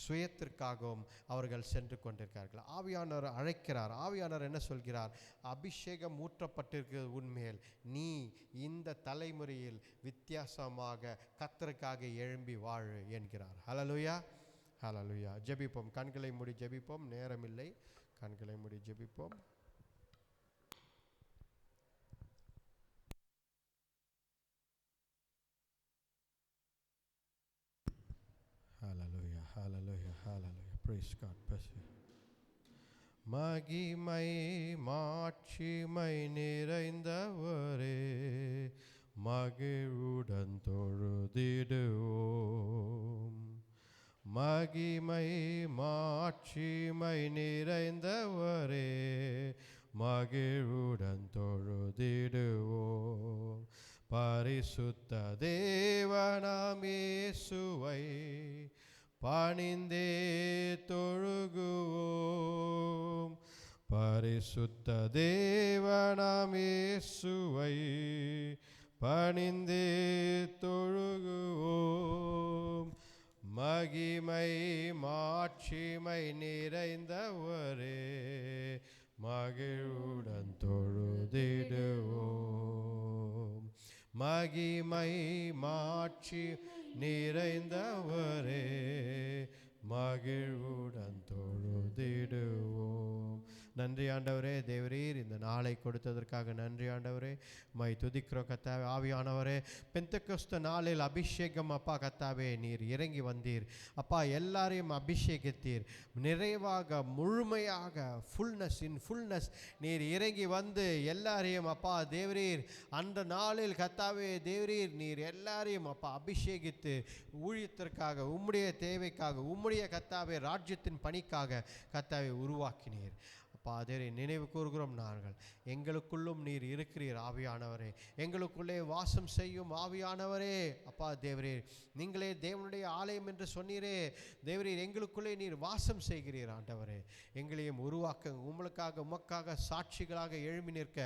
சுயத்திற்காகவும் அவர்கள் சென்று கொண்டிருக்கிறார்கள். ஆவியானவர் அழைக்கிறார். ஆவியானவர் என்ன சொல்கிறார்? அபிஷேகம் ஊற்றப்பட்டிருக்கிறது உன்மேல். நீ இந்த தலைமுறையில் வித்தியாசமாக கர்த்தருக்காக எழும்பி வாழு என்கிறார். ஹல்லேலூயா. ஹல்லேலூயா. ஜெபிப்போம். கண்களை மூடி ஜெபிப்போம். நேரமில்லை. கண்களை மூடி ஜெபிப்போம். Hallelujah, hallelujah, hallelujah. Praise God. Bless you. மகிமை மாட்சிமை நிறைந்தவரே, மகிழ்வுடன் தொழுதிடுவோம். மகிமை மாட்சிமை நிறைந்தவரே, மகிழ்வுடன் தொழுதிடுவோம். பரிசுத்த தேவனாம் இயேசுவை பணிந்தே தொழுகுவோம். பரிசுத்த தேவனாம் இயேசுவை பணிந்தே தொழுகுவோம். மகிமை மாட்சிமை நிறைந்தவரே, மகிழ்வுடன் தொழுதிடுவோம். மகிமை மாட்சி நிறைந்தவரே, மகிழ்வுடன் தொழுதிடுவோம். நன்றி ஆண்டவரே. தேவரீர் இந்த நாளை கொடுத்ததற்காக நன்றி ஆண்டவரே. மை துதிக்கிறோம் கத்தாவே. ஆவியானவரே, பெந்தெக்கோஸ்து நாளில் அபிஷேகம் அப்பா கத்தாவே நீர் இறங்கி வந்தீர் அப்பா. எல்லாரையும் அபிஷேகித்தீர் நிறைவாக முழுமையாக ஃபுல்னஸ் நீர் இறங்கி வந்து எல்லாரையும் அப்பா தேவரீர் அந்த நாளில் கத்தாவே தேவரீர் நீர் எல்லாரையும் அப்பா அபிஷேகித்து ஊழியத்திற்காக உம்முடைய தேவைக்காக உம்முடைய கத்தாவே ராஜ்யத்தின் பணிக்காக கத்தாவை உருவாக்கினீர் அப்பா. அதை நினைவு கூறுகிறோம் நாங்கள். எங்களுக்குள்ளும் நீர் இருக்கிறீர் ஆவியானவரே. எங்களுக்குள்ளே வாசம் செய்யும் ஆவியானவரே அப்பா தேவரீர். நீங்களே தேவனுடைய ஆலயம் என்று சொன்னீரே தேவரீர். எங்களுக்குள்ளே நீர் வாசம் செய்கிறீர் ஆண்டவரே. எங்களையும் உருவாக்க உங்களுக்காக உமக்காக சாட்சிகளாக எழும்பி நிற்க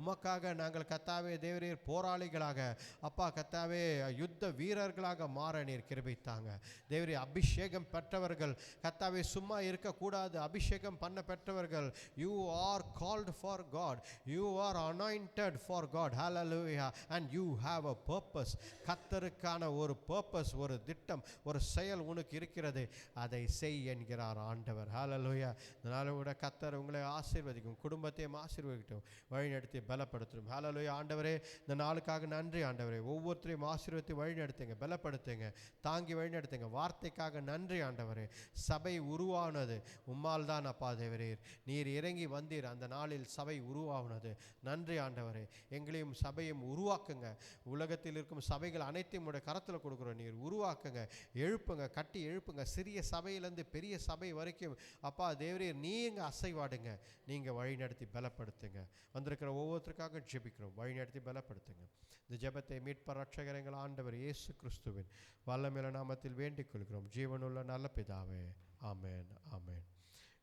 உமக்காக நாங்கள் கத்தாவே தேவரீர் போராளிகளாக அப்பா கத்தாவே யுத்த வீரர்களாக மாற நீர் கிருபைத்தாங்க தேவரீர். அபிஷேகம் பெற்றவர்கள் கத்தாவே சும்மா இருக்கக்கூடாது. அபிஷேகம் பண்ண பெற்றவர்கள். You are called for God. You are anointed for God. Hallelujah. And you have a purpose. கர்த்தருக்கான ஒரு purpose, ஒரு திட்டம், ஒரு செயல் உனக்கு இருக்கிறது. அதை செய் என்கிறார் ஆண்டவர். Hallelujah. அதனால கூட கர்த்தர் உங்களை ஆசீர்வதிக்கும், குடும்பத்தையும் ஆசீர்வதிக்கட்டும், வழிநடத்தி பலப்படுத்தும். Hallelujah. ஆண்டவரே, இந்த நாளுக்காக நன்றி ஆண்டவரே. ஒவ்வொருத்தரையும் ஆசீர்வதித்து வழிநடத்துங்க, பலப்படுத்துங்க, தாங்கி வழிநடத்துங்க. வார்த்தைக்காக நன்றி ஆண்டவரே. சபை உருவானது உம்மால் தான் அப்பா தேவரீர். நீர் இறங்கி வந்தீர். அந்த நாளில் சபை உருவானது. நன்றி ஆண்டவரே. எங்களையும் சபையும் உருவாக்குங்க. உலகத்தில் இருக்கும் சபைகள் அனைத்தையும் உடைய கரத்தில் கொடுக்குறோம். நீர் உருவாக்குங்க, எழுப்புங்க, கட்டி எழுப்புங்க. சிறிய சபையிலேருந்து பெரிய சபை வரைக்கும் அப்பா தேவரீர் நீங்கள் அசைவாடுங்க. நீங்கள் வழிநடத்தி பலப்படுத்துங்க. வந்திருக்கிற ஒவ்வொருத்தருக்காக ஜெபிக்கிறோம். வழிநடத்தி பலப்படுத்துங்க. இந்த ஜெபத்தை மீட்பர் ரட்சகர் எங்கள் ஆண்டவர் இயேசு கிறிஸ்துவின் வல்லமையுள்ள நாமத்தில் வேண்டிக் கொள்கிறோம். ஜீவனுள்ள நல்ல பிதாவே. ஆமென், ஆமென்.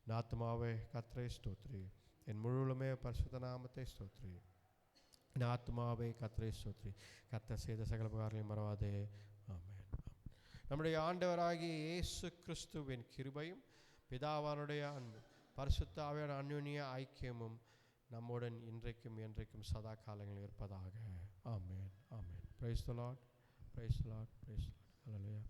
என் ஆத்துமாவே கர்த்தரை ஸ்தோத்திரி, என் முழுவலுமே பரிசுத்த நாமத்தை ஸ்தோத்திரி. என் ஆத்துமாவே கர்த்தரை ஸ்தோத்திரி, கர்த்தர் செய்த சகல உபகாரங்களையும் மறவாதே. ஆமென். நம்முடைய ஆண்டவராகிய இயேசு கிறிஸ்துவின் கிருபையும் பிதாவானுடைய அன்பும் பரிசுத்த ஆவியான அந்யோன்ய ஐக்கியமும் நம்முடன் இன்றைக்கும் என்றைக்கும் சதா காலங்களில் இருப்பதாக. ஆமென், ஆமென். Praise the Lord, praise the Lord, praise the Lord. Hallelujah.